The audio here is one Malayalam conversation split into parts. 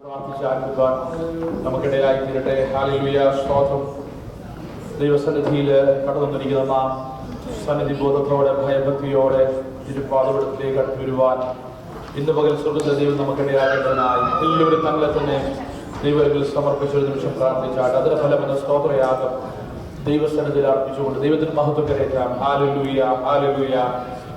പ്രാർത്ഥിച്ചാൽ നമുക്കിടയായി തീരട്ടെ. ഹല്ലേലൂയ, സ്തോത്രം. ദൈവസന്നിധിയിൽ കടന്നിരിക്കുന്ന നാം സന്നിധി ബോധത്തോടെ ഭയഭക്തിയോടെ തിരുപ്പാദപീഠത്തിലേക്ക് അടുത്ത് വരുവാൻ ഇന്ന് പകൽ സ്വർഗ്ഗത്തിലെ ദൈവം നമുക്കിടയാകേണ്ടതിനായി എല്ലാവരും തങ്ങളെ തന്നെ ദൈവത്തിൽ സമർപ്പിച്ചൊരു നിമിഷം പ്രാർത്ഥിച്ചാൽ അതിന്റെ ഫലമെന്ന സ്തോത്രയാഗം ദൈവസന്നിധിയിൽ അർപ്പിച്ചുകൊണ്ട് ദൈവത്തിന് മഹത്വം കരയറ്റാം. Hallelujah, hallelujah.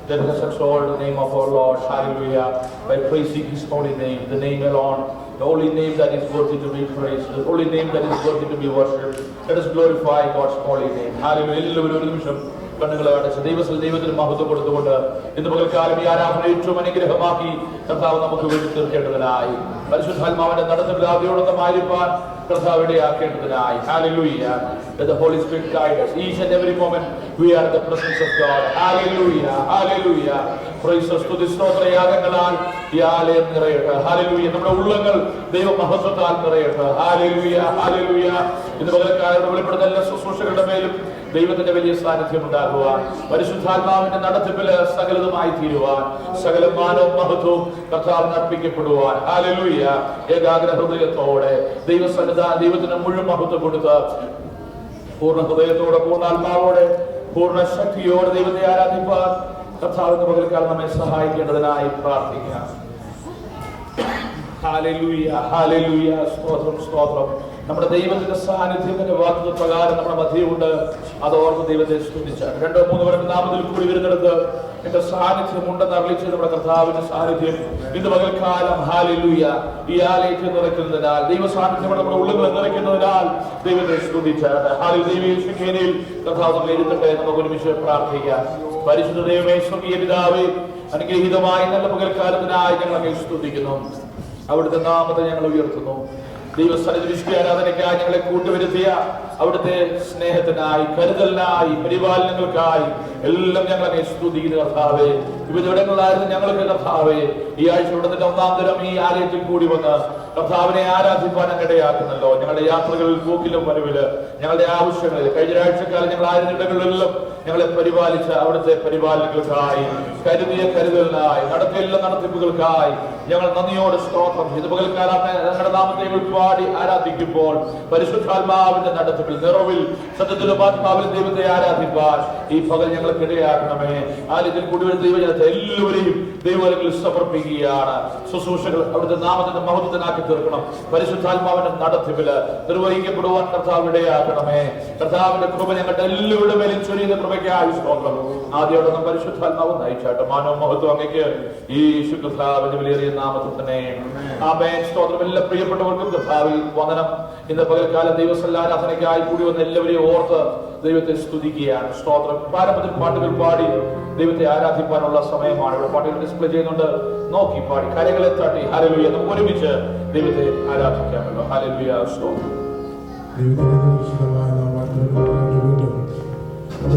Let us exalt the name of our Lord, hallelujah, by praising His holy name, the name alone, the only name that is worthy to be praised, the only name that is worthy to be worshipped. Let us glorify God's holy name. Hallelujah. എല്ലാവരും ഒരു നിമിഷം കണ്ണുകളെ അടച്ച് ദൈവത്തിന് മഹത്വം കൊടുത്തുകൊണ്ട് ഇന്ന് പകൽക്കാലം ഈ ആരാധന ഏറ്റവും അനുഗ്രഹമാക്കി കർത്താവ് നമുക്ക് വേണ്ടി തീർക്കേണ്ടതിനായി പരിശുദ്ധാത്മാവിന്റെ നടത്തിൽ ആദ്യോടൊന്നമായിരിക്കാൻ കർത്താവിടെ ആക്കേണ്ടതിനായി. Hallelujah. Let the Holy Spirit guide us each and every moment we are in the presence of God. Hallelujah, hallelujah. Praise us. സ്തുതി സ്തോത്രയാഗങ്ങളാൽ ഈ ആലയം നിറയട്ടെ. Hallelujah. നമ്മുടെ ഉള്ളങ്ങൾ ദൈവ മഹത്വത്താൽ നിറയട്ടെ. Hallelujah, hallelujah. ഇന്ന് പകൽക്കാലം വെളിപ്പെടുന്ന എല്ലാ ശുശ്രൂഷകളുടെ മേലും ദൈവത്തിന്റെ വലിയ സാന്നിധ്യം ഉണ്ടാകുവാൻ പരിശുദ്ധാത്മാവിന്റെ നടത്തിപ്പില് സകലതുമായി തീരുവാൻ സകല മാനവും മഹത്വവും കർത്താവിന് അർപ്പിക്കപ്പെടുവാൻ ഹല്ലേലൂയ ഏകാഗ്ര ഹൃദയത്തോടെ ദൈവത്തിന് മുഴുവൻ മഹത്വം കൊടുത്ത് പൂർണ്ണ ഹൃദയത്തോടെ പൂർണ്ണാത്മാവോടെ പൂർണ്ണ ശക്തിയോടെ ദൈവത്തെ ആരാധിപ്പാൻ കർത്താവിന്റെ പകൽക്കാലം നമ്മെ സഹായിക്കേണ്ടതിനായി പ്രാർത്ഥിക്കാം. Hallelujah, hallelujah. സ്തോത്രം, സ്തോത്രം. നമ്മുടെ ദൈവത്തിന്റെ സാന്നിധ്യത്തിന്റെ വാഗ്ദത്ത പ്രകാരം നമ്മുടെ മധ്യമുണ്ട്. അത് ഓർത്ത് ദൈവത്തെ സ്തുതിച്ചാൽ 2-3 പേരുടെ നാമത്തിൽ കൂടി വരുന്നിടത്ത് എന്റെ സാന്നിധ്യം ഉണ്ടെന്ന് അറിയിച്ച് നമ്മുടെ കർത്താവിന്റെ സാന്നിധ്യം ഇന്ന് പകൽക്കാലം ഹല്ലേലൂയ ഈ ആലയത്തിൽ നിറയ്ക്കുന്നതിനാൽ ദൈവ സാന്നിധ്യം നമ്മുടെ ഉള്ളുകൾ നിറയ്ക്കുന്നതിനാൽ ദൈവത്തെ സ്തുതിച്ചാൽ ദൈവീശുഖേനയിൽ കർത്താവ് നമ്മെ ഇരുത്തട്ടെ. നമുക്ക് ഒരുമിച്ച് പ്രാർത്ഥിക്കാം. പരിശുദ്ധ ദൈവമേ, സ്വർഗീയ പിതാവേ, അനുഗ്രഹീതമായ നല്ല പകൽക്കാലത്തിനായി ഞങ്ങളെ സ്തുതിക്കുന്നു. അവിടുത്തെ നാമത്തെ ഞങ്ങൾ ഉയർത്തുന്നു. ദൈവസന്നിധി വിശുദ്ധ ആരാധനയ്ക്കായി ഞങ്ങളെ കൂട്ടുവരുത്തിയ അവിടുത്തെ സ്നേഹത്തിനായി, കരുതലിനായി, പരിപാലനങ്ങൾക്കായി എല്ലാം ഞങ്ങളെ സ്തുതിക്കുന്നു കർത്താവേ. വിവിധയിടങ്ങളിലായിരുന്നു ഞങ്ങൾക്ക് കർത്താവേ ഈ ആഴ്ച ഉടനെ 1-ാം ദിനം ഈ ആലയത്തിൽ കൂടി വന്ന് കർത്താവിനെ ആരാധിപ്പാൻ ഇടയാക്കുന്നല്ലോ. ഞങ്ങളുടെ യാത്രകളിൽ പോക്കിലും വരവില് ഞങ്ങളുടെ ആവശ്യങ്ങളിൽ കഴിഞ്ഞ ആഴ്ചക്കാലം ഞങ്ങൾ ആയിരുന്ന ഇടങ്ങളിലെല്ലാം ഞങ്ങളെ പരിപാലിച്ച അവിടുത്തെ പരിപാലനങ്ങൾക്കായി, കരുതിയ കരുതലിനായി, നടത്തിയുള്ള നടത്തിപ്പുകൾക്കായി ഞങ്ങൾ നന്ദിയോടെ സ്തോത്രം. ഇത് പകൽക്കാലം ഞങ്ങളുടെ നാമത്തെ പാടി ആരാധിക്കുമ്പോൾ പരിശുദ്ധാത്മാവിന്റെ നടത്തിപ്പിൽ നിറവിൽ സത്യത്തിലും ആത്മാവിൽ ദൈവത്തെ ആരാധിപ്പാൻ ഈ പകൽ ഞങ്ങൾക്ക് ഇടയാക്കണമേ. ആലയത്തിൽ കൂടി വരുന്ന ദൈവജനത്തെ എല്ലാവരെയും ദൈവങ്ങളിൽ സമർപ്പിക്കുകയാണ്. ശുശ്രൂഷകൾ അവിടുത്തെ നാമത്തിന്റെ മഹത്വത്തിനാക്കി തീർക്കണം. പരിശുദ്ധാത്മാവിന്റെ നടത്തിപ്പില് നിർവഹിക്കപ്പെടുവാൻ കർത്താവ് ഇടയാക്കണമേ. കർത്താവിന്റെ കൃപ ഞങ്ങളുടെ എല്ലാവരുടെ മേലും ചൊരിയുന്ന കൃപയ്ക്കായി സ്തോത്രം. ആദ്യമായിട്ടൊന്നും പരിശുദ്ധാത്മാവ് നയിച്ചാട്ട് മാനവും മഹത്വം അങ്ങേക്ക് ഈ കർത്താവിന്റെ വിലയേറിയ നാമത്തിൽ തന്നെ ആമേൻ. സ്തോത്രം. എല്ലാ പ്രിയപ്പെട്ടവർക്കും കർത്താവിൽ വന്ദനം. ഇന്ന് പകൽക്കാലം ദൈവസല്ലാരാധനയ്ക്കായി കൂടി വന്ന എല്ലാവരെയും ഓർത്ത് ദൈവത്തെ സ്തുതിക്കുകയാണ്. സ്തോത്രം. പാരമ്പര്യ പാട്ടുകൾ പാടി ദൈവത്തെ ആരാധിക്കാനുള്ള സമയമാണ്. ഇവിടെ പാട്ടുകൾ ഡിസ്പ്ലേ ചെയ്യുന്നുണ്ട്. നോക്കി പാടി കരകളെ തട്ടി ഹല്ലേലൂയ നമുക്ക് ഒരുമിച്ച് ദൈവത്തെ ആരാധിക്കാമല്ലോ. ഹല്ലേലൂയ, സ്തോത്രം.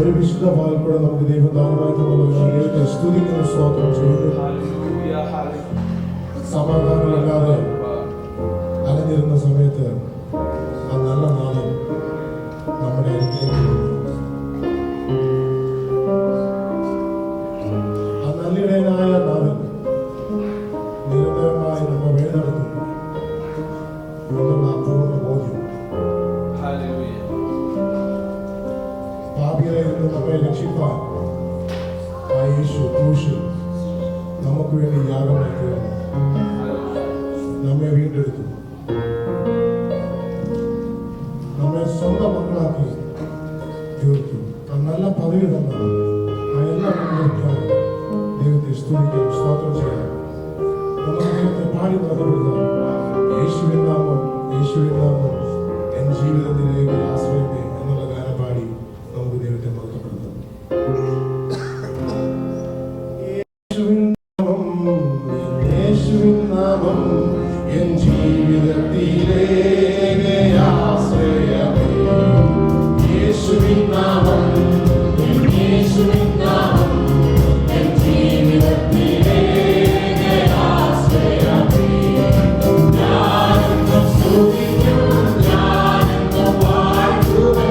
ഒരു വിശുദ്ധ വാൽക്കൂടെ നമുക്ക് ദൈവദാനമായി ദൈവത്തെ സ്തുതിക്കുന്ന സ്തോത്രം ചെയ്യുന്നു. സമാധാനമില്ലാതെ അലഞ്ഞിരുന്ന സമയത്ത് ആ നല്ല നാളെ നമ്മുടെ അരികിലേക്ക് ആ നല്ലിടയനായ നാഥൻ നിരന്തരമായി നമ്മെ വഴിനടത്തും എന്നുള്ള പൂർണ്ണ ബോധ്യം പാപികളെ നിന്ന് നമ്മെ രക്ഷിപ്പാൻ ആ യേശു ക്രൂശിൽ നമുക്ക് വേണ്ടി യാഗമായി തീർന്നു, നമ്മെ വീണ്ടെടുത്തു, നമ്മെ സ്വന്തം മക്കളാക്കി തീർത്തു. ആ നല്ല പദവി തന്ന ആ എല്ലാ മക്കളും ദൈവത്തെ സ്തുതിക്കാം, സ്തോത്രം ചെയ്യാം. നമുക്ക് ദൈവത്തെ പാടി നടത്തപ്പെടുത്താം. യേശുവിൻ നാമം, യേശുവിൻ നാമം എൻ ജീവിതത്തിലേക്ക് ആശ്രയമേ എന്നുള്ള ഗാനം പാടി നമുക്ക് ദൈവത്തെ മഹത്വപ്പെടുത്താം. യേശുവിൻ നാമം എൻ ജീവിതത്തിലേക്ക് ആശ്രയമേ. യേശുവിൻ നാമം, യേശുവിൻ നാമം എൻ ജീവിതത്തിലേക്ക് ആശ്രയമേ. ഞാനെന്നും സ്തുതിക്കും, ഞാനെന്നും വാഴ്ത്തും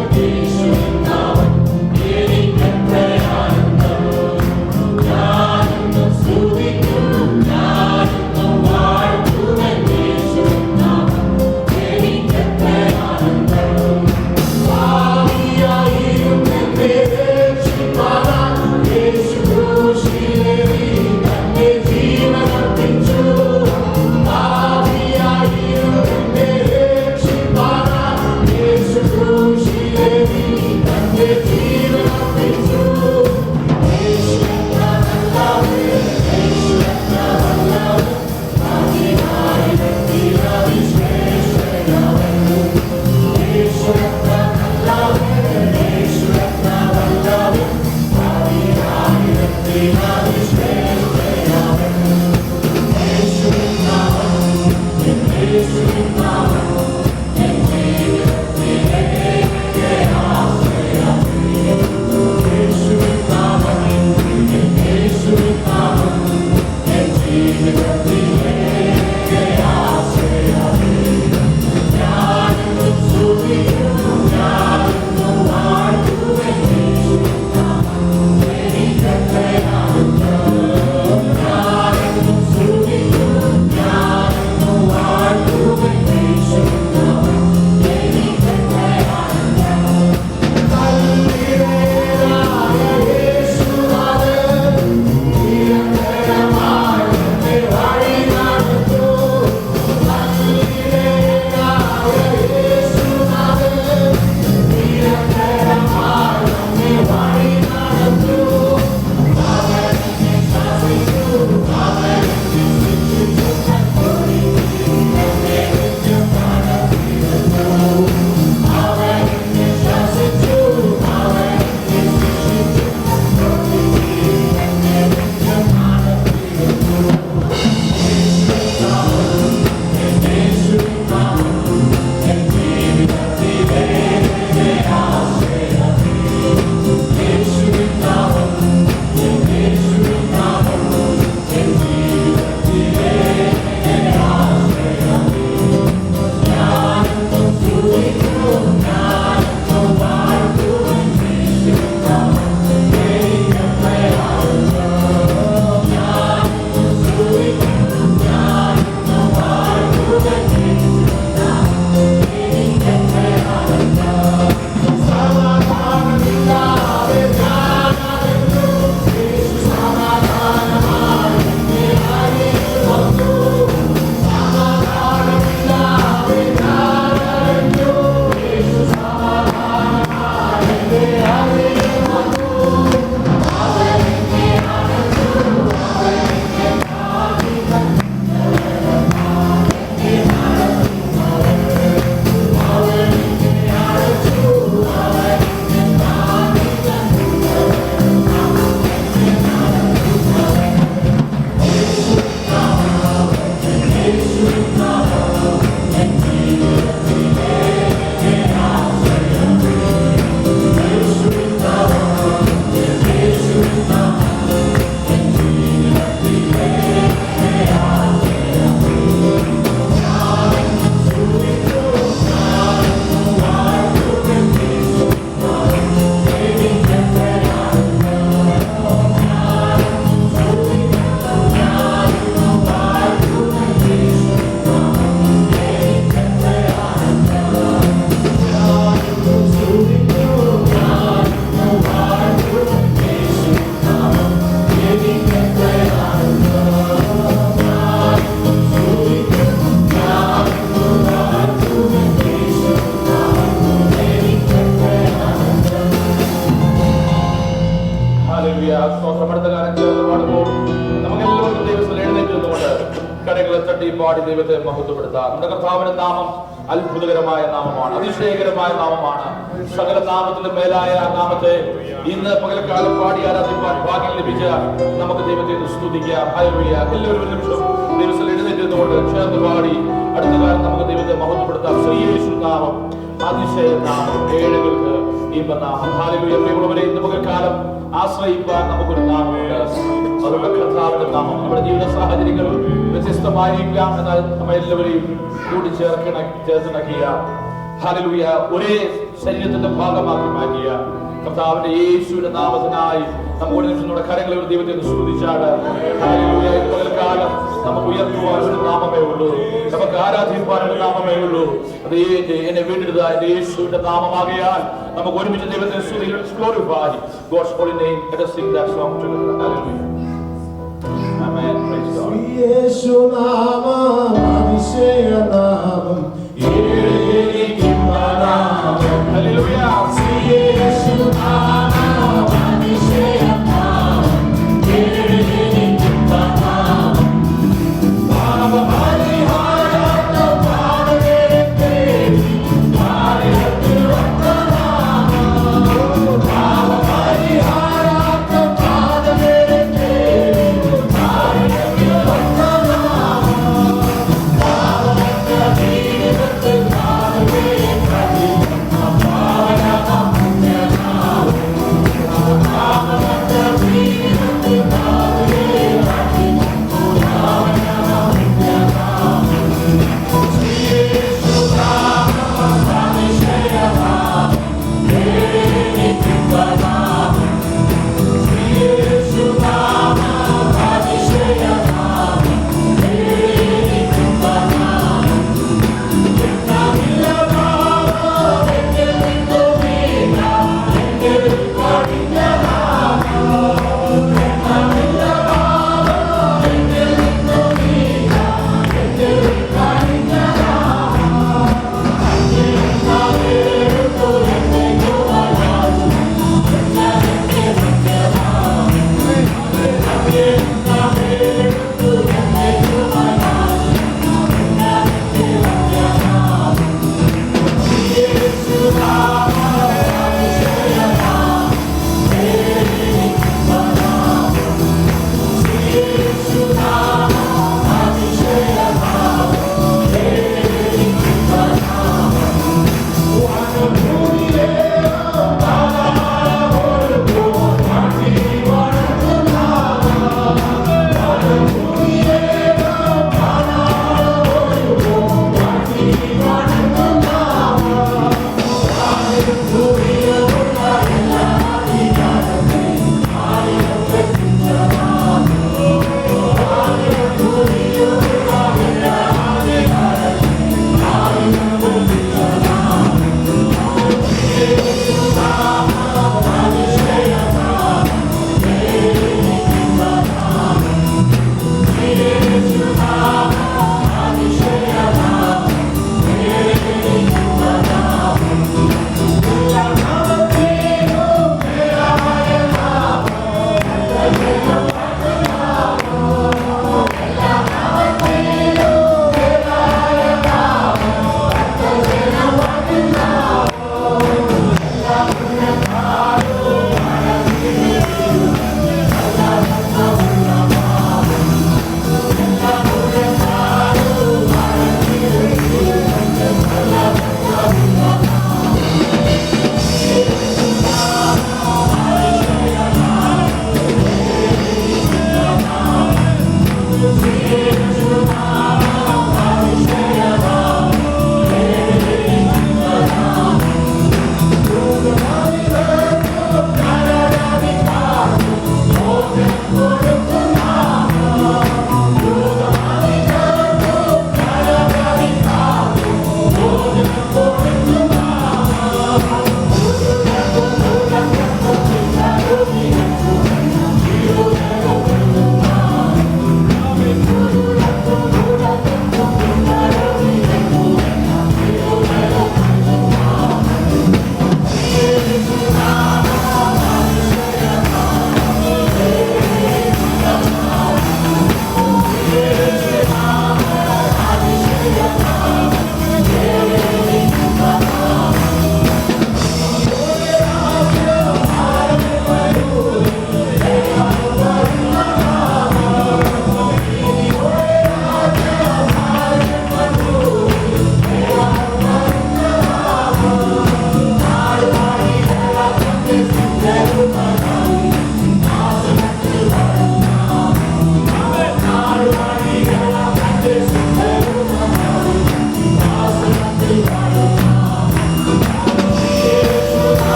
പാടി ദൈവത്തെ മഹത്വപ്പെടുത്താം. നമ്മുടെ കർത്താവിന്റെ നാമം അത്ഭുതകരമായ നാമമാണ്, അതിശയകരമായ നാമമാണ്. സകല നാമത്തിന്റെ മേലായ ആ നാമത്തെ ഇന്ന് പകൽക്കാലം പാടി ആരാധിക്കാൻ ഭാഗ്യം ലഭിച്ച നമുക്ക് ദൈവത്തെ സ്തുതിക്കാം. ഹല്ലേലൂയ. എല്ലാവരും ഒരു നിമിഷം ദൈവത്തിൽ എഴുന്നേറ്റുകൊണ്ട് ചേർന്ന് പാടി അടുത്ത കാലം നമുക്ക് ദൈവത്തെ മഹത്വപ്പെടുത്താം. ശ്രീയേശു നാമം, അതിശയ നാമം, ഏഴുകൾക്ക് ഇമ്പനാമം. ഹല്ലേലൂയ. പ്രിയമുള്ളവരെ, ഇന്ന് പകൽക്കാലം ആശ്രയിക്കാൻ നമുക്കൊരു നാമമുണ്ട്. അവരുടെ കർത്താവിന്റെ നാമം. നമ്മുടെ ജീവിത സാഹചര്യങ്ങൾ വ്യത്യസ്തമായിരിക്കാം, എന്നാൽ നമ്മളെല്ലാവരെയും കൂടി ചേർത്തിണക്കിയ ഹല്ലേലൂയ ഒരേ ശരീരത്തിന്റെ ഭാഗമാക്കി മാറ്റിയ കർത്താവിന്റെ യേശുവിന്റെ നാമത്തിനായി നമുക്ക് നമ്മുടെ കരങ്ങളെ ഒരു ദൈവത്തെ സ്തുതിച്ചാണ്. ഹല്ലേലൂയ. ഇന്ന് പകൽക്കാലം നമുക്ക് ഉയർത്തുവാൻ ഒരു നാമമേ ഉള്ളൂ, നമുക്ക് ആരാധിക്കുവാൻ ഒരു നാമമേ ഉള്ളൂ. അത് എന്നെ വീണ്ടെടുത്ത എന്റെ യേശുവിന്റെ നാമമാകയാൽ നമുക്ക് ഒരുമിച്ച് ദൈവത്തെ സ്തുതികൾ glorify God's holy name. Let us sing that song together. Hallelujah. Amen. Praise God. യേശു നാമം, അതിശയ നാമം, ഏഴിരിക്കുന്ന നാമം. Hallelujah. യേശു നാമം, അതിശയ നാമം, ഏഴിരിക്കുന്ന നാമം. പാപപരിഹാരാർത്ഥ പാപവേദത്തെ ഭാരത്തിൽ വന്ന നാമം. പാപപരിഹാരാർത്ഥ പാപവേദത്തെ ഭാരത്തിൽ വന്ന നാമം. പാപമറ്റ ജീവിതത്തിൽ പാപവേദത്തെ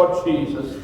Lord Jesus.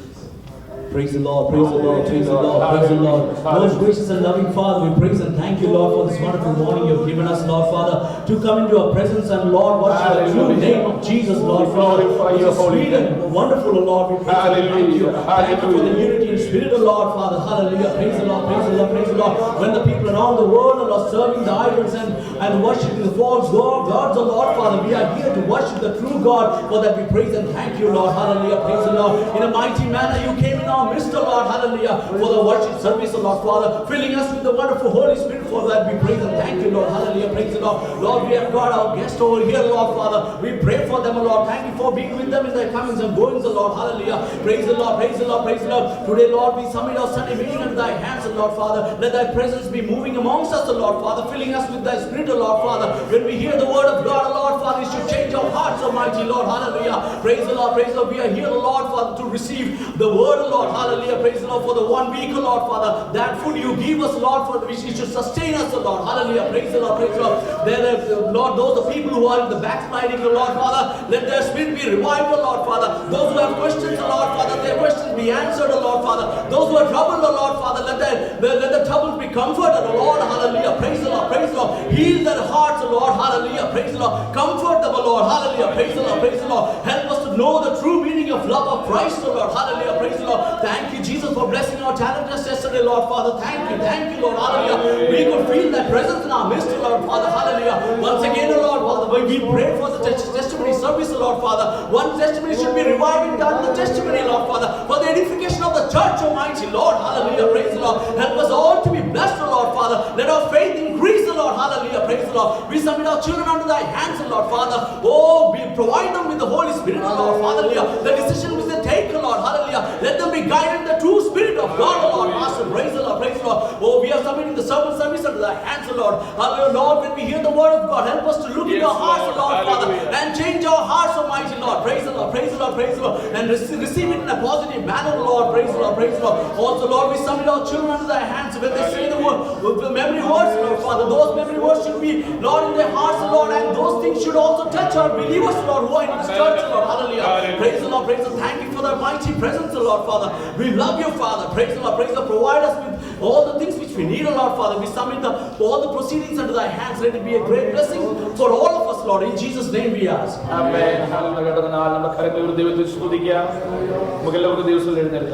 Praise the Lord, praise the Lord, praise the Lord, praise the Lord. Most gracious and loving Father, we praise and thank you, Lord, for this wonderful morning you have given us, Lord Father, to come into your presence and, Lord, worship the true name of Jesus, Lord Father. It is sweet and wonderful, Lord. We praise and thank you. Thank you for the unity and spirit of Lord Father. Hallelujah. Praise the Lord, praise the Lord, praise the Lord. When the people around the world are serving the idols and worshiping the false gods of Lord Father, we are here to worship the true God. For that we praise and thank you, Lord. Hallelujah. Praise the Lord. In a mighty manner you came in our midst, Lord. Hallelujah. For the worship service, Lord Father, filling us with the wonderful Holy Spirit. For that we praise and thank you, Lord. Hallelujah. Praise the Lord. Lord, we have got our guests over here, Lord Father. We pray for them, Lord. Thank you for being with them in their comings and goings, Lord. Hallelujah. Praise the Lord. Praise the Lord. Praise the Lord. Today, Lord, we submit our Sunday meeting into thy hands, Lord Father. Let thy presence be moving amongst us, Lord Father, filling us with thy spirit, Lord Father. When we hear the word of God, Lord Father, it should change our hearts, Almighty Lord. Hallelujah. Praise the Lord. Praise the Lord. We are here, Lord Father, to receive the word, Lord. Hallelujah. Praise the Lord. For the 1 week, Lord Father, that food you give us, Lord, for which it should sustain us, Lord. Hallelujah. Praise the Lord. Praise the Lord. Lord, those are people who are in the backsliding, Lord Father, let their spirit be revived, Lord Father. Those who have questions, Lord Father, their questions be answered, Lord Father. Those who are troubled, Lord Father, let the troubles be comforted, Lord. Hallelujah. Praise the Lord. Praise the Lord. Heal their hearts, Lord. Hallelujah. Praise the Lord. Comfort them, Lord. Hallelujah. Praise the Lord. Praise the Lord. Help us to know the true meaning of love of Christ, Lord. Hallelujah. Praise the Lord. Thank you, Jesus, for blessing our talent just yesterday, Lord Father. Thank you, Lord. Hallelujah. We could feel that presence in our midst, Lord Father. Hallelujah. Once again, Lord Father, when we pray for the testimony service, Lord Father, one testimony should be reviving the testimony, Lord Father, for the edification of the church, Almighty Lord. Hallelujah. Praise the Lord. Help us all to be blessed, Lord Father. Let our faith increase, Lord. Hallelujah. Praise the Lord. We submit our children unto thy hands, Lord Father. Oh, we provide them with the Holy Spirit, Lord. Hallelujah. The decision which they take, Lord. Hallelujah. Let them be guided in the true spirit of God, Lord. Master, praise the Lord. Praise the Lord. Oh, we are submitting the sermon service unto thy hands, Lord. Hallelujah. Lord, when we hear the word of God, help us to look into our hearts, Lord Father, and change our hearts, Almighty Lord. Praise the Lord. Praise the Lord. Praise the Lord. And receive it in a positive manner, Lord. Praise the Lord. Praise the Lord. Also, Lord, we submit our children unto thy hands. When they say the word, the memory words, Lord Father, those memory words should be, Lord, in their hearts, Lord, and those things should also touch our believers, Lord, who are in this church, Lord. Hallelujah. Praise the Lord. Praise the Lord. Thank you for the mighty presence, Lord Father. We love you, Father. Praise the Lord. Praise the Lord. Provide us with all the things which we need, Lord Father. We submit all the proceedings under thy hands. Let it be a great blessing for all of us, Lord. In Jesus' name we ask. Amen. Hallelujah.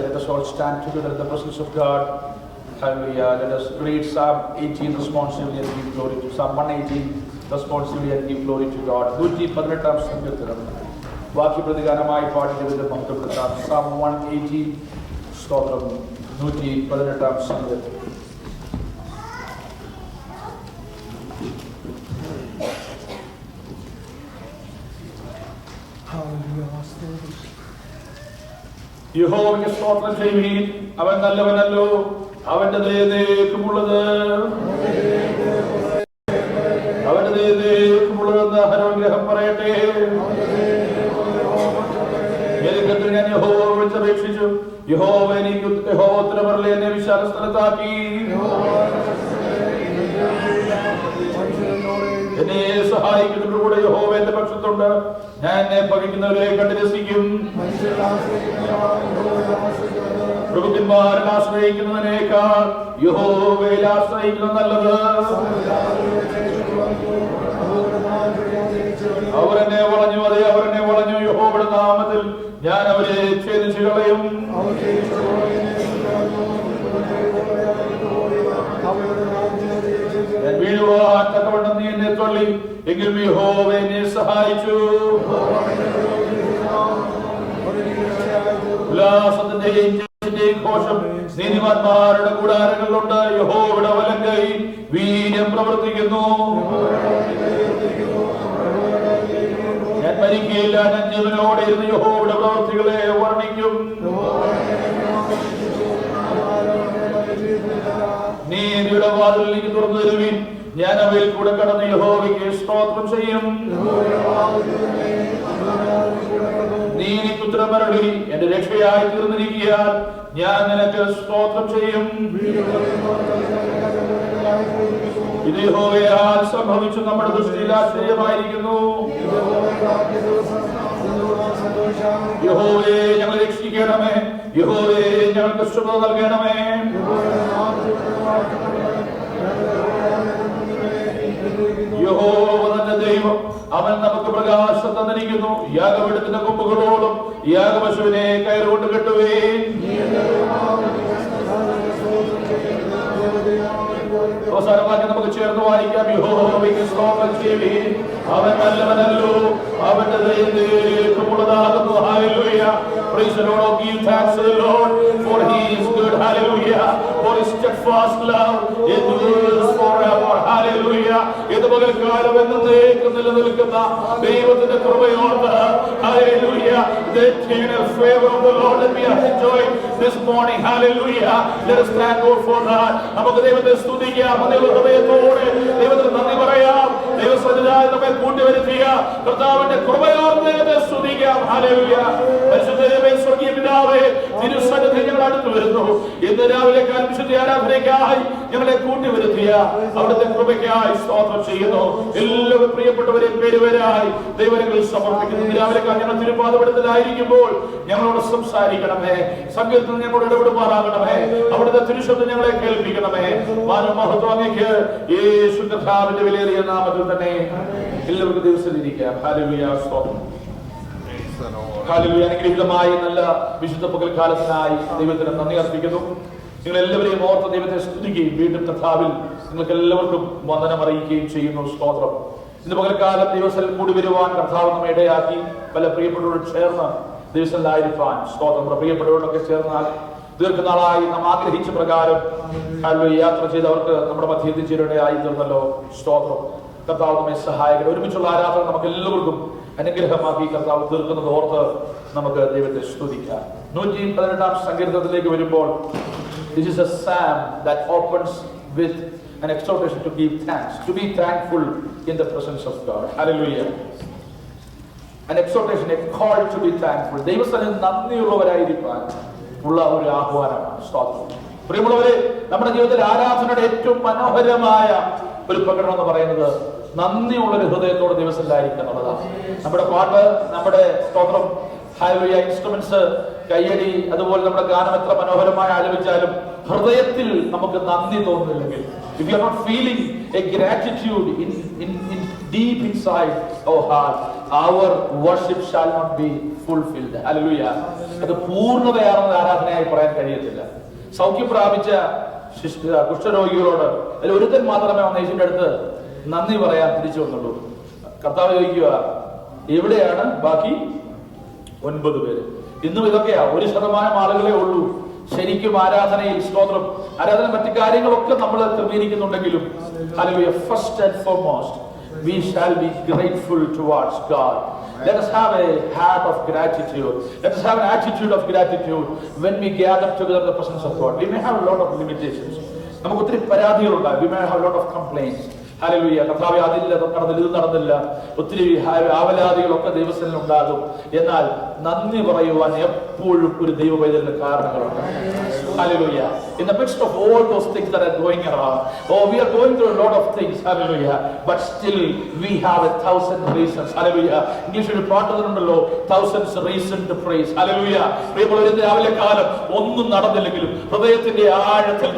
Let us all stand together in the presence of God. Hallelujah. Let us read Psalm 18 responsibly and give glory to Psalm 118 responsibly and give glory to God. 118 സങ്കീർത്തനം വാക്യപ്രതിഗാനമായി പാടിന്റെ മഹത്വപ്പെടുത്താം. Psalm 118 സ്തോത്രം 118 സങ്കീർത്തനം. യഹോവയ്ക്ക് സ്തോത്രം ചെയ്യുവീൻ, അവൻ നല്ലവനല്ലോ, അവന്റെ ദയനേക്കുമുള്ളത്, അവന്റെ ദയനേക്കുമുള്ളതെന്ന് അനുഗ്രഹം പറയട്ടെ. ഞാൻ യഹോവ വിളിച്ചപേക്ഷിച്ചു, യഹോവ എനിക്ക് യഹോവോത്തരമരുളി എന്നെ വിശാല സ്ഥലത്താക്കി. എന്നെ സഹായിക്കുന്നതിലൂടെ യഹോവ എന്റെ പക്ഷത്തുണ്ട്. ഞാൻ എന്നെ പകയ്ക്കുന്നവരെ കണ്ട് രസിക്കും. പ്രഭുക്കന്മാരിൽ ആശ്രയിക്കുന്നതിനേക്കാൾ യഹോവയിൽ ആശ്രയിക്കുന്നത് നല്ലത്. അവരെന്നെ വളഞ്ഞു, അതെ അവരെന്നെ വളഞ്ഞു. യഹോവയുടെ നാമത്തിൽ ഞാൻ അവരെ ഛേദിച്ചു കളയും. ഞാൻ വീഴുവാൻ തക്കവണ്ണം നീ എന്നെ തള്ളി, എങ്കിലും യഹോവ എന്നെ സഹായിച്ചു. ഉല്ലാസത്തിന്റെയും ഘോഷം നീതിമാന്മാരുടെ കൂടാരങ്ങളിലുണ്ട്. യഹോവയുടെ വലങ്കൈ വീര്യം പ്രവർത്തിക്കുന്നു. ഞാൻ മരിക്കുകയില്ല, ഞാൻ ജീവനോടെ ഇരുന്ന് യഹോവയുടെ പ്രവൃത്തികളെ വർണ്ണിക്കും. നീതിയുടെ വാതിൽ എനിക്ക് തുറന്നു തരുവിൻ, ഞാൻ അവയിൽ കൂടെ കടന്ന് യഹോവയ്ക്ക് സ്തോത്രം ചെയ്യും. നീ എനിക്ക് ഉത്തരമരുളി എന്റെ രക്ഷയായി തീർന്നിരിക്കുകയാൽ ഞാൻ നിനക്ക് സ്തോത്രം ചെയ്യും. ഇത് യഹോവയാൽ സംഭവിച്ചു, നമ്മുടെ ദൃഷ്ടിയിൽ ആശ്ചര്യമായിരിക്കുന്നു. യഹോവേ ഞങ്ങളെ രക്ഷിക്കണമേ. യഹോവേ ഞങ്ങൾക്ക് ശുഭ നൽകണമേ. യഹോവ തന്നെ ദൈവം, അവൻ നമുക്ക് പ്രകാശം തന്നിരിക്കുന്നു. യാഗപീഠത്തിന്റെ കൊമ്പുകളോളം യാഗപശുവിനെ കയറുകൊണ്ട് കെട്ടുവേൻ. അവസാനമായി നമുക്ക് ചേർന്ന് വായിക്കാം. യഹോവയ്ക്ക് സ്തോത്രം ചെയ്യുവിൻ, അവൻ നല്ലവനല്ലോ, അവന്റെ ദയയേക്കുമുള്ളതാകുന്നു. Hallelujah. Praise the Lord. Give thanks to the Lord, for He is good. Hallelujah. For His steadfast love endures forever. Hallelujah. ഇത് പകൽക്കാലം എന്നേക്കും നിലനിൽക്കുന്ന ദൈവത്തിന്റെ കൃപയോർത്ത് Hallelujah. The eternal favor of the Lord that we have enjoyed this morning. Hallelujah. Let us thank God for that. നമുക്ക് ദൈവത്തെ സ്തുതിക്കാം. ഹൃദയത്തോടെ ദൈവത്തിന് നന്ദി പറയാം. ദൈവസന്നിധിയിൽ നമ്മെ കൂട്ടിവരുത്തിയ കർത്താവിന്റെ കൃപയോർത്ത് ദൈവത്തെ സ്തുതിക്കാം. Hallelujah. പരിശുദ്ധ സ്വർഗീയ പിതാവേ, തിരുസന്നിധിയിൽ ഞങ്ങൾ അടുത്ത് വരുന്നു. ഇന്ന് രാവിലെ വിശുദ്ധ ആരാധനയ്ക്കായി ഞങ്ങളെ കൂട്ടിവരുത്തിയ അവിടുത്തെ കൃപയ്ക്കായി സ്തോത്രം ചെയ്യുന്നു. എല്ലാവരും പ്രിയപ്പെട്ടവരെ പേരുവരായി ദൈവങ്ങളിൽ സമർപ്പിക്കുന്നു. രാവിലെ ഞങ്ങൾ തിരുപാദപീഠത്തിലായിരിക്കുമ്പോൾ ഞങ്ങളോട് സംസാരിക്കണമേ. സങ്കീർത്തനം ഞങ്ങളോട് ഇടപെടുമാറാകണമേ. അവിടുത്തെ തിരുശബ്ദം ഞങ്ങളെ കേൾപ്പിക്കണമേ. മാനവമഹത്വം അങ്ങേക്ക് യേശു കർത്താവിന്റെ വിലയേറിയ നാമത്തിൽ തന്നെ. എല്ലാവർക്കും ദിവസത്തിലിരിക്കാം. ഹല്ലേലൂയ. സ്തോത്രം. ഹല്ലേലൂയ. അനുഗ്രഹീതമായ നല്ല വിശുദ്ധ പകൽക്കാലത്തിനായി ദൈവത്തിന് നന്ദി അർപ്പിക്കുന്നു. നിങ്ങൾ എല്ലാവരെയും ഓർത്ത് ദൈവത്തെ സ്തുതിക്കുകയും വീണ്ടും കർത്താവിൽ നിങ്ങൾക്ക് എല്ലാവർക്കും വന്ദനം അറിയിക്കുകയും ചെയ്യുന്നു. സ്തോത്രം. ഇന്ന് പകൽക്കാലം ദിവസത്തിൽ കൂടി വരുവാൻ കർത്താവ് നമ്മെ ഇടയാക്കി. പല പ്രിയപ്പെട്ടവരോട് ചേർന്ന് ദിവസത്തിലായിരിക്കാൻ സ്തോത്രം. നമ്മുടെ പ്രിയപ്പെട്ടവരോടൊക്കെ ചേർന്നാൽ ദീർഘനാളായി നാം ആഗ്രഹിച്ച പ്രകാരം യാത്ര ചെയ്തവർക്ക് നമ്മുടെ മധ്യ എത്തിച്ചേരുവാനായി തീർന്നല്ലോ. സ്തോത്രം. കർത്താവ് നമ്മെ സഹായിക്കട്ടെ. ഒരുമിച്ചുള്ള ആരാധന നമുക്ക് എല്ലാവർക്കും അനുഗ്രഹമാക്കി കർത്താവ് തീർക്കുന്നത് ഓർത്ത് നമുക്ക് ദൈവത്തെ സ്തുതിക്കാം. 118 സങ്കീർത്തനത്തിലേക്ക് വരുമ്പോൾ this is a psalm that opens with an exhortation to give thanks, to be thankful in the presence of God. Hallelujah. An exhortation, a call to be thankful. ദൈവസന്നിധിയിൽ നന്ദിയുള്ളവരായിരിക്കാൻ ഉള്ള ഒരു ആഹ്വാനമാണ്. സ്തോത്രം. പ്രിയമുള്ളവരെ, നമ്മുടെ ജീവിതത്തിൽ ആരാധനയുടെ ഏറ്റവും മനോഹരമായ ഒരു പ്രകടനം എന്ന് പറയുന്നത് നന്ദിയുള്ളൊരു ഹൃദയത്തോടെ ദിവസത്തിലായിരിക്കുക എന്നുള്ളതാണ്. നമ്മുടെ പാട്ട്, നമ്മുടെ സ്തോത്രം, ഹല്ലേലൂയ, ഇൻസ്ട്രുമെന്റ്സ്, കയ്യടി, അതുപോലെ നമ്മുടെ ഗാനം എത്ര മനോഹരമായി ആലപിച്ചാലും ഹൃദയത്തിൽ നമുക്ക് നന്ദി തോന്നുന്നില്ലെങ്കിൽ, if you are not feeling a gratitude in deep inside our heart, our worship shall not be fulfilled. Hallelujah. അത് പൂർണ്ണതയാർന്ന ആരാധനയായി പറയാൻ കഴിയത്തില്ല. സൗഖ്യം പ്രാപിച്ച കുഷ്ഠരോഗികളോട് അതിൽ ഒരുത്തൻ മാത്രമേ യേശുവിന്റെ അടുത്ത് നന്ദി പറയാൻ തിരിച്ചു വന്നുള്ളൂ. കർത്താവ് ചോദിക്കുക, എവിടെയാണ് ബാക്കി 9 പേര്? ഇന്നും ഇതൊക്കെയാ, 1% ആളുകളെ ഉള്ളൂ ശരിക്കും ആരാധനയിൽ. സ്തോത്രം. ആരാധന മറ്റു കാര്യങ്ങളൊക്കെ നമ്മൾ ക്രമീകരിക്കുന്നുണ്ടെങ്കിലും hallelujah, first and foremost we shall be grateful towards God. Let us have a heart of gratitude. Let us have an attitude of gratitude when we gather together in the presence of God. We may have a lot of limitations. നമുക്ക് ഒത്തിരി പരാതികളുണ്ടാകും. We may have a lot of complaints. Hallelujah. കർത്താവേ, അതില്ല, ഇത് നടന്നില്ല, ഒത്തിരി ആവലാദികളൊക്കെ ദൈവത്തിൽ ഉണ്ടാകും. എന്നാൽ നന്ദി പറയുവാൻ എപ്പോഴും ഒരു ദൈവ പൈതലിന് കാരണങ്ങളുണ്ട്. Hallelujah. In the midst of all those things that are going around, we are going through a lot of things. Hallelujah. But still we have 1,000 reasons. Hallelujah. ഇംഗ്ലീഷിൽ ഒരു പാട്ട് തരുന്നുണ്ടല്ലോ, 1,000 reasons to praise. Hallelujah. പ്രിയമുള്ളവരെ, രാവിലെ കാലം ഒന്നും നടന്നില്ലെങ്കിലും ഹൃദയത്തിന്റെ ആഴത്തിൽ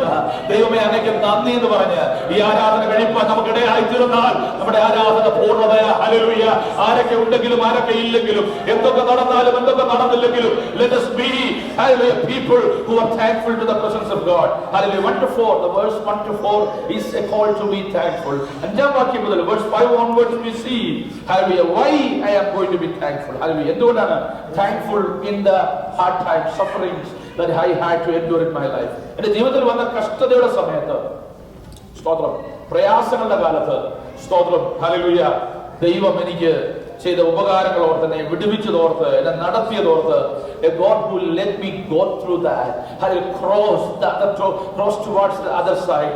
ദൈവമേ അങ്ങേക്ക് നന്ദി എന്ന് പറഞ്ഞ് ഈ ആരാധന കഴിപ്പാൻ നമുക്ക് ഇടയായി തീർന്നാൽ നമ്മുടെ ആരാധന പൂർണ്ണതയാ. ഹല്ലേലൂയ. ആരൊക്കെ ഉണ്ടെങ്കിലും ആരൊക്കെ ഇല്ലെങ്കിലും, എന്തൊക്കെ നടന്നാലും എന്തൊക്കെ നടന്നില്ലെങ്കിലും, let us be hallelujah people who are thankful to the presence of God. Hallelujah. 1 to 4, the verse 1 to 4 is a call to be thankful. അഞ്ചാം വാക്യം മുതൽ verse 5 onwards we see hallelujah why I am going to be thankful. Hallelujah. എന്തുകൊണ്ടാണ് thankful in the hard times, sufferings that I had to endure in my life. എൻ്റെ ജീവിതത്തിൽ വന്ന കഷ്ടതയുടെ സമയത്ത്, സ്തോത്രം, പ്രയാസങ്ങളുടെ കാലത്ത്, സ്തോത്രം, ഹല്ലേലൂയ, ദൈവം എനിക്ക് ചെയ്ത ഉപകാരങ്ങൾ ഓർത്ത്, എന്നെ വിടുവിച്ചതോർത്ത്, എന്നെ നടത്തിയതോർത്ത്, a God who let me go through that, cross towards the other side,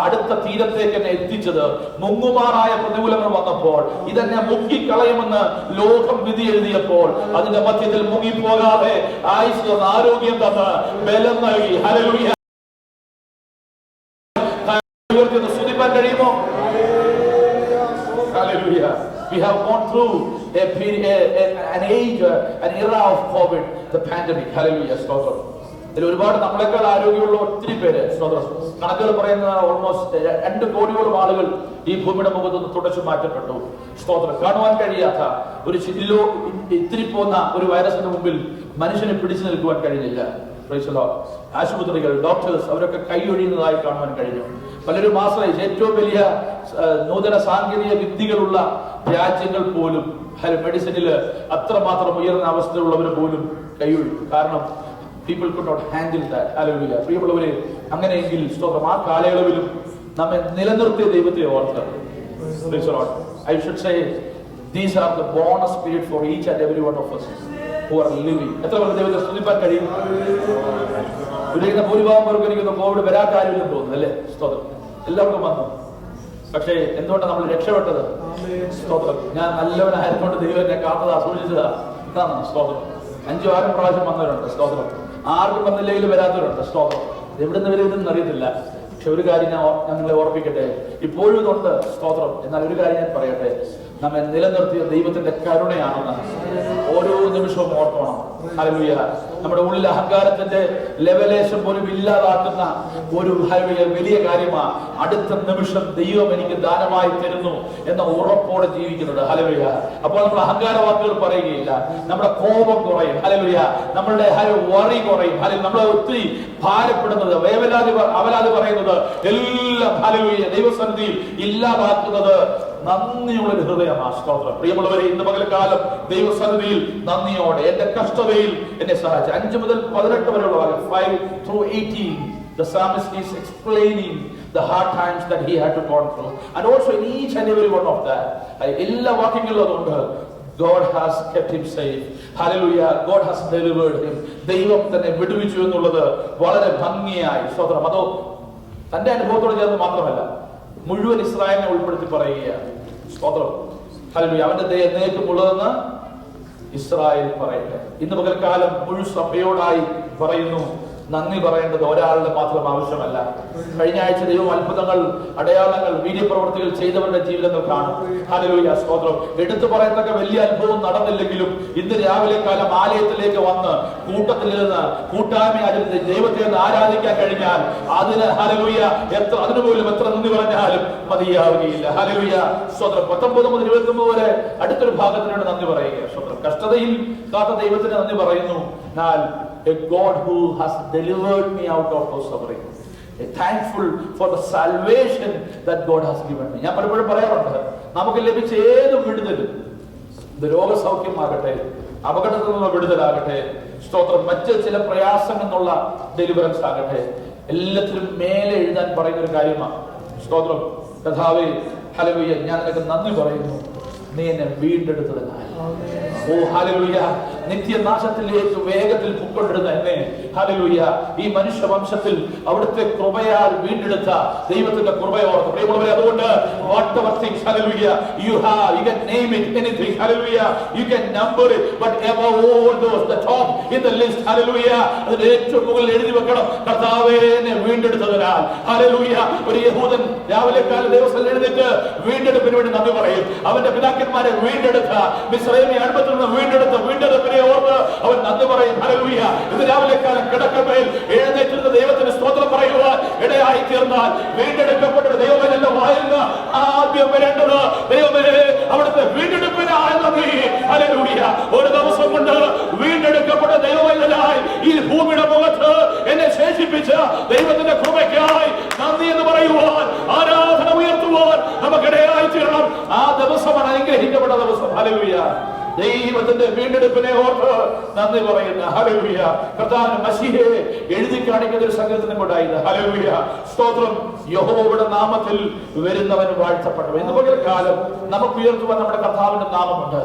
അടുത്ത തീരത്തേക്ക് എന്നെ എത്തിച്ചത്, മുങ്ങുമാറായ പ്രതികൂലങ്ങൾ വന്നപ്പോൾ, ഇതെന്നെ മുങ്ങിക്കളയുമെന്ന് ലോകം വിധി എഴുതിയപ്പോൾ അതിന്റെ മധ്യത്തിൽ മുങ്ങിപ്പോകാതെ ആയുസ് തന്ന്, ആരോഗ്യം തന്ന്, ബലം നൽകി. ഹല്ലേലൂയ. സ്തുതിപ്പാൻ കഴിയുമോ? Hallelujah. We have gone through a period, an age, an era of COVID, the pandemic. Hallelujah. സ്തോത്രം. ഇതിൽ ഒരുപാട് നമ്മളെക്കാൾ ആരോഗ്യമുള്ള ഒത്തിരി പേര്, സ്തോത്രം, കണക്കുകൾ പറയുന്ന ഓൾമോസ്റ്റ് 2 കോടിയോളം ആളുകൾ ഈ ഭൂമിയുടെ മുഖത്ത് നിന്ന് തുടച്ചു മാറ്റപ്പെട്ടു. സ്തോത്രം. കാണുവാൻ കഴിയാത്ത ഒരു ചില്ലോ ഇത്തിരി പോന്ന ഒരു വൈറസിന് മുമ്പിൽ മനുഷ്യനെ പിടിച്ചു നിൽക്കുവാൻ കഴിഞ്ഞില്ല. ആശുപത്രികൾ, ഡോക്ടേഴ്സ് അവരൊക്കെ കൈയൊഴിയുന്നതായി കാണുവാൻ കഴിഞ്ഞു. പലരും ആശ്രയിച്ച് ഏറ്റവും വലിയ നൂതന സാങ്കേതിക വിദ്യകളുള്ള രാജ്യങ്ങൾ പോലും മെഡിസിനിൽ അത്രമാത്രം ഉയർന്ന അവസ്ഥയുള്ളവർ പോലും കൈയൊഴിയും. കാരണം people could not handle that. Hallelujah. പ്രിയമുള്ളവരെ, അങ്ങനെയെങ്കിൽ സ്തോത്രം, ആ കാലയളവിലും നമ്മെ നിലനിർത്തിയ ദൈവത്തെ ഓർക്കുക. I should say these are the bonus period for each and every one of us who are living. എത്ര പേർക്ക് ദൈവത്തെ സ്തുതിപ്പാൻ കഴിയും? ഭൂരിഭാഗം പേർക്ക് എനിക്കൊന്ന് കോവിഡ് വരാൻ കാര്യമില്ലെന്ന് തോന്നുന്നു, അല്ലേ? സ്തോത്രം. എല്ലാവർക്കും വന്നു. പക്ഷേ എന്തുകൊണ്ടാണ് നമ്മൾ രക്ഷപ്പെട്ടത്? സ്തോത്രം. ഞാൻ നല്ലവനായതുകൊണ്ട് ദൈവം എന്നെ കാത്തതാ, സൂക്ഷിച്ചതാ. ഇതാണ് സ്തോത്രം. 5-6 പ്രാവശ്യം വന്നവരുണ്ട്. സ്തോത്രം. ആർക്കും വന്നില്ലെങ്കിലും വരാത്തവരുണ്ട്. സ്തോത്രം. എവിടുന്ന് വരുന്നതെന്ന് അറിയത്തില്ല. പക്ഷെ ഒരു കാര്യം ഞാൻ നിങ്ങളെ ഓർപ്പിക്കട്ടെ, ഇപ്പോഴും ഇതുണ്ട്. സ്തോത്രം. എന്നാൽ ഒരു കാര്യം ഞാൻ പറയട്ടെ, നമ്മെ നിലനിർത്തിയ ദൈവത്തിന്റെ കരുണയാണെന്ന് ഓരോ നിമിഷവും ഓർക്കണം. ഹല്ലേലൂയ. നമ്മുടെ ഉള്ളിൽ അഹങ്കാരത്തിന്റെ ലെവലേശം പോലും ഇല്ലാതാക്കുന്ന ഒരു വലിയ കാര്യമാണ് അടുത്ത നിമിഷം ദൈവം എനിക്ക് ദാനമായി തരുന്നു എന്ന ഉറപ്പോടെ ജീവിക്കുന്നത്. ഹല്ലേലൂയ. അപ്പോൾ നമ്മൾ അഹങ്കാര വാക്കുകൾ പറയുകയില്ല, നമ്മുടെ കോപം കുറയും. ഹല്ലേലൂയ. നമ്മളുടെ വറി കുറയും. ഹല്ലേലൂയ. നമ്മളെ ഒത്തിരി ഭാരപ്പെടുന്നത്, അവലാതി പറയുന്നത് എല്ലാം ഹല്ലേലൂയ ദൈവസന്നിധിയിൽ ഇല്ലാതാക്കുന്നത് നന്ദിയുള്ളൊരു ഹൃദയമാണ്. സ്തോത്രം. പ്രിയമുള്ളവരെ, ഇന്ന് പകൽക്കാലം ദൈവസന്നിധിയിൽ നന്ദിയോടെ എന്റെ കഷ്ടതയിൽ എന്നെ സഹായിച്ചു. 5 മുതൽ 18 വരെയുള്ള ഭാഗം 5 through 18 the psalmist is explaining the hard times that he had to go through, and also in each and every one of that എല്ലാ വാക്യങ്ങളിലും അതുകൊണ്ട് God has kept him safe. Hallelujah. God has delivered him. ദൈവം തന്നെ വിടുവിച്ചു എന്നുള്ളത് വളരെ ഭംഗിയായി, സ്തോത്രം, അതോ തന്റെ അനുഭവത്തോട് ചേർന്ന് മാത്രമല്ല മുഴുവൻ ഇസ്രായേലിനെ ഉൾപ്പെടുത്തി പറയുകയാണ്. സ്തോത്രം. ഹല്ലേലൂയ. അവന്റെ നേതൃത്വമുള്ളതെന്ന് ഇസ്രായേൽ പറയട്ടെ. ഇന്ന് പകൽക്കാലം മുഴു സഭയോടായി പറയുന്നു, നന്ദി പറയേണ്ടത് ഒരാളുടെ മാത്രം ആവശ്യമല്ല. കഴിഞ്ഞ ആഴ്ച ദൈവം അത്ഭുതങ്ങൾ, അടയാളങ്ങൾ, വീര്യപ്രവർത്തികൾ ചെയ്തവരുടെ ജീവിതങ്ങൾ കാണും. ഹല്ലേലൂയ. സ്തോത്രം. എടുത്തു പറയത്തക്ക വലിയ അത്ഭുതം നടന്നില്ലെങ്കിലും ഇന്ന് രാവിലെ കാലം ആലയത്തിലേക്ക് വന്ന് കൂട്ടത്തിൽ നിന്ന് കൂട്ടായ്മ ആചരിച്ച് ദൈവത്തെ ഒന്ന് ആരാധിക്കാൻ കഴിഞ്ഞാൽ അതിന് ഹല്ലേലൂയ അതിനു പോലും എത്ര നന്ദി പറഞ്ഞാലും മതിയാവുകയില്ല. ഹല്ലേലൂയ. സ്തോത്രം. 19 മുതൽ 29 വരെ അടുത്തൊരു ഭാഗത്തിനോട് നന്ദി പറയുക. സ്തോത്രം. കഷ്ടതയിൽ കാത്ത ദൈവത്തിന് നന്ദി പറയുന്നു. എന്നാൽ a God who has delivered me out of those suffering. Thankful for the salvation that God has given me. ഞാൻ പലപ്പോഴും പറയാറുണ്ട്, നമുക്ക് ലഭിച്ച ഏത് വിടുതലും, ഇത് രോഗസൗഖ്യമാകട്ടെ, അപകടത്തിൽ നിന്നുള്ള വിടുതലാകട്ടെ, സ്തോത്രം, മറ്റ് ചില പ്രയാസങ്ങളിൽ നിന്നുള്ള ഡെലിവറൻസ് ആകട്ടെ, എല്ലാത്തിലും മേലെ എഴുതാൻ പറയുന്ന ഒരു കാര്യമാണ്. സ്തോത്രം. കർത്താവേ, ഹല്ലേലൂയ, ഞാൻ നിനക്ക് നന്ദി പറയുന്നു, നീ എന്നെ വീണ്ടെടുത്തതിനായി. ഓ ഹല്ലേലൂയ. നിത്യനാശത്തിലേക്ക് വേഗത്തിൽ പൊക്കൊണ്ടിരുന്ന എന്നെ ഹല്ലേലൂയ ഈ മനുഷ്യവംശത്തിൽ അവിടുത്തെ കൃപയാൽ വീണ്ടെടുത്ത ദൈവത്തിന്റെ കൃപയോർത്ത്. പ്രിയമുള്ളവരെ, അതുകൊണ്ട് whatever things hallelujah you have, you can name it anything, hallelujah, you can number it, but above all those, the top in the list, hallelujah, അതിൽ ഏറ്റവും മുകളിൽ എഴുതി വെക്കണം, കർത്താവേ എന്നെ വീണ്ടെടുത്തതിനാൽ. ഹല്ലേലൂയ. ഒരു യഹൂദൻ രാവിലെ കാലം ദിവസം എഴുന്നേറ്റ് വീണ്ടെടുപ്പിന് വേണ്ടി നന്ദി പറയും. അവന്റെ പിതാക്കന്മാരെ വീണ്ടെടുത്ത, മിസ്രൈമിലെ അടിമത്തിൽ നിന്ന് വീണ്ടെടുപ്പിനെ ഓർത്ത് അവൻ നന്ദി പറയും. ഹല്ലേലൂയ. ഇന്ന് രാവിലെ കാലം കിടക്കമേൽ എഴുന്നേറ്റിരുന്ന ദൈവത്തിന് സ്തോത്രം പറയുവാൻ ഇടയായി തീർന്നാൽ വീണ്ടെടുക്കപ്പെട്ട ദൈവമല്ല വായുന്ന ആദ്യം വരേണ്ടത് ദൈവമേ അവിടുത്തെ വീണ്ടെടുപ്പിനായി നന്ദി. ഹല്ലേലൂയ. ഒരു ദിവസം കൊണ്ട് വീണ്ടെടുക്കപ്പെട്ട ദൈവമല്ലായി ഈ ഭൂമിയുടെ മുഖത്ത് എന്നെ ശേഷിപ്പിച്ച ദൈവത്തിന്റെ കൃപയ്ക്കായി നന്ദി എന്ന് പറയുവാൻ, ആരാധന ഉയർത്തുവാൻ നമുക്കിടയായി തീരണം. ആ ദിവസമാണ് അനുഗ്രഹിക്കപ്പെട്ട ദിവസം. ഹല്ലേലൂയ. ദൈവത്തിന്റെ വീണ്ടെടുപ്പിനെ ഓർത്ത് നന്ദി പറയുന്ന. ഹല്ലേലൂയ. കർത്താവിന്റെ മശീഹയെ എഴുതി കാണിക്കുന്ന ഒരു സങ്കീർത്തനം കൊണ്ടായത്. ഹല്ലേലൂയ. സ്തോത്രം. യഹോവയുടെ നാമത്തിൽ വരുന്നവൻ വാഴ്ത്തപ്പെട്ടു. ഇന്ന് പകൽക്കാലം നമുക്ക് ഉയർത്തുവാൻ നമ്മുടെ കർത്താവിന്റെ നാമമുണ്ട്.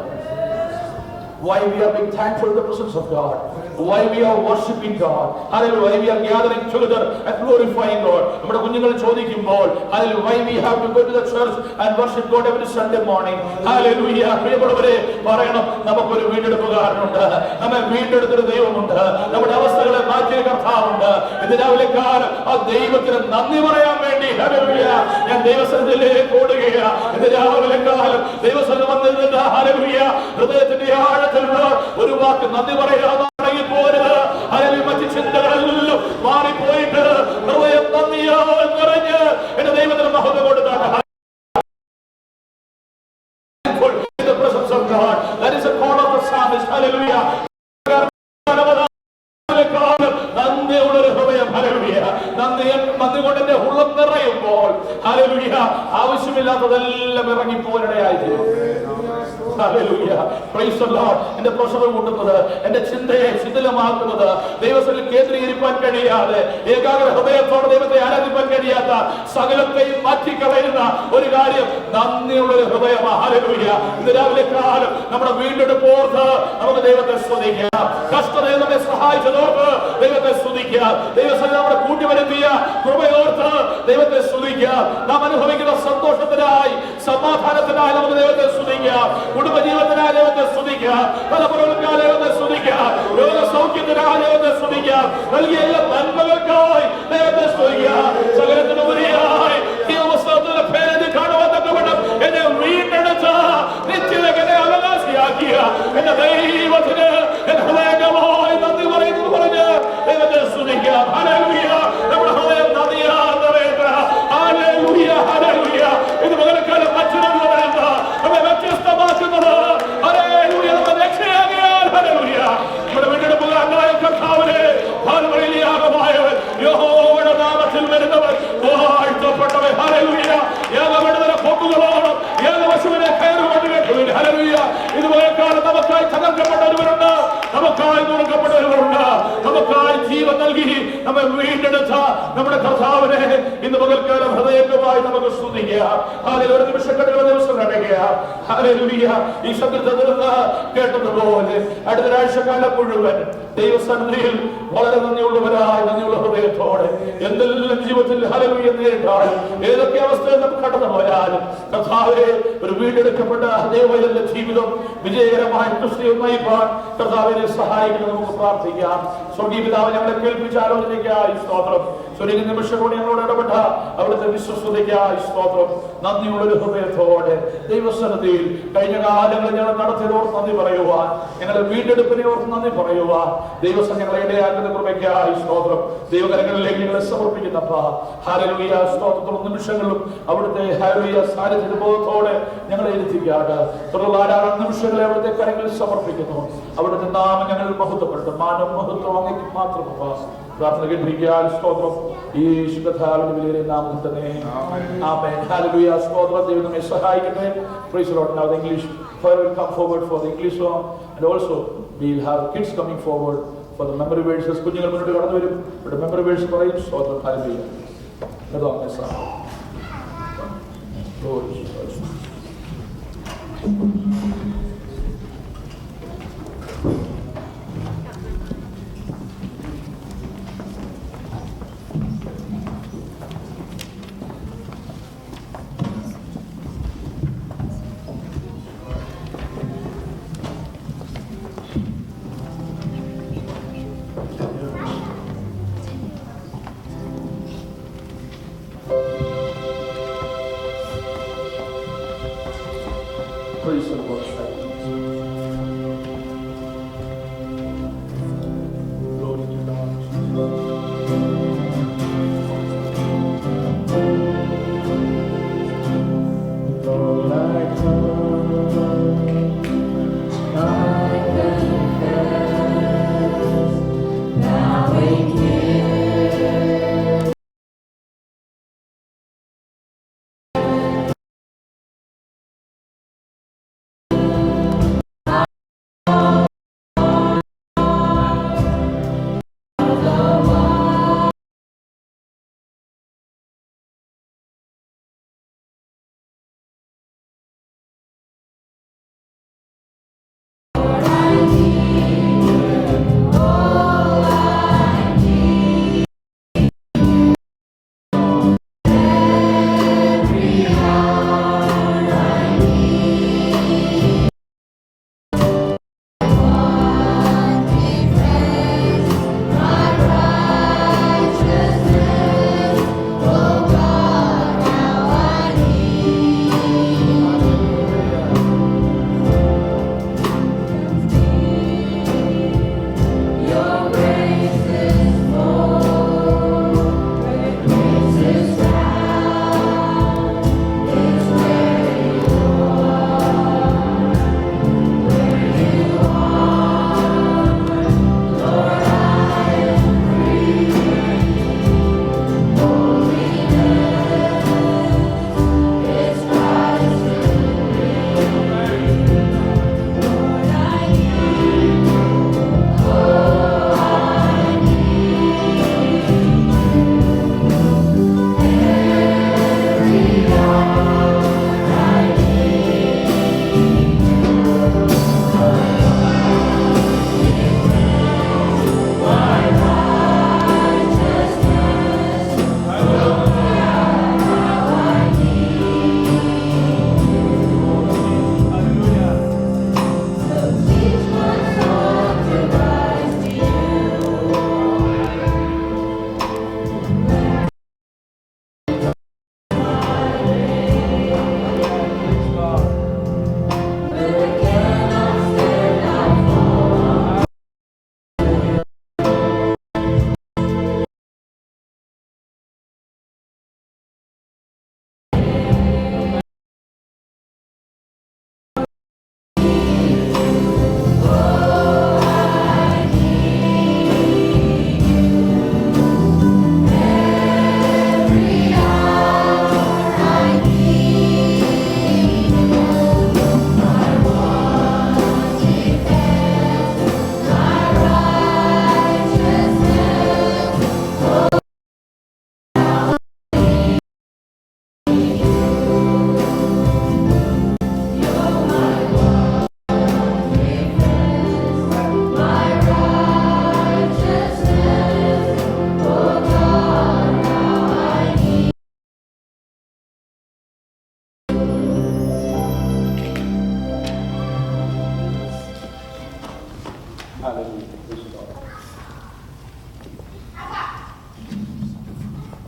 Why we are being thankful in the presence of God? why we are worshiping God, hallelujah, why we are gathering together and glorifying God. നമ്മുടെ കുഞ്ഞുങ്ങൾ ചോദിക്കുമ്പോൾ hallelujah, why we have to go to the church and worship God every Sunday morning, hallelujah. പ്രിയപ്പെട്ടവരെ പറയണം, നമുക്കൊരു വീണ്ടെടുപ്പുകാരനുണ്ട്, നമ്മെ വീണ്ടെടുത്തൊരു ദൈവമുണ്ട്, നമ്മുടെ അവസ്ഥകളെ മാറ്റിയ കർത്താവുണ്ട്. ഇന്ന് രാവിലെ കാലം ആ ദൈവത്തിന് നന്ദി പറയാൻ വേണ്ടി ഹല്ലേലൂയ ഞാൻ ദൈവസന്നിധിയിലേക്ക് ഓടുകയാ. ഇന്ന് രാവിലെ കാലം ദൈവസന്നിധി വന്നിരുന്നിട്ട് ഹല്ലേലൂയ ഹൃദയത്തിന്റെ ആഴത്തിലുള്ള ഒരു വാക്ക് നന്ദി പറയാതെ പോരുത്. ഹല്ലേലൂയ മറ്റു ചിന്തകളെല്ലാം മാറിപ്പോയിട്ട് ഹൃദയം നന്ദിയാൽ നിറഞ്ഞ് എന്റെ ദൈവത്തിന് മഹത്വം കൊടുത്താണ്. In the presence of God, that is a call of the psalmist, hallelujah. നന്ദിയുള്ളൊരു ഹൃദയം, ഹല്ലേലൂയ, നന്ദി കൊണ്ട് എന്റെ ഉള്ളം നിറയുമ്പോൾ ഹല്ലേലൂയ ആവശ്യമില്ലാത്തതെല്ലാം ഇറങ്ങിപ്പോയിടയായിത്തീരും. Hallelujah, praise the Lord. എന്റെ പ്രഷർ കൂട്ടുന്നത്, എന്റെ ചിന്തയെ ശിഥിലമാക്കുന്നത്, ദൈവത്തിൽ കേന്ദ്രീകരിക്കാൻ കഴിയാതെ ഏകാഗ്ര ഹൃദയത്തോടെ ദൈവത്തെ ആരാധിക്കാൻ കഴിയാത്ത സകലത്തെയും മാറ്റിക്കളയുന്ന ഒരു കാര്യം നന്ദിയുള്ളൊരു ഹൃദയമാണ്. ഹല്ലേലൂയ. ഇന്ന് രാവിലെ കാലം നമ്മുടെ വീണ്ടെടുപ്പ് ഓർത്ത് നമുക്ക് ദൈവത്തെ സ്തുതിക്കാം. കഷ്ടതയിൽ നമ്മെ സഹായിച്ചതോർത്ത് ദൈവത്തെ സ്തുതിക്കാം. ദൈവസന്നിധി നമ്മുടെ കൂട്ടിവരുത്തിയ കൃപയോർത്ത് ദൈവത്തെ സ്തുതിക്കാം. നാം അനുഭവിക്കുന്ന സന്തോഷത്തിനായി സമാധാനത്തിനായി നമുക്ക് ദൈവത്തെ സ്തുതിക്കാം. കുടുംബജീവിതത്തിനായി ദൈവത്തെ സ്തുതിക്കാം. ഫലപ്രദങ്ങൾക്കായി ദൈവത്തെ സ്തുതിക്കാം. രോഗസൗഖ്യത്തിനായി ദൈവത്തെ സ്തുതിക്കാം. നൽകിയ എല്ലാ നന്മകൾക്കായി ദൈവത്തെ സ്തുതിക്കാം. സകലത്തിനുപരിയായി ഈ അവസരത്തിന്റെ പേര് കാണുവാൻ തക്കവണ്ണം എന്നെ വീണ്ടെടുത്ത നിത്യതയ്ക്ക് എന്നെ അവകാശിയാക്കിയ എന്റെ ദൈവത്തിന് എന്റെ ഹൃദയമായി നന്ദി പറയുന്നത് പറഞ്ഞ് ദൈവത്തെ സ്തുതിക്കാം. ഹല്ലേലൂയ. നമ്മുടെ ഹൃദയം നദിയാൽ നിറയട്ടെ. Hallelujah, hallelujah. ഇത് മുതൽക്കാലം മറ്റൊരുവരല്ല നമ്മെ വ്യത്യസ്തമാക്കുന്നത്. ഹല്ലേലൂയ, നമ്മുടെ രക്ഷയാകിയാൽ ഹല്ലേലൂയ. നമ്മുടെ വീണ്ടെടുപ്പുകാരനായ കർത്താവിനെ ഭാരമേറിയയാഗമായവൻ യഹോവയുടെ നാമത്തിൽ വരുന്നവൻ വാഴ്ത്തപ്പെട്ടവൻ. ഹല്ലേലൂയ. ഏകപെടുന്ന കൊമ്പുകളോളം ഏകവശുവിനെ കയറുകൊണ്ട് കേട്ടുവിൻ. ഹല്ലേലൂയ. ഇതുപോലെ കാലം നമുക്കായി തകർക്കപ്പെട്ടവരുണ്ട്, നമുക്കായി നുറുക്കപ്പെട്ടവരുണ്ട്, നമുക്കായി ജീവൻ നൽകി നമ്മെ വീണ്ടെടുത്ത നമ്മുടെ കർത്താവിനെ ഇന്ന് പകൽക്കാലം ഹൃദയംഗമായി നമുക്ക് സ്തുതിക്കാം. ഹല്ലേലൂയ. ഒരു നിമിഷം കണ്ടുള്ള ദിവസം നടക്കുകയാണ്. ഹല്ലേലൂയ. ഈ ശബ്ദത്തിൽ നിന്ന് കേട്ടതുപോലെ അടുത്ത ഒരാഴ്ചക്കാലം മുഴുവൻ ദൈവസന്നിധിയിൽ വളരെ നന്ദിയുള്ളവരായി നന്ദിയുള്ള ഹൃദയത്തോടെ എന്തെല്ലാം ജീവിതത്തിൽ ഹല്ലേലൂയ നേരിട്ടാലും ഏതൊക്കെ അവസ്ഥയിൽ നമുക്ക് കടന്നു പോയാലും കർത്താവേ ഒരു വീണ്ടെടുക്കപ്പെട്ട ദൈവത്തിന്റെ ജീവിതം വിജയകരമായ ക്രിസ്തുവിനെ നയിപ്പാൻ കർത്താവിനെ സഹായിക്കണം. നമുക്ക് പ്രാർത്ഥിക്കാം. സ്വർഗീയ പിതാവ് ഞങ്ങളെ കേൾപ്പിച്ച ആലോചനയ്ക്കായി സ്തോത്രം. സ്വർഗീയ നിമിഷങ്ങളോട് ഞങ്ങളോട് ഇടപെട്ട അവിടുത്തെ വിശ്വസ്തതയ്ക്കായി സ്തോത്രം. നന്ദിയുള്ളൊരു ഹൃദയത്തോടെ ദൈവസന്നിധിയിൽ കഴിഞ്ഞ കാലങ്ങളിൽ ഞങ്ങൾ നടത്തിയതോർത്ത് നന്ദി പറയുവാൻ, ഞങ്ങളുടെ വീണ്ടെടുപ്പിനെ ഓർത്ത് നന്ദി പറയുവാൻ ദൈവസം ഞങ്ങളെ ഇടയാക്കുന്ന കൃപയ്ക്കായി സ്തോത്രം. ദൈവകരങ്ങളിലേക്ക് ഞങ്ങളെ സമർപ്പിക്കുന്നപ്പ ഹല്ലേലൂയ. സ്തോത്രത്തോടെ നിമിഷങ്ങളും അവിടുത്തെ ഹല്ലേലൂയ സാന്നിധ്യ ബോധത്തോടെ ഞങ്ങളെ ഇരുത്തിക്കാണ്. തുടർന്നുള്ള ആരാധന നിമിഷങ്ങളെ അവിടുത്തെ കരങ്ങളിൽ സമർപ്പിക്കുന്നു. അവിടുത്തെ നാമം ഞങ്ങൾ മഹത്വപ്പെടുത്തും. മാനം മഹത്വം അങ്ങേക്ക് മാത്രം പ്രാർത്ഥന കേട്ടിരിക്കാൻ സ്തോത്രം. ഈ ശുദ്ധധാരുടെ വിലയേറിയ നാമത്തിൽ തന്നെ ആമേൻ. ഹല്ലേലൂയ. സ്തോത്രം. ദൈവം നമ്മെ സഹായിക്കട്ടെ. Praise the Lord. Now the English choir will come forward for the English song, and also we'll have kids coming forward for the memory verses. കുഞ്ഞുങ്ങൾ മുന്നോട്ട് കടന്നു വരും. ഇവിടെ മെമ്മറി വേഴ്സ് പറയും. സ്തോത്രം. ഹല്ലേലൂയ. അതാണ് sir.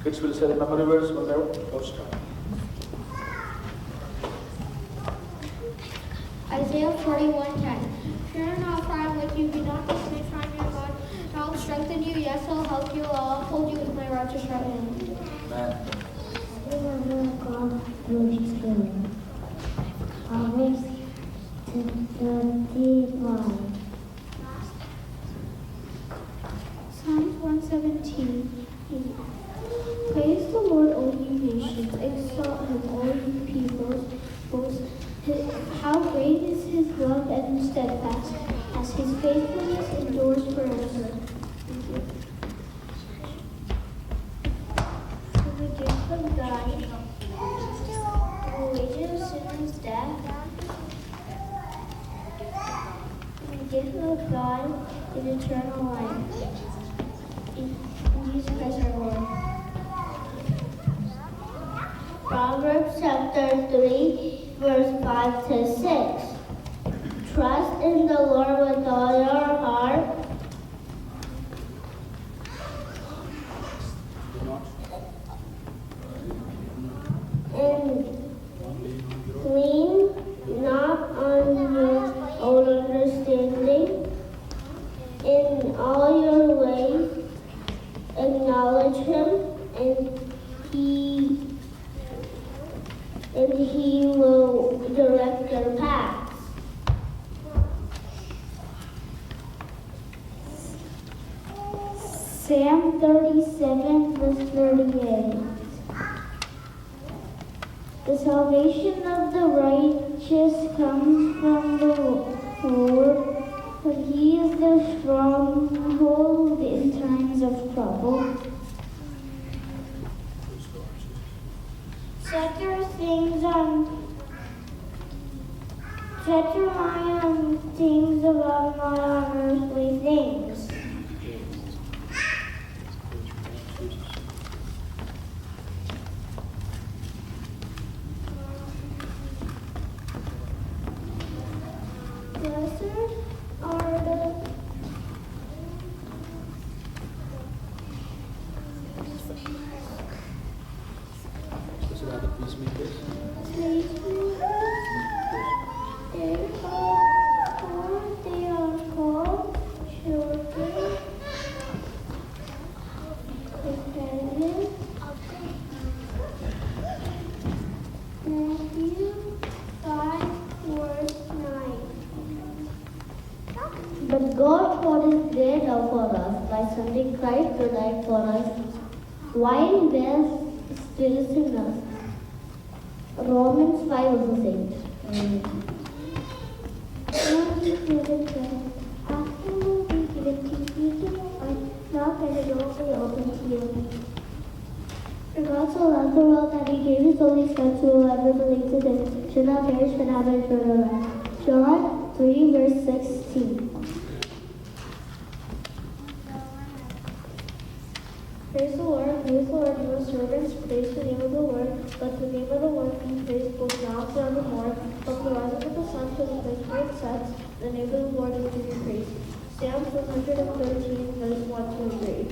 Kids will say the memory verse when they first time. Isaiah 41:10. Fear not, for I am with you. Be not dismayed, for I am your God. I will strengthen you. Yes, I will help you. I will uphold you with my righteous right hand. Amen. God through His Spirit. Proverbs 31. Psalms 117. Praise the Lord, all you nations. Exalt Him, all you peoples. How great is His love and steadfast, as His faithfulness endures forever. The gift of God, the wages of sin is death. The gift of God is eternal life. In Jesus Christ our Lord. Proverbs chapter 3, verse 5 to 6. Trust in the Lord with all your heart. And lean not on your own understanding. In all your ways acknowledge Him, and He will direct your paths. Psalm 37, verse 38. The salvation of the righteous comes from the Lord, for He is their stronghold in times of trouble. Set your mind on things above, not on earthly things. Blessed are the Peacemakers. They are called children, dependent. Matthew 5, verse 9. But God poured His great love for us by sending Christ to die for us while we are still sinners. Romans 5 verse 8. Not He given them, after will be given to you, and knock and the door will be open to you. For God so loved the world that He gave His only Son, to whoever believes in Him should not perish but have eternal life. John 3 verse 16. Praise the Lord, you are servants, praise the name of the Lord. Let the name of the Lord be praised both now and forevermore. From the rising of the sun to the place where it sets, the name of the Lord is to be praised. Psalm 113, verse 1 to 3.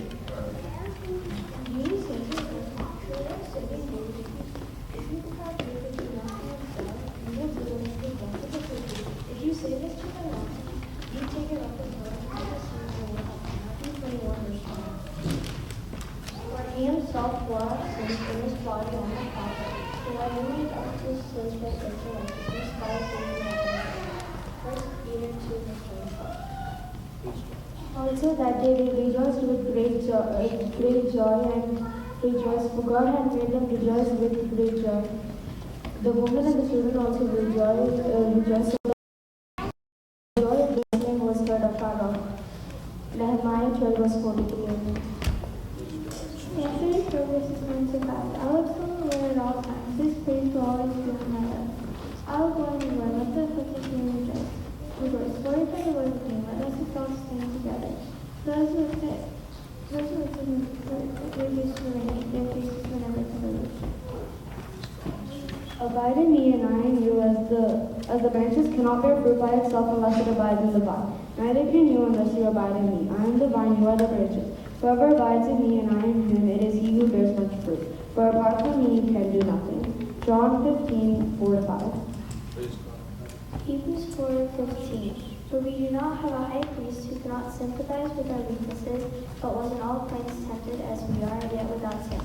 If you say this to the Lord, you take it up with her, Matthew 21, verse 1. For He Himself bore our sins in His body on the cross, so that we may die to sins by faith and righteousness by faith in Christ. 1 Peter 2, verse 25. Also that day they rejoiced with great joy and rejoiced, for God had made them rejoice with great joy. The women and the children also rejoiced. Joy and listening was heard afar off. Nehemiah 12 verse 43. Yesterday progress is going to pass. I will extol the Lord at all times. His praise will always be on my lips. I will go and run. Let the afflicted hear me rejoice. Glorify the Lord with me. Let us exalt His name together. Those who accept their faces to reign, their faces will never converge. Abide in me, and I in you, as the branches cannot bear fruit by itself unless it abides in the vine. Neither can you unless you abide in me. I am the vine, you are the branches. Whoever abides in me and I in him, it is he who bears much fruit. For apart from me you can do nothing. John 15:4-5. Hebrews 4:15. For we do not have a high priest who cannot sympathize with our weaknesses, but was in all points tempted as we are, yet without sin.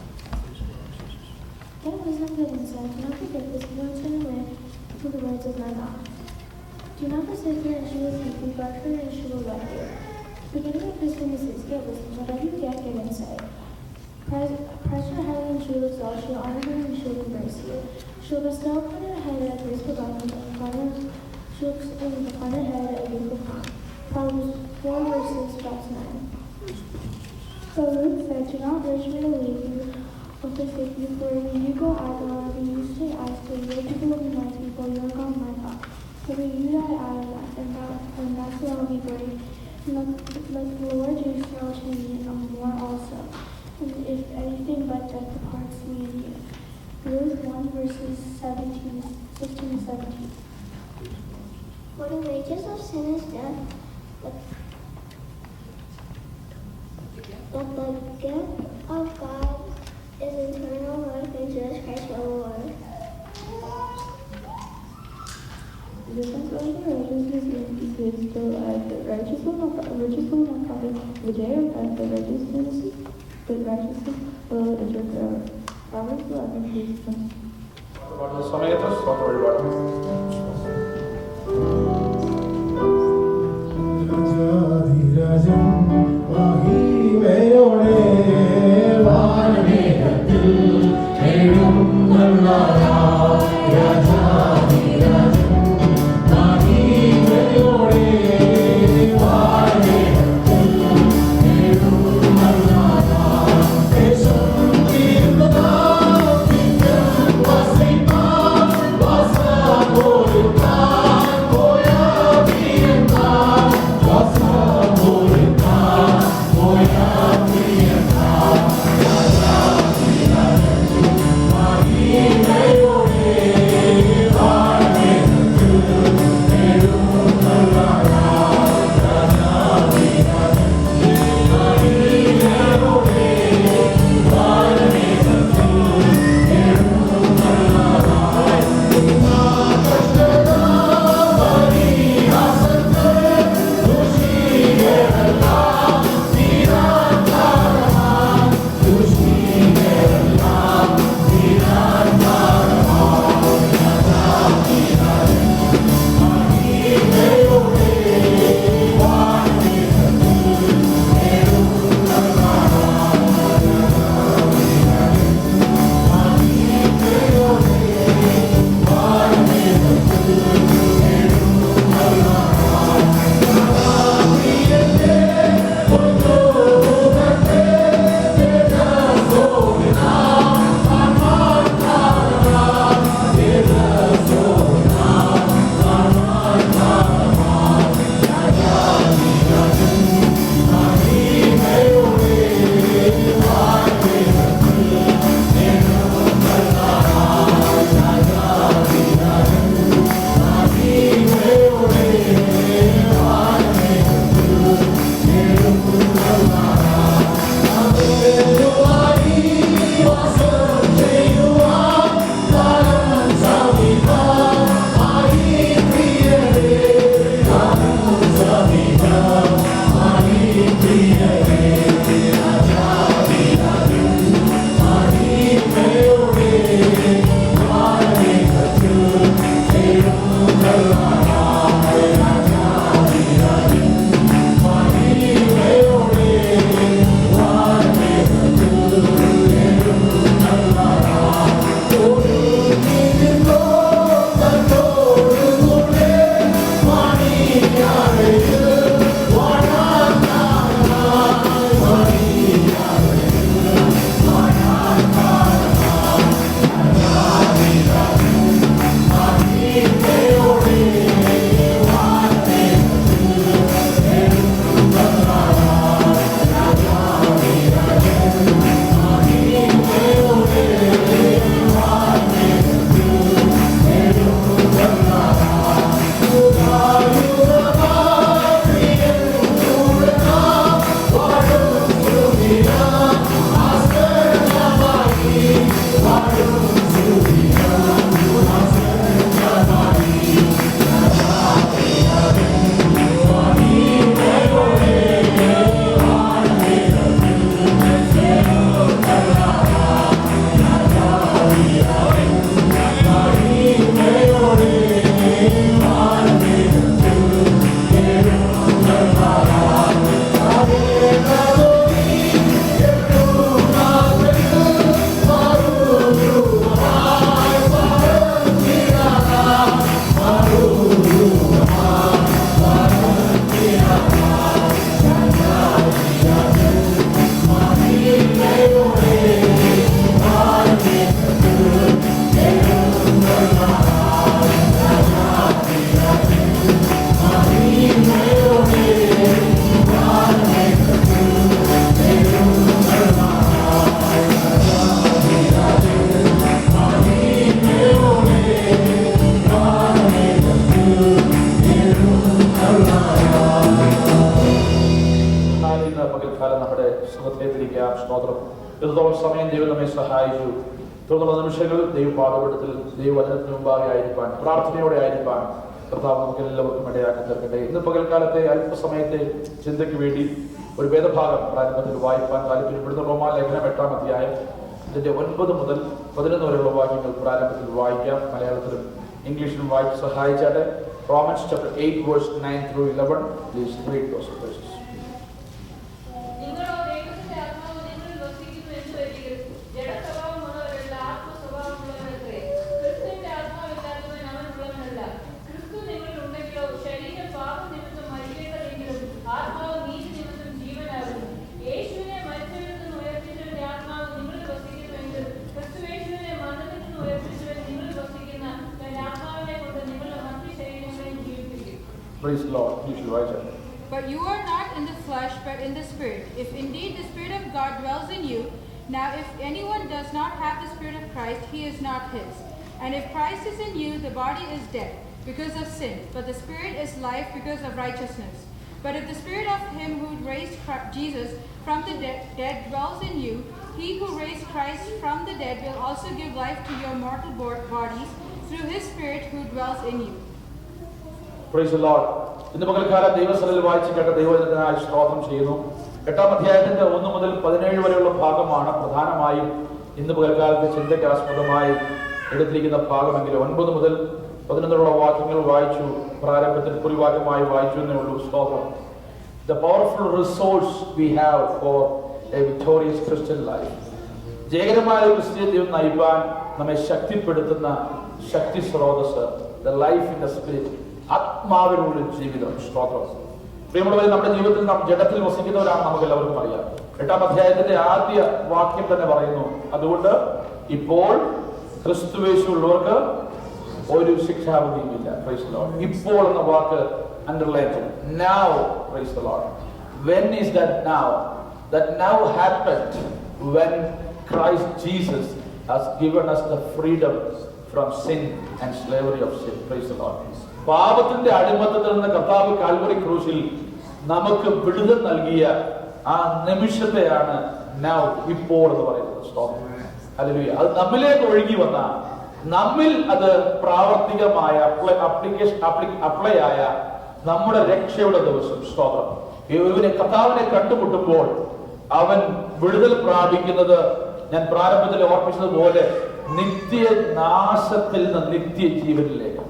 Get wisdom, good insight. Do not forget this, do not turn away from the words of my mouth. Do not forsake her, and she will keep you, guard her, and she will love you. Beginning of wisdom is this: get wisdom, whatever you get insight. Press her highly, and she will exalt you, honor her, and she will embrace you. She will bestow upon her head a graceful garment, and upon her head a beautiful crown. Proverbs 4:6-9. So Ruth said, do not urge me to leave you or forsake you, for when you go, I go, and when you stay, I stay. Your people will be my people, your God my God. For when you die, I will die, and that's where I will be buried. Let the Lord do so to me, and more also. And if anything but death departs me and you. Ruth 1:16-17. For the wages of sin is death, but the gift of God is eternal life in Jesus Christ our Lord. The defense of the righteousness is still the righteous will not profit the day of the righteousness will endure forever. Proverbs 11:3. സമയത്ത് സ്തോത്ര വഴിപാട്. രാജാധിരാജൻ മഹിമയോടെ വാനമേഘത്തിൽ എഴുന്നള്ളാനാ. രാജാധിരാജൻ മഹിമയോടെ വാനമേഘത്തിൽ എഴുന്നള്ളാനാ. ദേശം തീർന്നതാം നിത്യം വസിപ്പാൻ വാസമൊരുക്കാൻ പോയ നമ്മുടെ ശ്രദ്ധയിലിരിക്കാം. സ്തോത്രം. ഇത്രത്തോളം സമയം ദൈവം നമ്മെ സഹായിച്ചു. തുടർന്നുള്ള നിമിഷങ്ങളിൽ ദൈവപാദപീഠത്തിൽ ദൈവവചനത്തിന് മുമ്പാകെ ആയിരിക്കാൻ, പ്രാർത്ഥനയോടെ ആയിരിക്കാൻ കർത്താവ് നമുക്ക് എല്ലാവർക്കും ഇടയാക്കി തീർക്കട്ടെ. ഇന്ന് പകൽക്കാലത്തെ അല്പസമയത്തെ ചിന്തയ്ക്ക് വേണ്ടി ഒരു വേദഭാഗം പ്രാരംഭത്തിൽ വായിക്കാൻ താല്പര്യപ്പെടുന്ന റോമാലേഖനം 8-ാം അധ്യായം ഇതിന്റെ 9 മുതൽ 11 വരെയുള്ള വാക്യങ്ങൾ പ്രാരംഭത്തിൽ വായിക്കാം. മലയാളത്തിലും ഇംഗ്ലീഷിലും വായിച്ച് സഹായിച്ചാട്ടെ. Romans chapter 8 verse 9 through 11. Please read those verses. Praise the Lord. You should write it. But you are not in the flesh, but in the Spirit, if indeed the Spirit of God dwells in you. Now if anyone does not have the Spirit of Christ, he is not his. And if Christ is in you, the body is dead because of sin, but the Spirit is life because of righteousness. But if the Spirit of him who raised Jesus from the dead dwells in you, he who raised Christ from the dead will also give life to your mortal bodies through his Spirit who dwells in you. Praise the Lord. ഇന്ന് പകൽക്കാലം ദൈവസഭയിൽ വായിച്ചു കേട്ട ദൈവവചനത്തിനായി സ്തോത്രം ചെയ്യുന്നു. 8-ാം അധ്യായത്തിന്റെ 1 മുതൽ 17 വരെയുള്ള ഭാഗമാണ് പ്രധാനമായും ഇന്ന് പകൽക്കാലത്തെ ചിന്തയ്ക്ക് ആസ്പദമായി എടുത്തിരിക്കുന്ന ഭാഗമെങ്കിലും 9 മുതൽ 11 വാക്യങ്ങൾ വായിച്ചു. പ്രാരംഭത്തിൽ കുറിവാക്യമായി വായിച്ചു എന്നേ ഉള്ളൂ. സ്തോത്രം. The powerful resource we have for a victorious Christian life. ജയകരമായ ക്രിസ്തീയ ജീവിതം നയിക്കാൻ നമ്മെ ശക്തിപ്പെടുത്തുന്ന ശക്തി സ്രോതസ്, the life in the spirit, ആത്മാവിനുള്ള ജീവിതം. സ്തോത്രം. പ്രിയമുള്ളവരെ, നമ്മുടെ ജീവിതത്തിൽ നാം ജഡത്തിൽ വസിക്കുന്നവരാണ്, നമുക്ക് എല്ലാവർക്കും അറിയാം. 8-ാം അധ്യായത്തിന്റെ ആദ്യ വാക്യം തന്നെ പറയുന്നു, അതുകൊണ്ട് ഇപ്പോൾ ക്രിസ്തുവേശുള്ളവർക്ക് ഒരു ശിക്ഷാവിധിയുമില്ല. Price the Lord. ഇപ്പോൾ എന്ന വാക്ക് അണ്ടർലൈൻ ചെയ്യണം. Now, praise the Lord. When is that now? That now happened when Christ Jesus has given us the freedom from sin and slavery of sin. Praise the Lord. പാപത്തിന്റെ അടിമത്തത്തിൽ നിന്ന് കർത്താവ് കാൽവറി ക്രൂശിൽ നമുക്ക് വിടുതൽ നൽകിയ ആ നിമിഷത്തെയാണ് now, ഇപ്പോൾ എന്ന് പറയുന്നത്. ഹല്ലേലൂയ. അത് നമ്മിലേക്ക് ഒഴുകി വന്ന, നമ്മിൽ അത് പ്രാവർത്തികമായ അപ്ലൈ ആയ നമ്മുടെ രക്ഷയുടെ ദിവസം. സ്തോത്രം. ഇവനെ കർത്താവിനെ കണ്ടുമുട്ടുമ്പോൾ അവൻ വിടുതൽ പ്രാപിക്കുന്നത്, ഞാൻ പ്രാരംഭത്തിൽ ഓർപ്പിച്ചതുപോലെ, നിത്യനാശത്തിൽ നിന്ന് നിത്യജീവനിലേക്ക്.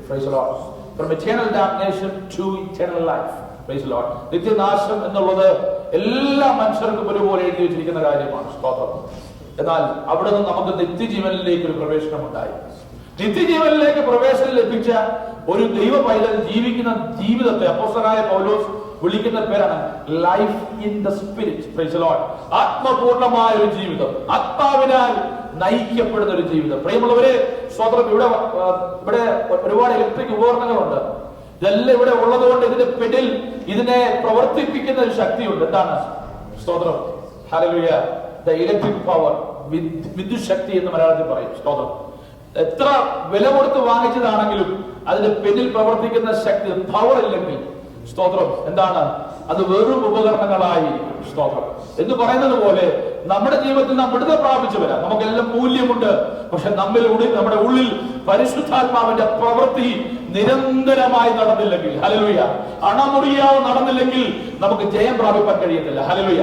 Praise the Lord. From eternal damnation to eternal life. Praise the Lord. നിത്യനാശം എന്നുള്ളത് എല്ലാ മനുഷ്യർക്കും ഒരുപോലെ എഴുതി വെച്ചിരിക്കുന്ന കാര്യമാണ്. സ്തോത്രം. എന്നാൽ അവിടെ നിന്ന് നമുക്ക് നിത്യജീവനിലേക്ക് ഒരു പ്രവേശനം ഉണ്ടായി. നിത്യജീവനിലേക്ക് പ്രവേശനം ലഭിച്ച ഒരു ദൈവ പൈതൽ ജീവിക്കുന്ന ജീവിതത്തെ അപ്പോസ്തലനായ പൗലോസ് വിളിക്കുന്ന പേരാണ് life in the spirit. Praise the Lord. ആത്മപൂർണമായ ഒരു ജീവിതം, ആത്മാവിനാൽ നയിക്കപ്പെടുന്ന ഒരു ജീവിതം. പ്രിയമുള്ളവരെ, സ്തോത്രം. ഇവിടെ ഒരുപാട് ഇലക്ട്രിക് ഉപകരണങ്ങളുണ്ട്. ഇതെല്ലാം ഇവിടെ ഉള്ളത് കൊണ്ട് ഇതിന്റെ പിന്നിൽ ഇതിനെ പ്രവർത്തിപ്പിക്കുന്ന ഒരു ശക്തിയുണ്ട്. എന്താണ്? സ്തോത്രം. ഹല്ലേലൂയ. ദ ഇലക്ട്രിക് പവർ, വിദ്യുത് ശക്തി എന്ന് മലയാളത്തിൽ പറയും. സ്തോത്രം. എത്ര വില കൊടുത്ത് വാങ്ങിച്ചതാണെങ്കിലും അതിന്റെ പിന്നിൽ പ്രവർത്തിക്കുന്ന ശക്തി, പവർ ഇല്ലെങ്കിൽ, സ്തോത്രം, എന്താണ്? അത് വെറും ഉപകരണങ്ങളായി. സ്തോത്രം. എന്ന് പറയുന്നത് പോലെ നമ്മുടെ ജീവിതത്തിൽ നാം വിടുതൽ പ്രാപിച്ചു വരാം. നമുക്കെല്ലാം മൂല്യമുണ്ട്. പക്ഷെ നമ്മുടെ ഉള്ളിൽ പരിശുദ്ധാത്മാവിന്റെ പ്രവൃത്തി നിരന്തരമായി നടന്നില്ലെങ്കിൽ, ഹല്ലേലൂയ, അണമുറിയാതെ നടന്നില്ലെങ്കിൽ നമുക്ക് ജയം പ്രാപിക്കാൻ കഴിയത്തില്ല. ഹല്ലേലൂയ.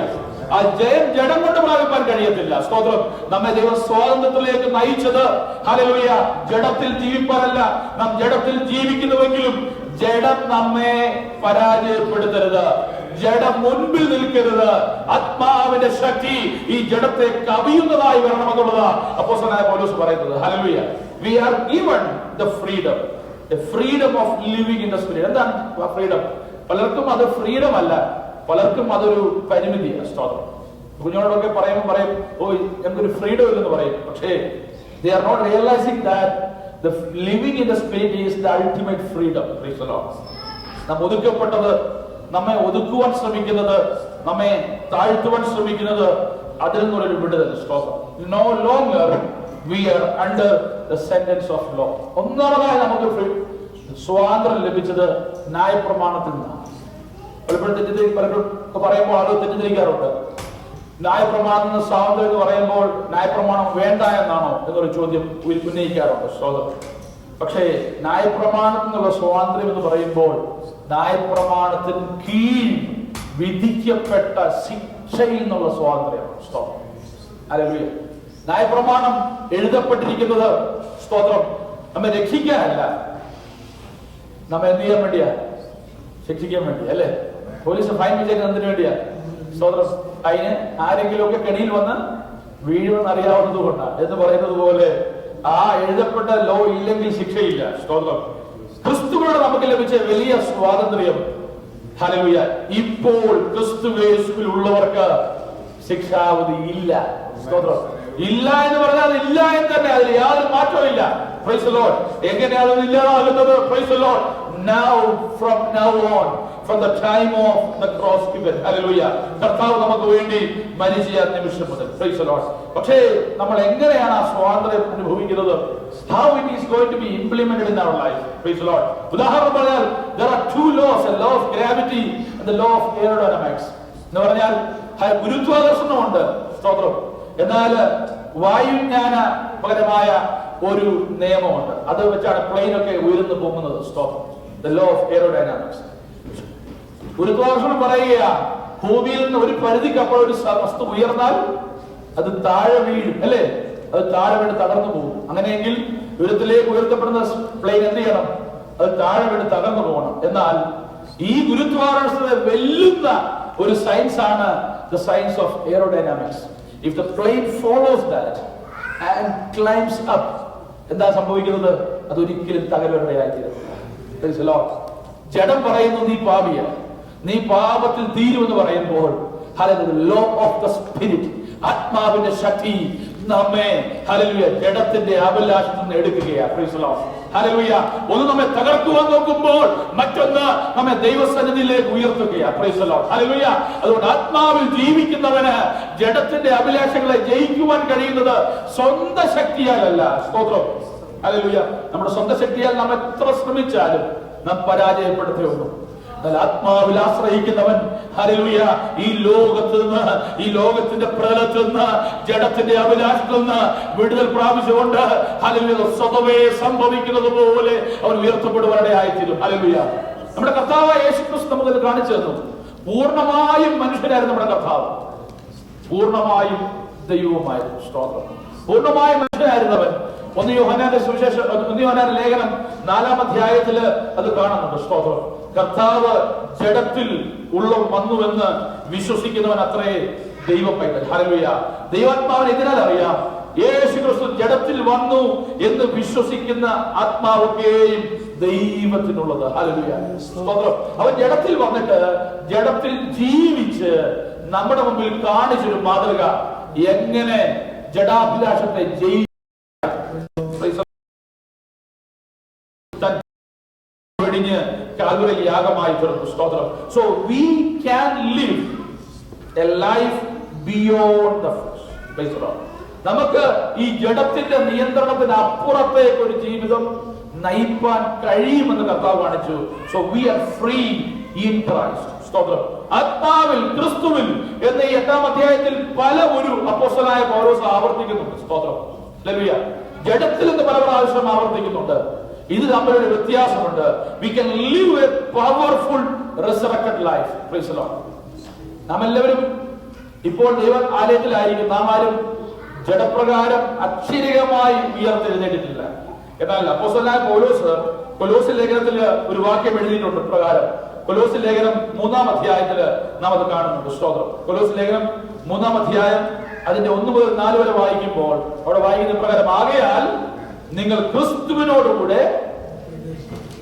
ആ ജയം ജഡം കൊണ്ട് പ്രാപിക്കാൻ കഴിയത്തില്ല. സ്തോത്രം. നമ്മെ ദൈവ സ്വാതന്ത്ര്യത്തിലേക്ക് നയിച്ചത്, ഹല്ലേലൂയ, ജഡത്തിൽ ജീവിപ്പാനല്ല. നാം ജഡത്തിൽ ജീവിക്കുന്നുവെങ്കിലും ജഡം നമ്മെ പരാജയപ്പെടുത്തരുത്. ജഡം മുൻപിൽ നിൽക്കരുത്. ആത്മാവിന്റെ ശക്തി ഈ ജഡത്തെ കവിയുന്നതായി വരണമെന്നുള്ളത് അപ്പോസ്തലനായ പൗലോസ് പറയുന്നത്. Hallelujah. We are given the freedom of living in the spirit. എന്താണ് ഫ്രീഡം? പലർക്കും അത് ഫ്രീഡം അല്ല, പലർക്കും അതൊരു പരിമിതിയാണ്. സ്തോത്രം. കുഞ്ഞോടൊക്കെ പറയും, ഓ ഞങ്ങൾക്കൊരു ഫ്രീഡം ഇല്ലെന്ന് പറയും. പക്ഷേ they are not realizing that the living in the spirit is the ultimate freedom. Praise the Lord. നാം ഒതുക്കപ്പെട്ടത്, നമ്മെ ഒതുക്കുവാൻ ശ്രമിക്കുന്നത്, നമ്മെ താഴ്ത്തുവാൻ ശ്രമിക്കുന്നത്, അതിൽ നിന്നൊരു വിടുതൽ. സ്തോത്രം. No longer we are under the sentence of law. ഒന്നാമതായി നമുക്ക് സ്വാതന്ത്ര്യം ലഭിച്ചത് ന്യായപ്രമാണത്തിൽ നിന്നാണ്. പലപ്പോഴും പറയുമ്പോൾ അത് തെറ്റിദ്ധരിക്കാറുണ്ട്. ന്യായപ്രമാണം സ്വാതന്ത്ര്യം എന്ന് പറയുമ്പോൾ ന്യായപ്രമാണം വേണ്ട എന്നാണോ എന്നൊരു ചോദ്യം ഉന്നയിക്കാറുണ്ട് സ്വാതന്ത്ര്യം. പക്ഷേ ന്യായപ്രമാണത്തിനുള്ള സ്വാതന്ത്ര്യം എന്ന് പറയുമ്പോൾ ന്യായപ്രമാണത്തിന് കീഴ് വിധിക്കപ്പെട്ട ശിക്ഷയിൽ നിന്നുള്ള സ്വാതന്ത്ര്യമാണ്. സ്തോത്രം. ഹല്ലേലൂയ. ന്യായപ്രമാണം എഴുതപ്പെട്ടിരിക്കുന്നത് സ്തോത്രം നമ്മെ രക്ഷിക്കാനല്ല, നമ്മെ എന്ത് ചെയ്യാൻ വേണ്ടിയാ? ശിക്ഷിക്കാൻ വേണ്ടിയാ അല്ലേ? പോലീസ് ഫൈൻ വെച്ചേക്കുന്നത് എന്തിനു വേണ്ടിയാ? സ്തോത്രം. അതിന് ആരെങ്കിലും ഒക്കെ കെണിയിൽ വന്ന് വീഴുമെന്ന് അറിയാവുന്നത് കൊണ്ടാണ് എന്ന് പറയുന്നത് പോലെ ആ എഴുതപ്പെട്ട ലോ ഇല്ലെങ്കിൽ ശിക്ഷയില്ല. സ്തോത്രം. ക്രിസ്തുവിനോട് നമുക്ക് ലഭിച്ച വലിയ സ്വാതന്ത്ര്യം, ഹല്ലേലൂയ, ഇപ്പോൾ ക്രിസ്തുയേശുവിൽ ഉള്ളവർക്ക് ശിക്ഷാവധി ഇല്ല. സ്തോത്രം. ഇല്ല എന്ന് പറഞ്ഞാൽ ഇല്ല എന്ന് തന്നെ, അതിൽ യാതൊരു മാറ്റവും ഇല്ല. Praise the Lord. എങ്ങനെയാണ് അത് ഇല്ലാതാകുന്നത്? Praise the Lord. Now, from now on, from the time of the cross given, hallelujah, കർത്താവ് നമുക്ക് വേണ്ടി മരിച്ച നിമിഷം മുതൽ. Price the Lord. പക്ഷേ നമ്മൾ എങ്ങനെയാണ് ആ സ്വാതന്ത്ര്യം അനുഭവിക്കുന്നത്? How it is going to be implemented in our life. Praise the Lord. ഉദാഹരണം പറഞ്ഞാൽ there are two laws, a law of gravity and the law of aerodynamics. എന്ന് പറഞ്ഞാൽ ഗുരുത്വാകർഷണമുണ്ട്. സ്തോത്രം. എന്നാൽ വായുജ്ഞാന പരമായ ഒരു നിയമമുണ്ട്. അത് വെച്ചാണ് പ്ലെയിനൊക്കെ ഉയർന്നു പോകുന്നത്. സ്തോത്രം. The law of aerodynamics. ഗുരുത്വാകർഷണം പറയുക, ഭൂമിയിൽ നിന്ന് ഒരു പരിധിക്കപ്പുറം ഒരു വസ്തു ഉയർന്നാൽ അത് താഴെ വീഴും അല്ലേ? അത് താഴെ വീണ് തകർന്നു പോകും. അങ്ങനെയെങ്കിൽ ഉയരത്തിലേക്ക് ഉയർത്തപ്പെടുന്ന പ്ലെയിൻ എന്ത് ചെയ്യണം? അത് താഴെ വീണ് തകർന്നു പോകണം. എന്നാൽ ഈ ഗുരുത്വാകർഷണത്തെ വെല്ലുന്ന ഒരു സയൻസ് ആണ് the science of aerodynamics. If the plane follows that and climbs up, എന്താ സംഭവിക്കുന്നത്? അതൊരിക്കലും തകരുകയായിത്തീരും. Praise the Lord. ജഡം പറയുന്നു നീ പാപിയാണ്, നീ പാപത്തിൽ തീരുമെന്ന് പറയുമ്പോൾ hallelujah, law of the spirit, ആത്മാവിന്റെ ശക്തി നമ്മെ ഹല്ലേലൂയ ജഡത്തിന്റെ അഭിലാഷത്തിൽ നിന്ന് എടുക്കുകയാണ്. Praise the Lord. ഹല്ലേലൂയ. ഒന്ന് നമ്മെ തകർക്കുവാൻ നോക്കുമ്പോൾ മറ്റൊന്ന് നമ്മെ ദൈവസന്നിധിയിലേക്ക് ഉയർത്തുകയാണ്. Praise the Lord. ഹല്ലേലൂയ. അതുകൊണ്ട് ആത്മാവിൽ ജീവിക്കുന്നവന് ജഡത്തിന്റെ അഭിലാഷങ്ങളെ ജയിക്കുവാൻ കഴിയുന്നത് സ്വന്തം ശക്തിയാലല്ല. സ്തോത്രം. ഹല്ലേലൂയ. നമ്മുടെ സ്വന്തം ശക്തിയാൽ നാം എത്ര ശ്രമിച്ചാലും നാം പരാജയപ്പെടുത്തേ ഉള്ളൂ. എന്നാൽ ആത്മാവിൽ ആശ്രയിക്കുന്നവൻ ഹല്ലേലൂയ ഈ ലോകത്ത് നിന്ന്, ഈ ലോകത്തിന്റെ പ്രതലത്തിൽ നിന്ന്, ജഡത്തിന്റെ അഭിലാഷത്തിൽ നിന്ന് വിടുതൽ പ്രാപിച്ചുകൊണ്ട് ഹല്ലേലൂയ സ്വതവേ സംഭവിക്കുന്നത് പോലെ അവൻ ഉയർത്തപ്പെടുവാനിടയായിത്തീരും. ഹല്ലേലൂയ. നമ്മുടെ കർത്താവായ യേശുക്രിസ്തു നമുക്ക് കാണിച്ചു തന്നു. പൂർണ്ണമായും മനുഷ്യനായിരുന്നു നമ്മുടെ കർത്താവ്, പൂർണ്ണമായും ദൈവവുമായിരുന്നു. സ്തോത്രം. പൂർണ്ണമായും മനുഷ്യനായിരുന്നവൻ. 1 യോഹന്നാന്റെ സുവിശേഷം, 1 യോഹന്നാന്റെ ലേഖനം 4-ാം അധ്യായത്തില് അത് കാണുന്നുണ്ട്. സ്തോത്രം. കർത്താവ് ജഡത്തിൽ ഉള്ള വന്നുവെന്ന് വിശ്വസിക്കുന്നവൻ അത്രേ ദൈവപൈതൽ. ഹല്ലേലൂയ. ദൈവാത്മാവിനെ ഇതിനാൽ അറിയാം, യേശുക്രിസ്തു ജഡത്തിൽ വന്നു എന്ന് വിശ്വസിക്കുന്ന ആത്മാവൊക്കെയും ദൈവത്തിനുള്ളത്. ഹല്ലേലൂയ. സ്തോത്രം. അവൻ ജഡത്തിൽ വന്നിട്ട് ജഡത്തിൽ ജീവിച്ച് നമ്മുടെ മുമ്പിൽ കാണിച്ചൊരു മാതൃക, എങ്ങനെ ജഡാഭിലാഷത്തെ ജയിച്ച് കാൽവരി യാഗമായി തീർന്നു. സ്തോത്രം. So we can live a life beyond the flesh. Praise the Lord. നമുക്ക് ഈ ജഡത്തിന്റെ നിയന്ത്രണത്തിന് അപ്പുറത്തേക്ക് ഒരു ജീവിതം നയിപ്പാൻ കഴിയുമെന്ന് കർത്താവ് കാണിച്ചു. So we are free in Christ. സ്തോത്രം. ആത്മാവിൽ ക്രിസ്തുവിൽ എന്ന ഈ 8-ാം അധ്യായത്തിൽ പല ഒരു അപ്പോസ്തലനായ പൗലോസ് ആവർത്തിക്കുന്നുണ്ട്. സ്തോത്രം. ഹല്ലേലൂയ. ജഡത്തിൽ എന്ന് പല പ്രാവശ്യം ആവർത്തിക്കുന്നുണ്ട്. ഇത് തമ്മിലൊരു വ്യത്യാസമുണ്ട്. We can live a powerful resurrected life. Praise the Lord. നാം എല്ലാവരും ഇപ്പോൾ ദൈവ ആലയത്തിലായിരിക്കും. നാം ആരും ജഡപ്രകാരം അക്ഷരികമായി ഉയർത്തെഴുന്നേറ്റിട്ടില്ല. എന്നാൽ അപ്പോസ്തലനായ പൗലോസ് കൊലോസ്യ ലേഖനത്തിൽ ഒരു വാക്യം എഴുതിയിട്ടുണ്ട് പ്രകാരം. കൊലോസ്യ ലേഖനം 3-ാം അധ്യായത്തിൽ നാം അത് കാണുന്നുണ്ട്. സ്തോത്രം. കൊലോസ്യ ലേഖനം 3-ാം അധ്യായം അതിന്റെ 1 മുതൽ 4 വരെ വായിക്കുമ്പോൾ അവിടെ വായിക്കുന്ന പ്രകാരം, ആകയാൽ നിങ്ങൾ ക്രിസ്തുവിനോടുകൂടെ,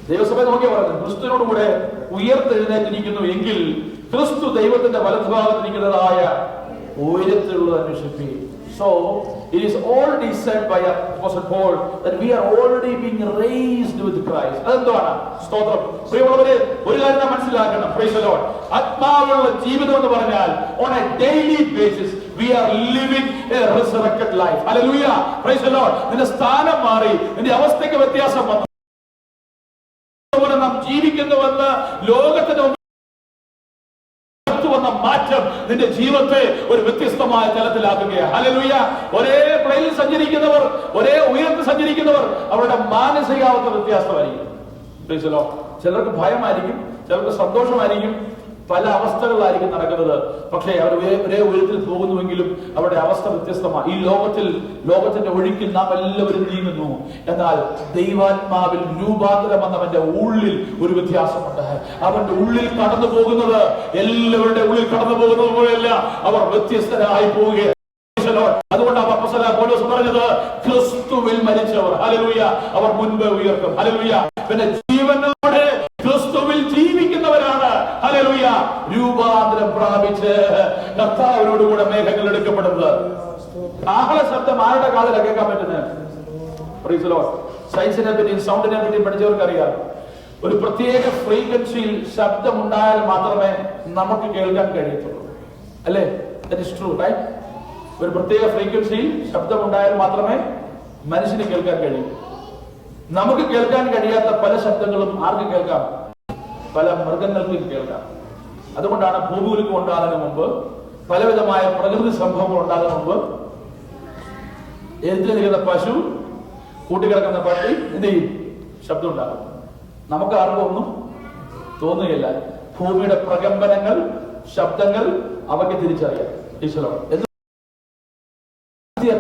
ദൈവസഭ നോക്കിയാ പറയുന്നത്, ക്രിസ്തുവിനോടുകൂടെ ഉയർത്തെഴുന്നേറ്റിരിക്കുന്നു എങ്കിൽ ക്രിസ്തു ദൈവത്തിന്റെ വലതുഭാഗത്തിരിക്കുന്നതായ ഉയരത്തിലുള്ളത് അന്വേഷിക്കുകയും. So it is already said by Apostle Paul that we are already being raised with Christ. അതെന്താണ്? സ്തോത്രം. പ്രിയമുള്ളവരെ, ഒരു കാര്യം നാം മനസ്സിലാക്കണം. Praise the Lord. ആത്മാവിലുള്ള ജീവിതം എന്ന് പറഞ്ഞാൽ on a daily basis we are living a resurrected life. Hallelujah. Praise the Lord. നിന്റെ സ്ഥാനം മാറി, നിന്റെ അവസ്ഥയ്ക്ക് വ്യത്യാസം വന്നു. നാം ജീവിക്കുന്നുവെന്ന് ലോകത്തിന് വന്ന മാറ്റം നിന്റെ ജീവിതത്തെ ഒരു വ്യത്യസ്തമായ തലത്തിലാക്കുകയാണ്. ഹല്ലേലൂയ. ഒരേ പ്ലെയിനിൽ സഞ്ചരിക്കുന്നവർ, ഒരേ ഉയരത്തിൽ സഞ്ചരിക്കുന്നവർ, അവരുടെ മാനസികാവസ്ഥ വ്യത്യാസമായിരിക്കും. ചിലർക്ക് ഭയമായിരിക്കും, ചിലർക്ക് സന്തോഷമായിരിക്കും, പല അവസ്ഥകളിലായിരിക്കും നടക്കുന്നത്. പക്ഷേ അവർ ഒരേ ഉയരത്തിൽ പോകുന്നുവെങ്കിലും അവരുടെ അവസ്ഥ വ്യത്യസ്തമാണ്. ഈ ലോകത്തിന്റെ ഒഴുക്കിൽ നാം എല്ലാവരും നീങ്ങുന്നു. എന്നാൽ ദൈവാത്മാവിൽ രൂപാന്തരം വന്നവന്റെ ഉള്ളിൽ ഒരു വ്യത്യാസമുണ്ട്. അവന്റെ ഉള്ളിൽ കടന്നു പോകുന്നത് എല്ലാവരുടെ ഉള്ളിൽ കടന്നു പോകുന്നത് പോലെയല്ല, അവർ വ്യത്യസ്തരായി പോവുകയാണ്. അതുകൊണ്ട് അപ്പോസ്തലനായ പൗലോസ് പറഞ്ഞത്, ക്രിസ്തുവിൽ മരിച്ചവർ, ഹല്ലേലൂയ, അവർ മുൻപേ ഉയർക്കും. ഹല്ലേലൂയ. പിന്നെ ജീവനോടെ ക്രിസ്തുവിൽ ജീവിക്കുന്നവരാണ്, ഹല്ലേലൂയ, രൂപാന്തരം പ്രാപിച്ച് കർത്താവിനോടുകൂടെ മേഘങ്ങൾ എടുക്കപ്പെടുന്നത്. കാഹള ശബ്ദം ആരുടെ കാതിലാണ് കേൾക്കാൻ പറ്റുന്നത്? Price the Lord. സയൻസിനെ പറ്റിയും സൗണ്ടിനെ പറ്റിയും പഠിച്ചവർക്ക് അറിയാം, ഒരു പ്രത്യേക ഫ്രീക്വൻസിയിൽ ശബ്ദം ഉണ്ടായാൽ മാത്രമേ നമുക്ക് കേൾക്കാൻ കഴിയത്തുള്ളൂ. അല്ലേ? That is true, right? ഒരു പ്രത്യേക ഫ്രീക്വൻസിയിൽ ശബ്ദം ഉണ്ടായാൽ മാത്രമേ മനുഷ്യന് കേൾക്കാൻ കഴിയൂ. നമുക്ക് കേൾക്കാൻ കഴിയാത്ത പല ശബ്ദങ്ങളും ആർക്ക് കേൾക്കാം? പല മൃഗങ്ങൾക്കും കേൾക്കാം. അതുകൊണ്ടാണ് ഭൂമികുലുക്കം ഉണ്ടാകുന്നതിന് മുമ്പ്, പലവിധമായ പ്രകൃതി സംഭവങ്ങൾ ഉണ്ടാകുന്നതിന് മുമ്പ് എഴുതിലിരിക്കുന്ന പശു, കൂട്ടിക്കിടക്കുന്ന പട്ടി എന്ത് ചെയ്യും? ശബ്ദം ഉണ്ടാകും. നമുക്ക് ആർക്കും ഒന്നും തോന്നുകയില്ല. ഭൂമിയുടെ പ്രകമ്പനങ്ങൾ, ശബ്ദങ്ങൾ അവയ്ക്ക് തിരിച്ചറിയാം. ഈശ്വരോ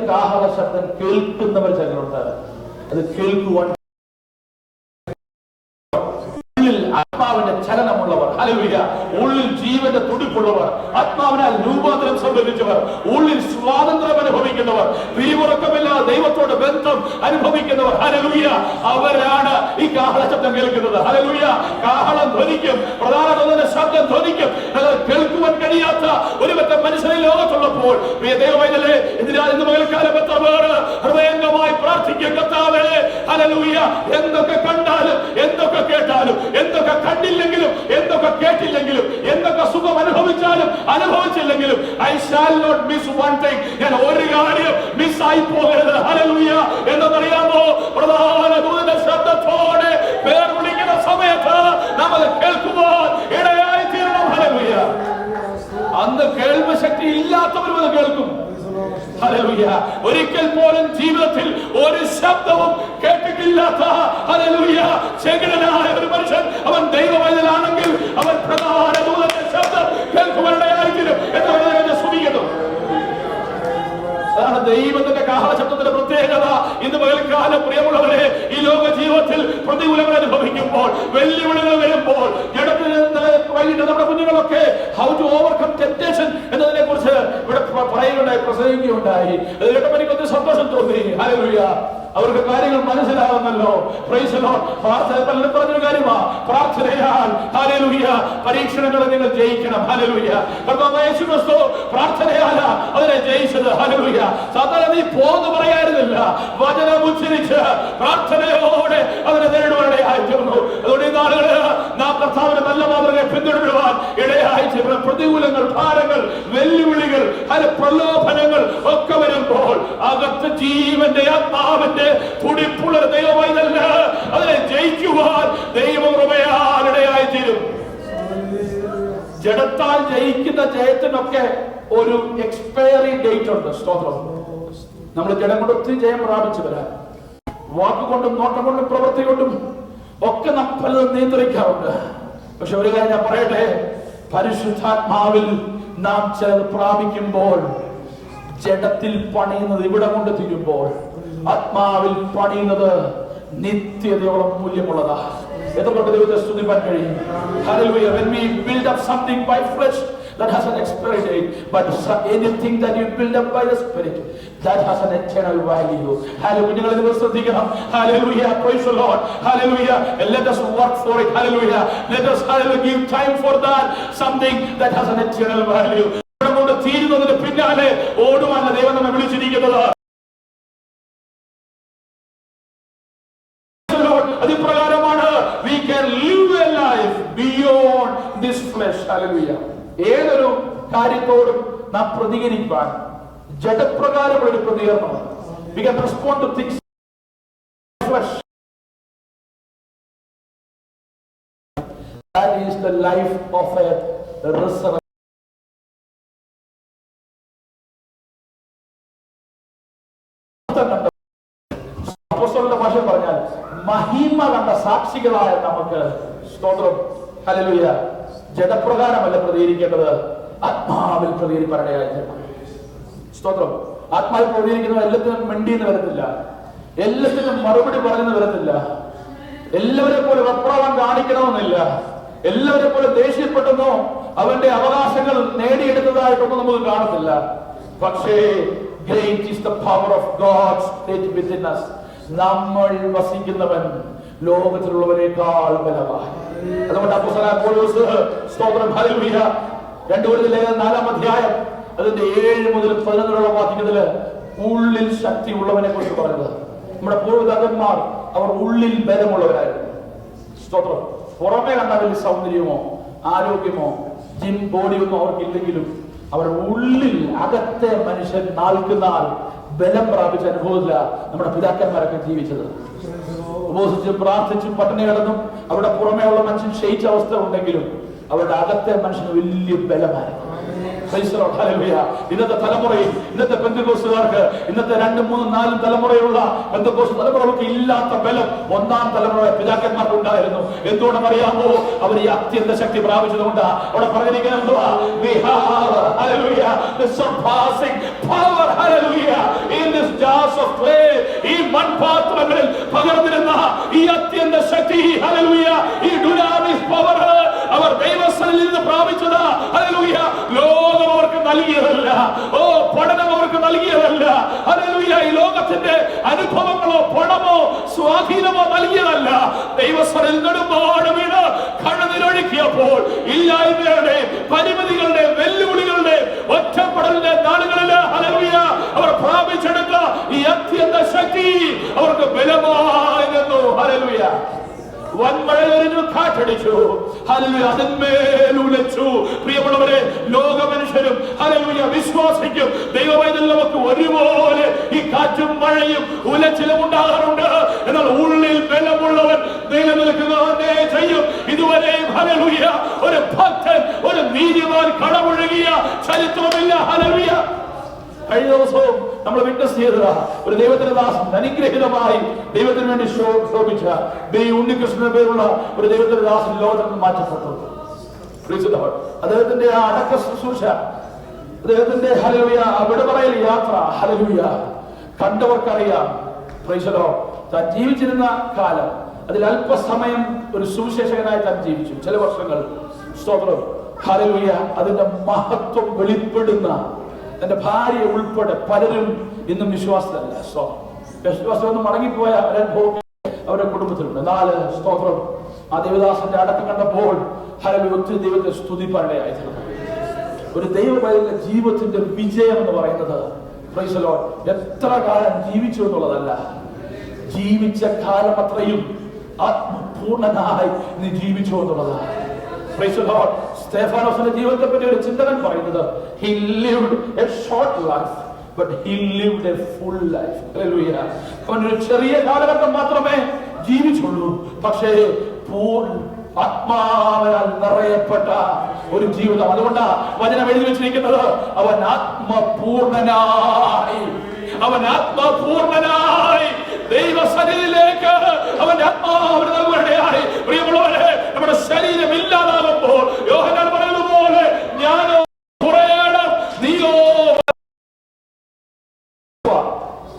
കാഹള ശബ്ദം കേൾക്കുന്നവർ ചിലരുണ്ട്. അത് കേൾക്കുവാൻ ആത്മാവിന്റെ ചലനമുള്ളവർ, ഹല്ലേലൂയ, ഉള്ളിൽ ജീവന്റെ തുടിപ്പുള്ളവർ, ആത്മാവിനാൽ രൂപാന്തരം സംഭവിച്ചവർ, ഉള്ളിൽ സ്വാതന്ത്ര്യം അനുഭവിക്കുന്നവർ, പിരിമുറക്കമില്ലാതെ ദൈവത്തോട് ബന്ധം അനുഭവിക്കുന്നവർ, ഹല്ലേലൂയ, അവരാണ് ഈ കാഹള ശബ്ദം കേൾക്കുന്നത്. ഹല്ലേലൂയ. കാഹളം ധ്വനിക്കും, പ്രധാന ശബ്ദം ധ്വനിക്കും. കേൾക്കുവാൻ കഴിയാത്ത ഒരുപറ്റം മനുഷ്യരെ ലോകത്തുള്ളപ്പോൾ പ്രിയ ദൈവമേ, ഇതിനാൽ ഇന്ന് പകൽക്കാലം എത്ര പേർ ഹൃദയംഗമായി പ്രാർത്ഥിക്കും, കർത്താവേ, ഹല്ലേലൂയ, എന്തൊക്കെ കണ്ടാലും, എന്തൊക്കെ കേട്ടാലും, എന്തൊക്കെ കണ്ടില്ലെങ്കിലും, എന്തൊക്കെ കേട്ടില്ലെങ്കിലും, എന്തൊക്കെ സുഖം അനുഭവിച്ചാലും അനുഭവിച്ചില്ലെങ്കിലും, I shall not miss one thing, ഞാൻ ഒരു കാര്യം മിസ്സായി പോകരുത്. ഹല്ലേലൂയ. എന്നറിയാമോ? പ്രധാന ദൂതന്റെ ശബ്ദത്തോടെ പേർ വിളിക്കുന്ന സമയത്ത് നമ്മൾ കേൾക്കുവാൻ ഇടയായി തീരണം. ഹല്ലേലൂയ. അന്ന് കേൾവി ശക്തി ഇല്ലാത്തവരും അത് കേൾക്കും. ഹല്ലേലൂയ. ഒരിക്കൽ പോലും ജീവിതത്തിൽ ഒരു ശബ്ദവും കേട്ടിട്ടില്ലാത്ത, ഹല്ലേലൂയ, ചെകിടനായ ഒരു മനുഷ്യൻ അവൻ ദൈവവൈതലാണെങ്കിൽ അവൻ പ്രധാന ദൂതന്റെ ശബ്ദം കേൾക്കുവാനിടയായിത്തീരും. എന്ന് സ്തുതിക്കുന്നു. അതാണ് ദൈവത്തിന്റെ കാഹള ശബ്ദത്തിന്റെ പ്രത്യേകത. ഇന്ന് പകൽക്കാലം പ്രിയമുള്ളവരെ, ഈ ലോക ജീവിതത്തിൽ പ്രതികൂലങ്ങൾ അനുഭവിക്കുമ്പോൾ, വെല്ലുവിളികൾ വരുമ്പോൾ, ജഡത്തിൽ നിന്ന് വൈകിട്ട് നമ്മുടെ കുഞ്ഞുങ്ങളൊക്കെ ഹൗ ടു ഓവർകം ടെംപ്റ്റേഷൻ എന്നതിനെ കുറിച്ച് ഇവിടെ പറയുകയുണ്ടായി, പ്രസംഗിക്കുകയുണ്ടായി. അത് കേട്ടപ്പോൾ എനിക്കൊന്ന് സന്തോഷം തോന്നി. ഹല്ലേലൂയ. അവർക്ക് കാര്യങ്ങൾ മനസ്സിലാകുന്നല്ലോ. Price the Lord. പ്രാർത്ഥന പലരും പറഞ്ഞൊരു കാര്യമാ, പ്രാർത്ഥനയാൽ, ഹല്ലേലൂയ, പരീക്ഷണങ്ങളെ നിങ്ങൾ ജയിക്കണം. ഹല്ലേലൂയ. കർത്താവായ യേശു ക്രിസ്തു പ്രാർത്ഥനയാല അതിനെ ജയിച്ചത്. ഹല്ലേലൂയ. സാധാരണ നീ പോന്ന് പറയായിരുന്നില്ല, വചനം ഉച്ചരിച്ച് പ്രാർത്ഥനയോടെ അതിനെ നേരിടുവാനിടയായി തീർന്നു. അതുകൊണ്ട് ഈ നാളുകളിൽ നാം കർത്താവിന്റെ നല്ല മാതൃകയെ പിന്തുടരുവാൻ ഇടയായി തീർന്നു. പ്രതികൂലങ്ങൾ, ഭാരങ്ങൾ, വെല്ലുവിളികൾ, പ്രലോഭനങ്ങൾ ഒക്കെ വരുമ്പോൾ അകത്ത് ജീവന്റെ ആത്മാവിന്റെ തുടിപ്പുള്ള ദൈവമല്ല, അതിനെ ജയിക്കുവാൻ ദൈവകൃപയാൽ ഇടയായി തീരും. ജഡത്താൽ ജയിക്കുന്ന ജയത്തിനൊക്കെ ഒരു എക്സ്പയറി ഡേറ്റ് ഉണ്ട്. സ്തോത്രം. നമ്മൾ ജഡം കൊണ്ട് ഒത്തിരി ജയം പ്രാപിച്ചു വരാം. വാക്കുകൊണ്ടും നോട്ടം കൊണ്ടും പ്രവൃത്തി കൊണ്ടും ഒക്കെ നമ്മൾ പലതും നിയന്ത്രിക്കാറുണ്ട്. പക്ഷെ ഒരു കാര്യം ഞാൻ പറയട്ടെ, പരിശുദ്ധാത്മാവിൽ നാം ചിലത് പ്രാപിക്കുമ്പോൾ, ജഡത്തിൽ പണിയുന്നത് ഇവിടെ കൊണ്ട് തീരുമ്പോൾ, ആത്മാവിൽ പണിയുന്നത് നിത്യതയോളം മൂല്യമുള്ളതാ. എത്രകൊണ്ട് ദൈവത്തെ സ്തുതിപ്പാൻ കഴിയും. Hallelujah. When we build up something by flesh, that has an expiry date, but anything that you build up by the Spirit, that has an eternal value. Hallelujah. കുഞ്ഞുങ്ങളെ നിങ്ങൾ ശ്രദ്ധിക്കണം. Hallelujah. Praise the Lord. Hallelujah. And let us work for it. Hallelujah. Let us, hallelujah, give time for that, something that has an eternal value. കൊണ്ട് തീരുന്നതിന് പിന്നാലെ ഓടുവാൻ ദൈവം നമ്മെ വിളിച്ചിരിക്കുന്നത്. അതിപ്രകാരമാണ്. We can live a life beyond this flesh. Hallelujah. ഏതൊരു കാര്യത്തോടും നാം പ്രതികരിക്കാൻ ജഡപ്രകാരമുള്ള ഒരു പ്രതികരണം. We can respond to things flesh. That is the life of a resurrection. മഹത്വം കണ്ട, അപ്പോസ്തലന്റെ ഭാഷ പറഞ്ഞാൽ മഹിമ കണ്ട സാക്ഷികളായ നമുക്ക് സ്തോത്രം. ഹല്ലേലൂയ. ജഡപ്രകാരമല്ല പ്രതികരിക്കേണ്ടത്, ആത്മാവിൽ പ്രതികരിപ്പാനിടയായി തീരണം. സ്തോത്രം. ആത്മാവിൽ പ്രതികരിക്കുന്നത് എല്ലാത്തിനും മിണ്ടിയെന്ന് വരത്തില്ല, എല്ലാത്തിനും മറുപടി പറഞ്ഞെന്ന് വരത്തില്ല, എല്ലാവരെ പോലെ വെപ്രാളം കാണിക്കണമെന്നില്ല, എല്ലാവരെ പോലെ ദേഷ്യപ്പെട്ടെന്നോ അവന്റെ അവകാശങ്ങൾ നേടിയെടുത്തതായിട്ടൊന്നും നമുക്ക് കാണത്തില്ല. പക്ഷേ great is the power of God state within us. നമ്മൾ വസിക്കുന്നവൻ ലോകത്തിലുള്ളവരെക്കാൾ ബലവാൻ. അതുകൊണ്ട് അപ്പോസ്തലനായ പൗലോസ് സ്തോത്രം ഹല്ലേലൂയ 2 കൊരിന്ത്യർ 4 അധ്യായം അതിന്റെ 7 മുതൽ 11 വാക്യത്തില് ഉള്ളിൽ ശക്തി ഉള്ളവനെ കുറിച്ച് പറഞ്ഞത്. നമ്മുടെ പൂർവ്വപിതാക്കന്മാർ അവർ ഉള്ളിൽ ബലമുള്ളവരായിരുന്നു. സ്തോത്രം. പുറമെ കണ്ട വലിയ സൗന്ദര്യമോ ആരോഗ്യമോ ജിം ബോഡിയൊന്നും അവർക്കില്ലെങ്കിലും അവർ ഉള്ളിൽ അകത്തെ മനുഷ്യൻ നാൾക്കുനാൾ ബലം പ്രാപിച്ച അനുഭവത്തില നമ്മുടെ പിതാക്കന്മാരൊക്കെ ജീവിച്ചത്. ഉപവസിച്ചും പ്രാർത്ഥിച്ചും പട്ടിണി കിടന്നും അവിടെ പുറമേ ഉള്ള മനുഷ്യൻ ക്ഷയിച്ച അവസ്ഥ ഉണ്ടെങ്കിലും അവരുടെ അകത്തെ മനുഷ്യന് വലിയ ബലമായിരുന്നു. ഇന്നത്തെ തലമുറയിൽ ഇന്നത്തെ പെന്തക്കോസ്തുകാർക്ക് ഇന്നത്തെ 2, 3, 4 തലമുറയുള്ള പെന്തക്കോസ്ത് തലമുറകൾക്ക് ഇല്ലാത്ത ബലം 1-ാം തലമുറ പിതാക്കന്മാർക്ക് ഉണ്ടായിരുന്നു. എന്തുകൊണ്ടെന്ന് അറിയാമോ? അവർ ഈ അത്യന്ത ശക്തി പ്രാപിച്ചതുകൊണ്ട്. അവിടെ പറഞ്ഞിരിക്കുന്നത് ഈ മൺപാത്രങ്ങളിൽ പകർന്നിരുന്ന ഈ അത്യന്ത ശക്തി, ഈ ഡുനാമിസ് പവർ അവർ ദൈവസ്ഥനിൽ നിന്ന് പ്രാപിച്ചത്. ഹല്ലേലൂയ. ലോകം അവർക്ക് നൽകിയതല്ല, പഠനം അവർക്ക് നൽകിയതല്ല. ഹല്ലേലൂയ. ഈ ലോകത്തിന്റെ അനുഭവങ്ങളോ പണമോ സ്വാധീനമോ നൽകിയതല്ല. ദൈവസ്ഥനിൽ നെടുമ്പാട് വീണ് കണ്ണുനീരൊഴുക്കിയപ്പോൾ ഇല്ലായ്മയുടെ പരിമിതികളുടെ വെല്ലുവിളികളുടെ ഒറ്റപ്പെടലിന്റെ നാളുകളിൽ ഹല്ലേലൂയ അവർ പ്രാപിച്ചെടുത്ത ഈ അത്യന്ത ശക്തി അവർക്ക് ബലമായി നിന്നു. ഹല്ലേലൂയ. വൻമഴയൊരു കാറ്റടിച്ചു, ഹല്ലേലൂയ, അതിന്മേൽ ഉലച്ചു. പ്രിയമുള്ളവരെ, ലോക മനുഷ്യരും ഹല്ലേലൂയ വിശ്വാസിക്കും ദൈവവൈദ്യം നമുക്ക് ഒരുപോലെ ഈ കാറ്റും മഴയും ഉലച്ചിലും ഉണ്ടാകാറുണ്ട്. എന്നാൽ ഉള്ളിൽ ബലമുള്ളവൻ നിലനിൽക്കുന്നവനെ ചെയ്യും. ഇതുവരെ ഹല്ലേലൂയ ഒരു ഭക്തൻ, ഒരു നീതിമാൻ കടമുഴകിയ ചരിത്രമില്ല. ഹല്ലേലൂയ. കഴിഞ്ഞ ദിവസവും നമ്മൾ വിറ്റ്നസ് ചെയ്തതാ ഒരു ദൈവത്തിന്റെ ദാസൻ അനുഗ്രഹീതമായി ദൈവത്തിന് വേണ്ടി ശോഭിച്ച ഉണ്ണികൃഷ്ണന്റെ പേരുള്ള ഒരു ദൈവത്തിന്റെ ദാസൻ ലോകത്തിൽ നിന്ന് മാറ്റപ്പെട്ടു. അദ്ദേഹത്തിന്റെ ആ അടക്ക ശുശ്രൂഷ, അദ്ദേഹത്തിന്റെ ഹല്ലേലൂയ വിടപറയൽ യാത്ര, ഹല്ലേലൂയ കണ്ടവർക്കറിയാം. Praise the Lord. താൻ ജീവിച്ചിരുന്ന കാലം അതിൽ അല്പസമയം ഒരു സുവിശേഷകനായി താൻ ജീവിച്ചു, ചില വർഷങ്ങൾ. സ്തോത്രം. ഹല്ലേലൂയ. അതിന്റെ മഹത്വം വെളിപ്പെടുന്ന തന്റെ ഭാര്യ ഉൾപ്പെടെ പലരും ഇന്നും വിശ്വാസമല്ല. വിശ്വാസം ഒന്ന് മടങ്ങിപ്പോയ അനുഭവം അവരുടെ കുടുംബത്തിലുണ്ട്. 4 സ്തോത്രം. ആ ദേവദാസന്റെ അടക്കം കണ്ടപ്പോൾ ഹല്ലേലൂയ ഒത്തിരി ദൈവത്തെ സ്തുതിപ്പാനിടയായിരുന്നു. ഒരു ദൈവപൈതലിന്റെ ജീവിതത്തിന്റെ വിജയം എന്ന് പറയുന്നത് പ്രൈസ് ദി ലോർഡ് എത്ര കാലം ജീവിച്ചു എന്നുള്ളതല്ല, ജീവിച്ച കാലം അത്രയും ആത്മപൂർണനായി നീ ജീവിച്ചു എന്നുള്ളതാണ്. Price the Lord. സ്തെഫാനോസിന്റെ ജീവിതത്തെ പറ്റി ഒരു ചിന്തകൻ പറയുന്നത്, he lived a short life but he lived a full life. Hallelujah. അവൻ ഒരു ചെറിയ കാലഘട്ടം മാത്രമേ ജീവിച്ചുള്ളൂ, പക്ഷേ ആത്മാവിനാൽ നിറയപ്പെട്ട ഒരു ജീവിതം. അതുകൊണ്ടാ വചനം എഴുതി വെച്ചിരിക്കുന്നത്, അവൻ ആത്മപൂർണനായി ദൈവസന്നിധിയിലേക്ക് അവന്റെ ആത്മാവിനെ നൽകുകയായി. പ്രിയമുള്ളവരെ, നമ്മുടെ ശരീരം ഇല്ലാതാകുമ്പോൾ യോഹന്നാൻ പറയുന്നത് പോലെ ഞാനോ കുറയണം, നീയോ.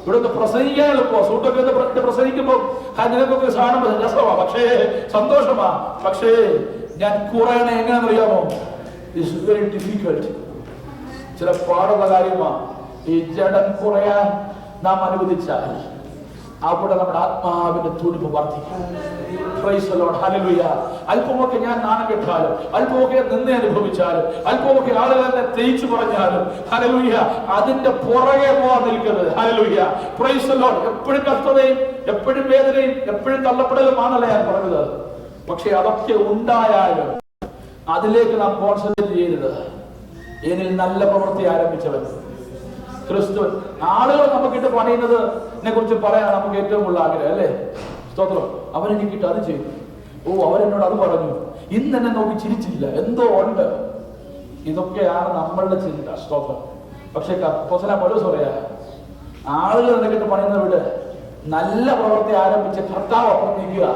ഇവിടുന്ന് പ്രസംഗിക്കാൻ എളുപ്പോ, സൂട്ടൊക്കെ പ്രസംഗിക്കുമ്പോൾ നിനക്കൊക്കെ കാണുമ്പോൾ രസമാ, പക്ഷേ സന്തോഷമാ. പക്ഷേ ഞാൻ കുറയണ എങ്ങനെയാണെന്നറിയാമോ? It's very difficult. ചില പാടുള്ള കാര്യമാ. ഈ ജഡം കുറയാൻ നാം അനുവദിച്ചാൽ അവിടെ നമ്മുടെ ആത്മാവിന്റെ തുടിപ്പ് വർദ്ധിക്കും. Price the Lord. ഹല്ലേലൂയ. അല്പമൊക്കെ ഞാൻ നാണം കെട്ടാലും, അല്പമൊക്കെ നിന്നെ അനുഭവിച്ചാലും, അല്പമൊക്കെ ആളുകൾ എന്നെ തേച്ചു പറഞ്ഞാലും, ഹല്ലേലൂയ, അതിന്റെ പുറകെ പോകാൻ നിൽക്കരുത്. ഹല്ലേലൂയ. Praise the Lord. എപ്പോഴും കഷ്ടതയും എപ്പോഴും വേദനയും എപ്പോഴും തള്ളപ്പെടലുമാണല്ല ഞാൻ പറഞ്ഞത്. പക്ഷെ അതൊക്കെ ഉണ്ടായാലും അതിലേക്ക് നാം കോൺസെൻട്രേറ്റ് ചെയ്യരുത്. എന്നിൽ നല്ല പ്രവൃത്തി ആരംഭിച്ചവൻ ക്രിസ്തു. ആളുകൾ നമുക്കിട്ട് പണിയുന്നതിനെ കുറിച്ച് പറയാൻ നമുക്ക് ഏറ്റവും കൂടുതൽ ആഗ്രഹം അല്ലേ? സ്തോത്രം. അവനെനിക്കിട്ട് അത് ചെയ്തു, അവരെന്നോട് അത് പറഞ്ഞു, ഇന്ന് എന്നെ നോക്കി ചിരിച്ചില്ല, എന്തോ ഉണ്ട്. ഇതൊക്കെയാണ് നമ്മളുടെ ചിന്ത. സ്തോത്രം. പക്ഷെ അപ്പോസ്തലൻ പൗലോസ് പറയാ, ആളുകൾ നിനക്കിട്ട് പണിയുന്ന വീട് നല്ല പ്രവൃത്തി ആരംഭിച്ച് കർത്താവ് അപ്പം നിൽക്കുക,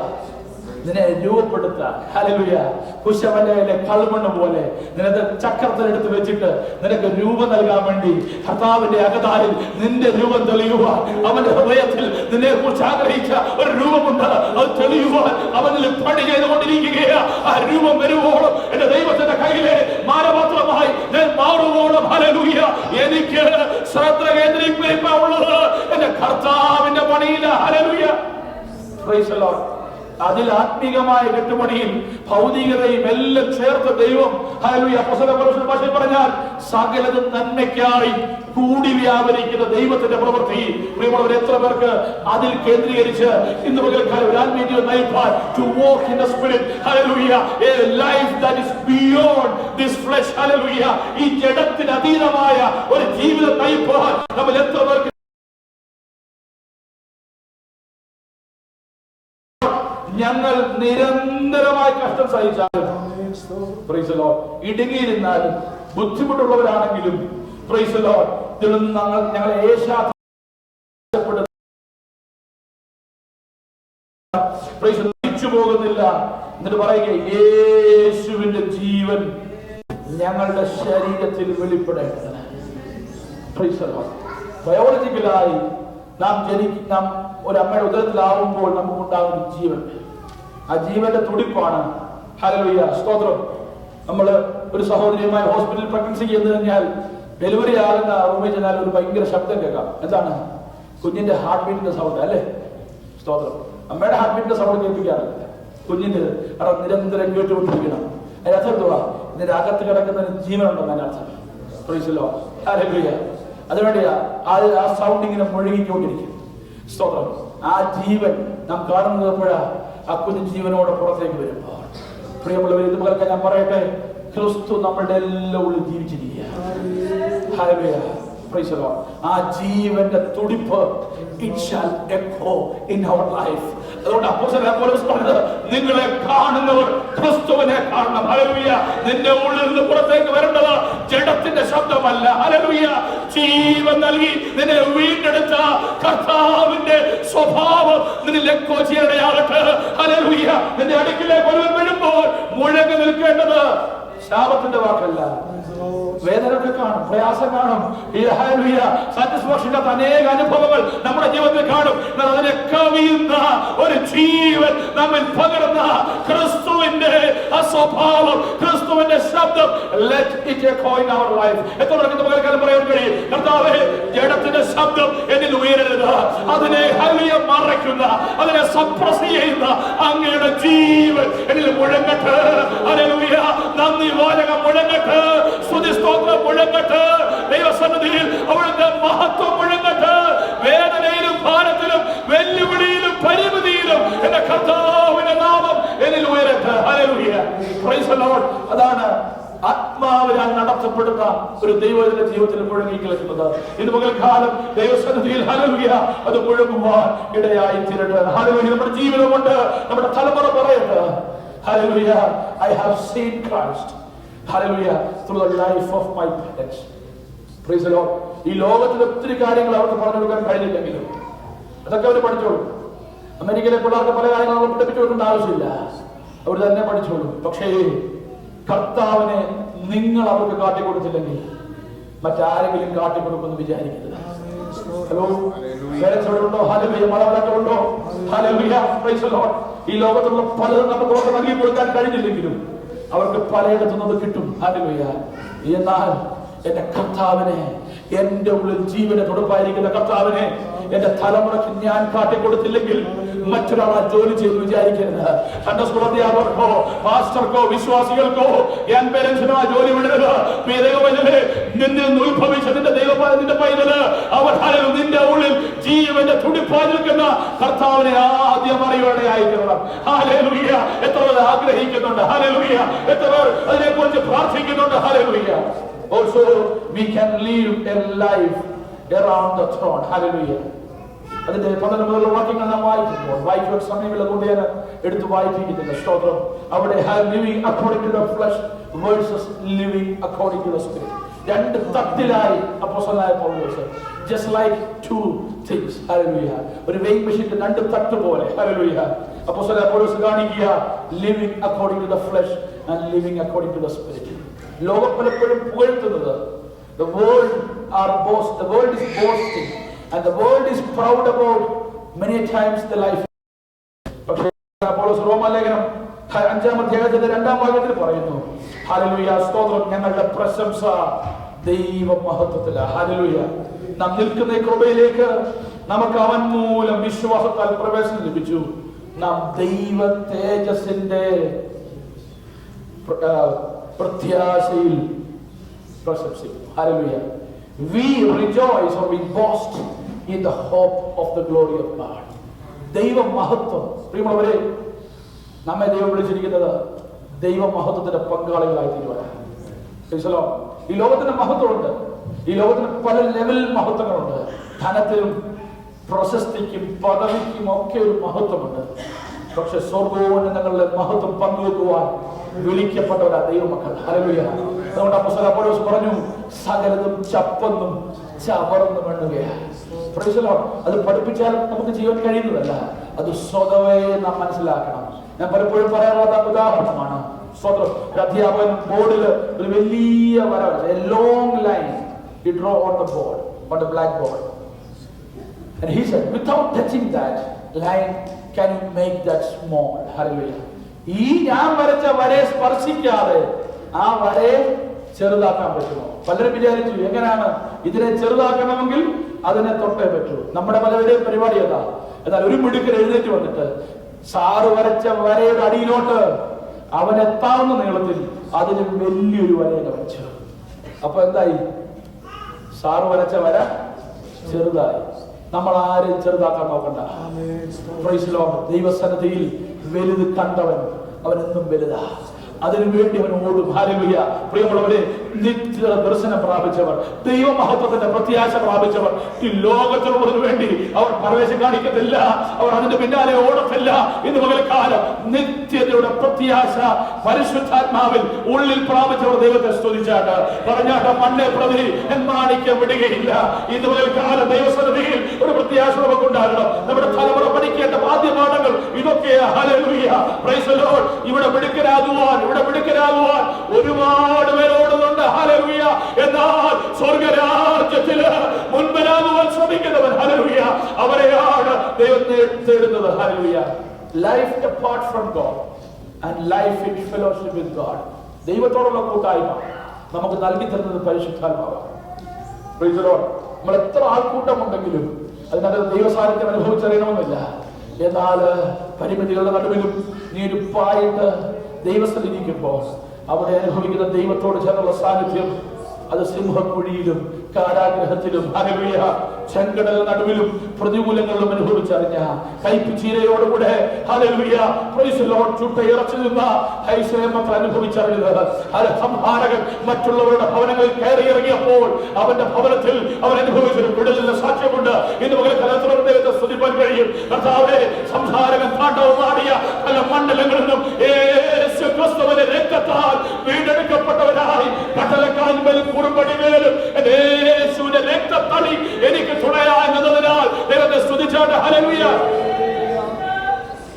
നിന്നെ രൂപപ്പെടുത്തുക. ഹല്ലേലൂയ. കുശവന്റെ കൽമണ്ണ് പോലെ നിനക്ക് ചക്രത്തിലെടുത്ത് വെച്ചിട്ട് നിനക്ക് രൂപം നൽകാൻ വേണ്ടി കർത്താവിന്റെ അകതാരിൽ നിന്റെ രൂപം തെളിയുവാൻ, അവന്റെ ഹൃദയത്തിൽ നിന്നെ കുറിച്ച് ആഗ്രഹിച്ച ഒരു രൂപമുണ്ട്, അത് തെളിയുവാൻ അവനിൽ പണി ചെയ്തുകൊണ്ടിരിക്കുകയാണ്. ആ രൂപം വരുവോളം എന്റെ ദൈവത്തിന്റെ കയ്യിലെ മാനപാത്രമായി ഞാൻ മാറുവോളം ഹല്ലേലൂയ എനിക്ക് ശ്രദ്ധ കേന്ദ്രീകരിക്കാനുള്ളത് എന്റെ കർത്താവിന്റെ പണിയില്ല. ഹല്ലേലൂയ. Praise the Lord. അതിൽ ആത്മീകമായ കെട്ടുപണിയിൽ ഭൗതികതയും എല്ലാം ചേർത്ത് ദൈവം ഹല്ലേലൂയ അപ്പോസ്തല പൗലോസ് ഭാഷയിൽ പറഞ്ഞാൽ സകലതും നന്മയ്ക്കായി കൂടി വ്യാപരിക്കുന്ന ദൈവത്തിന്റെ പ്രവൃത്തി. പ്രിയമുള്ളവർ, എത്ര പേർക്ക് അതിൽ കേന്ദ്രീകരിച്ച് ഇന്ന് പകൽക്കാലം ഒരു ആത്മീയ നയിപ്പാൻ to walk in the spirit, hallelujah, a life that is beyond this flesh, hallelujah, ഈ ജഡത്തിന് അതീതമായ ഒരു ജീവിതം നയിപ്പാൻ നമ്മൾ എത്ര പേർക്ക് ഞങ്ങൾ നിരന്തരമായി കഷ്ടം സഹിച്ചാലും പ്രൈസ് ദി ലോർഡ്, ഇടുങ്ങിയിരുന്നാലും ബുദ്ധിമുട്ടുള്ളവരാണെങ്കിലും പ്രൈസ് ദി ലോർഡ്, ഇതിലൊന്നും ഞങ്ങളെ തിരിച്ചു പോകുന്നില്ല. എന്നിട്ട് പറയുക, യേശുവിന്റെ ജീവൻ ഞങ്ങളുടെ ശരീരത്തിൽ വെളിപ്പെടേണ്ടത്. Praise the Lord. ബയോളജിക്കലായി നാം ഒരു അമ്മയുടെ ഉദരത്തിലാവുമ്പോൾ നമുക്കുണ്ടാകുന്ന ജീവൻ, ആ ജീവന്റെ തുടിപ്പാണ്. ഹല്ലേലൂയ, സ്തോത്രം. നമ്മള് ഒരു സഹോദരിയുമായി ഹോസ്പിറ്റലിൽ പ്രഗ്നൻസി ചെയ്ത് കഴിഞ്ഞാൽ ഡെലിവറി ആകുന്ന റൂമിൽ ചെന്നാൽ ഒരു ഭയങ്കര ശബ്ദം കേൾക്കാം. എന്താണ്? കുഞ്ഞിന്റെ ഹാർട്ട് ബീറ്റിന്റെ സൗണ്ട് അല്ലേ? സ്തോത്രം. അമ്മയുടെ ഹാർട്ട് ബീറ്റിന്റെ സൗണ്ട് കേൾപ്പിക്കാറില്ല, കുഞ്ഞിന്റെ നിരന്തരം കേട്ടുകൊണ്ടിരിക്കണം. അതിനർത്ഥം എന്തുവാ? ഇതിന്റെ അകത്ത് കിടക്കുന്ന ജീവനുണ്ടെന്ന് അതിനർത്ഥം. Price the Lord. ഹല്ലേലൂയ. അതുവേണ്ടിയാ ആ സൗണ്ട് ഇങ്ങനെ മുഴുകിക്കൊണ്ടിരിക്കും. സ്തോത്രം. ആ ജീവൻ നാം കാണുന്നത് എപ്പോഴാ? ആ കുഞ്ഞു ജീവനോടെ പുറത്തേക്ക് വരുമ്പോൾ. പ്രിയമുള്ളവർ, ഇത് മുതൽക്ക് ഞാൻ പറയട്ടെ, ക്രിസ്തു നമ്മളുടെ എല്ലാം ഉള്ളിൽ ജീവിച്ചിരിക്കുക. ഹല്ലേലൂയ. Praise the Lord. ആ ജീവന്റെ തുടിപ്പ് it shall echo in our life. അതുകൊണ്ട് അപ്പോസ്തലൻ പൗലോസ് പറഞ്ഞത്, നിങ്ങളെ കാണുന്നവർ ക്രിസ്തുവിനെ കാണണം. ഹല്ലേലൂയ. നിന്റെ ഉള്ളിൽ നിന്ന് പുറത്തേക്ക് വരേണ്ടത് ജഡത്തിന്റെ ശബ്ദമല്ല. ഹല്ലേലൂയ. ജീവൻ നൽകി നിന്നെ വീണ്ടെടുത്ത കർത്താവിന്റെ സ്വഭാവം നിന്നിൽ എക്കോ ചെയ്യണയാകട്ടെ. ഹല്ലേലൂയ. നിന്റെ അടുക്കിലേക്ക് ഒരുവൻ വരുമ്പോൾ മുഴങ്ങി നിൽക്കേണ്ടത് ശാപത്തിന്റെ വാക്കല്ല. വേദനയൊക്കെ കാണും, പ്രയാസം കാണും, സാറ്റിസ്ഫാക്ഷന്റെ അനേക അനുഭവങ്ങൾ നമ്മുടെ ജീവിതത്തിൽ കാണും. അതിനെ കവിയുന്ന ഒരു ജീവൻ നമ്മിൽ പകർന്ന ക്രിസ്തുവിന്റെ ആ സ്വഭാവം, ക്രിസ്തുവിന്റെ ശബ്ദം, let it echo in our life. എത്ര പകൽക്കാലം പറയാൻ കഴിയും, കർത്താവേ, ജഡത്തിന്റെ ശബ്ദം എന്നിൽ ഉയരരുത്, അതിനെ ഹല്ലേലൂയ മറയ്ക്കുന്ന, അതിനെ സപ്രസ് ചെയ്യുന്ന അങ്ങയുടെ ജീവൻ എന്നിൽ മുഴങ്ങട്ടെ. ഹല്ലേലൂയ. നന്ദി വാചകം മുഴങ്ങട്ടെ, സ്തുതി സ്തോത്രം മുഴങ്ങട്ടെ, ദൈവസന്നിധിയിൽ അവിടുത്തെ മഹത്വം മുഴങ്ങട്ടെ. വേദനയിലും ഭാരത്തിലും വെല്ലുവിളിയിലും പരിമിതിയിലും എന്റെ കർത്താവിന്റെ നാമം എന്നിൽ ഉയരട്ടെ. ഹല്ലേലൂയ. Praise the Lord. അതാണ് ആത്മാവിനാൽ നടത്തപ്പെടുന്ന ഒരു ദൈവത്തിന്റെ ജീവിതത്തിൽ മുഴങ്ങി കേൾക്കുന്നത്. ഇന്ന് പകൽക്കാലം ദൈവസന്നിധിയിൽ ഹല്ലേലൂയ അത് മുഴങ്ങുവാൻ ഇടയായി തീരട്ടെ. ഹല്ലേലൂയ. നമ്മുടെ ജീവിതം കൊണ്ട് നമ്മുടെ തലമുറ പറയട്ടെ, hallelujah, I have seen Christ, hallelujah, through the life of my parents. Praise the Lord. ഈ ലോകത്തിൽ ഒത്തിരി കാര്യങ്ങൾ അവർക്ക് പറഞ്ഞു കൊടുക്കാൻ കഴിഞ്ഞില്ലെങ്കിലും അതൊക്കെ അവർ പഠിച്ചോളും. അമേരിക്കയിലെ പിള്ളേർക്ക് പല കാര്യങ്ങളും അവർ പഠിപ്പിച്ചു കൊടുക്കേണ്ട ആവശ്യമില്ല, അവർ തന്നെ പഠിച്ചോളും. പക്ഷേ കർത്താവിനെ നിങ്ങൾ അവർക്ക് കാട്ടിക്കൊടുത്തില്ലെങ്കിൽ മറ്റാരെങ്കിലും കാട്ടിക്കൊടുക്കുമെന്ന് വിചാരിക്കരുത്. ഹലോ, ഉണ്ടോ? ഹല്ലേലൂയ. മലവരങ്ങളുണ്ടോ? ഹല്ലേലൂയ. Praise the Lord. ഈ ലോകത്തുള്ള പലതും നമുക്ക് അവർക്ക് നൽകി കൊടുക്കാൻ കഴിഞ്ഞില്ലെങ്കിലും അവർക്ക് പലയിടത്തു നിന്ന് കിട്ടും. ഹല്ലേലൂയ. എന്നാൽ എന്റെ കർത്താവിനെ, എന്റെ ഉള്ളിൽ ജീവനെ തുടുപ്പായിരിക്കുന്ന കർത്താവിനെ എന്റെ തലമുറയ്ക്ക് ഞാൻ കാട്ടിക്കൊടുത്തില്ലെങ്കിൽ മറ്റൊരാളെ ജോലി ചെയ്ത് വിചാരിക്കരുത്. സൺഡേ സ്കൂൾ അധ്യാപകർക്കോ പാസ്റ്റർക്കോ വിശ്വാസികൾക്കോ ഗ്രാൻഡ് പേരൻസിനോ ആ ജോലി വിടരുത്. നിന്നിൽ നിന്ന് ഉത്ഭവിച്ച നിന്റെ നിന്റെ പൈതല് അവർ നിന്റെ ഉള്ളിൽ ജീവന്റെ തുടിപ്പായി നിൽക്കുന്ന കർത്താവിനെ ആദ്യം അറിയുവാനായിരിക്കണം. ഹല്ലേലൂയ. എത്ര പേർ ആഗ്രഹിക്കുന്നുണ്ട്? ഹല്ലേലൂയ. എത്ര പേർ അതിനെക്കുറിച്ച് പ്രാർത്ഥിക്കുന്നുണ്ട്? Hallelujah. Also we can live a life around the throne. Hallelujah. അതിന്റെ 11 മുതലുള്ള വാക്യങ്ങൾ നാം വായിക്കുവാൻ സമയമില്ല, അതുകൊണ്ട് ഞാൻ എടുത്ത് വായിപ്പിക്കുന്നില്ല. സ്തോത്രം. അവിടെ living according to the flesh versus living according to the spirit. രണ്ട് തട്ടിലായി അപ്പോസ്തലനായ Paulos. Just like two things. Hallelujah. ഒരു വെയിങ് മെഷീന്റെ രണ്ട് തട്ട് പോലെ. Hallelujah. അപ്പോസ്തലനായ പൗലോസ് കാണിക്കുക living according to the flesh and living according to the spirit. ലോകം പലപ്പോഴും പുകഴ്ത്തുന്നത് the world is boasting and the world is proud about many times the life. പക്ഷേ പൗലോസ് റോമാലേഖനം 5-ാം അധ്യായത്തിന്റെ 2-ാം ഭാഗത്തിൽ പറയുന്നു, ഹല്ലേലൂയ, സ്തോത്രം, ഞങ്ങളുടെ പ്രശംസ ദൈവ മഹത്വത്തിലാണ്. ഹല്ലേലൂയ. നാം നിൽക്കുന്ന കൃപയിലേക്ക് നമുക്ക് അവൻ മൂലം വിശ്വാസത്താൽ പ്രവേശനം ലഭിച്ചു. നാം ദൈവ തേജസ്സിന്റെ പ്രത്യാശയിൽ പ്രശംസിക്കും. Hallelujah. We rejoice or we boast in the hope of the glory of God. ദൈവ മഹത്വം. പ്രിയമുള്ളവരെ, നമ്മെ ദൈവം വിളിച്ചിരിക്കുന്നത് ദൈവ മഹത്വത്തിന്റെ പങ്കാളികളായി തീരുവാനാണ്. ഈ ലോകത്തിന് മഹത്വമുണ്ട്. ഈ ലോകത്തിന് പല ലെവൽ മഹത്വങ്ങളുണ്ട്. ധനത്തിനും പ്രശസ്തിക്കും പദവിക്കും ഒക്കെ ഒരു മഹത്വമുണ്ട്. പക്ഷെ സ്വർഗോന്നതങ്ങളുടെ മഹത്വം പങ്കുവെക്കുവാൻ വിളിക്കപ്പെട്ടവരാ ദൈവമക്കൾ. ഹല്ലേലൂയ. അതുകൊണ്ട് അപ്പോസ്തലൻ പൗലോസ് പറഞ്ഞു, സകലതും ചപ്പെന്നും ചവർന്നും എണ്ണുകയാണ്. Praise the Lord. അത് പഠിപ്പിച്ചാൽ നമുക്ക് ചെയ്യാൻ കഴിയുന്നതല്ല, അത് സ്വതവേ നാം മനസ്സിലാക്കണം. ഞാൻ പലപ്പോഴും പറയാറുള്ള ഉദാഹരണമാണ്. സ്വതം അധ്യാപകൻ ബോർഡിൽ ഒരു വലിയ വര, a long line he draw on the board, on the blackboard, and he said, without touching that line, can you make that small? Hallelujah. ഈ ഞാൻ വരച്ച വരയെ സ്പർശിക്കാതെ ആ വരയെ ചെറുതാക്കാൻ പറ്റുമോ? പലരും വിചാരിച്ചു, എങ്ങനെയാണ് ഇതിനെ ചെറുതാക്കണമെങ്കിൽ അതിനെ തൊട്ടേ പറ്റൂ. നമ്മുടെ പലരുടെയും പരിപാടി അതാ. എന്നാൽ ഒരു മിടുക്കൻ എഴുന്നേറ്റ് വന്നിട്ട് സാറ് വരച്ച വരയുടെ അടിയിലോട്ട് അവൻ എത്താവുന്ന നീളത്തിൽ അതിന് വലിയൊരു വരയെ വരച്ചു. അപ്പൊ എന്തായി? സാറ് വരച്ച വര ചെറുതായി. നമ്മൾ ആരെയും ചെറുതാക്കാൻ നോക്കണ്ട. Price the Lord. ദൈവസന്നിധിയിൽ വലുത് കണ്ടവൻ അവനെന്നും വലുതാ. അതിനുവേണ്ടി അവൻ ഓടും. ഹല്ലേലൂയ. പ്രിയമുള്ളവരെ, നിത്യ ദർശനം പ്രാപിച്ചവർ, ദൈവമഹത്വത്തിന്റെ പ്രത്യാശ പ്രാപിച്ചവർ ഈ ലോകത്തിലുള്ളതിനു വേണ്ടി അവർ പ്രവേശം കാണിക്കത്തില്ല, അവർ അതിന്റെ പിന്നാലെ ഓടത്തില്ല. ഇന്ന് പകൽക്കാലം നിത്യതയുടെ പ്രത്യാശ പരിശുദ്ധാത്മാവിൽ ഉള്ളിൽ പ്രാപിച്ചവർ ദൈവത്തെ സ്തുതിച്ചാട്ട് പറഞ്ഞാട്ട് മണ്ണെ പ്രതി മാണിക്യം വിടുകയില്ല. ഇന്ന് പകൽക്കാലം ദൈവസന്നിധിയിൽ ഒരു പ്രത്യാശ നമുക്കുണ്ടാകണം. നമ്മുടെ തലമുറ പഠിക്കേണ്ട ആദ്യപാഠങ്ങൾ ഇതൊക്കെയാ. ഹല്ലേലൂയ. Praise the Lord. ഇവിടെ മിടുക്കരാകുവാൻ ഒരുപാട് പേരോടുന്നുണ്ട്. ഹല്ലേലൂയ. എന്നാൽ സ്വർഗരാജ്യത്തില് മുൻപനാകുവാൻ ശ്രമിക്കുന്നവൻ, ഹല്ലേലൂയ, അവരെയാണ് ദൈവം തേടുന്നത്. Hallelujah. Life apart from God and life in fellowship with God. ദൈവത്തോടുള്ള കൂട്ടായ്മ നമുക്ക് നൽകി തരുന്നത് പരിശുദ്ധാത്മാവാണ്. Price the Lord. നമ്മൾ എത്ര ആൾക്കൂട്ടമുണ്ടെങ്കിലും അതിനകത്ത് ദൈവസാന്നിധ്യം അനുഭവിച്ചറിയണമെന്നില്ല. എന്നാൽ പരിമിതികളുടെ നടുവിലും നീരുപ്പായിട്ട് ദൈവസ്ഥലിരിക്കുമ്പോൾ അവിടെ അനുഭവിക്കുന്ന ദൈവത്തോട് ചേർന്നുള്ള സാന്നിധ്യം അത് സിംഹക്കുഴിയിലും കാരാഗ്രഹത്തിലും, ഹല്ലേലൂയ, ചെങ്കടൽ നടുവിലും പ്രതികൂലങ്ങളിലും അനുഭവിച്ചറിഞ്ഞ കൈപ്പ് ചീരയോടുകൂടെ, ഹല്ലേലൂയ, പ്രൈസ് ദി ലോർഡ്, ചുട്ടയിറച്ചു നിന്ന ഹൈസേമത്തിൽ അനുഭവിച്ചറിഞ്ഞത് സംഹാരകൻ മറ്റുള്ളവരുടെ ഭവനങ്ങളിൽ കയറിയിറങ്ങിയപ്പോൾ അവന്റെ ഭവനത്തിൽ അവൻ അനുഭവിച്ചൊരു വിടുതലിന്റെ സാക്ഷ്യമുണ്ട്. ഇന്ന് പകൽ ദൈവത്തെ സ്തുതിപ്പാൻ കഴിയും. കർത്താവേ, സംഹാരകൻ താണ്ഡവമാടിയ പല മണ്ഡലങ്ങളിൽ നിന്നും യേശു ക്രിസ്തുവിന്റെ രക്തത്താൽ വീണ്ടെടുക്കപ്പെട്ടവരായി കട്ടലക്കാൻമേലും കുറുമ്പടിമേലും യേശുവിന്റെ രക്തത്തളി എനിക്ക് തുണയായെന്നതിനാൽ ദൈവത്തെ സ്തുതിച്ചാട്ട് ഹല്ലേലൂയ.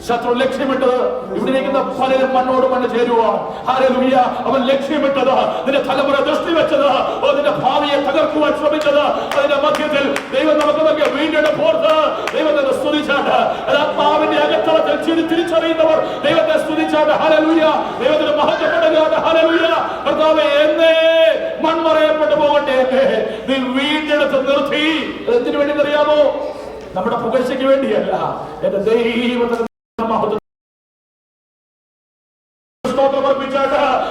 ശത്രു ലക്ഷ്യമിട്ടത് ഇവിടെ ഇരിക്കുന്ന പലരും മണ്ണോട് മണ്ണ് ചേരുവാൻ, ഹല്ലേലൂയ, അവൻ ലക്ഷ്യമിട്ടത് നിന്റെ തലമുറ ദൃഷ്ടി വെച്ചത് നിന്റെ ഭാവിയെ തകർക്കുവാൻ ശ്രമിച്ചത് അതിന്റെ മധ്യത്തിൽ ദൈവം നമുക്ക് നൽകിയ വീണ്ടെടുപ്പോർത്ത് ദൈവത്തെ സ്തുതിച്ചാട്ട് ആത്മാവിന്റെ അകത്തളത്തിൽ തിരിച്ചറിയുന്നവർ ദൈവത്തെ സ്തുതിച്ചാട്ട് ഹല്ലേലൂയ. ദൈവത്തിന് മഹത്വപ്പെടുകയാണ്. ഹല്ലേലൂയ. കർത്താവേ, എന്നേ മൺമറയപ്പെട്ടു പോകട്ടെ, നീ വീണ്ടെടുത്ത് നിർത്തി. എന്തിനു വേണ്ടി അറിയാമോ? നമ്മുടെ പുകഴ്ചയ്ക്ക് വേണ്ടിയല്ല, എന്റെ ദൈവത്തിന്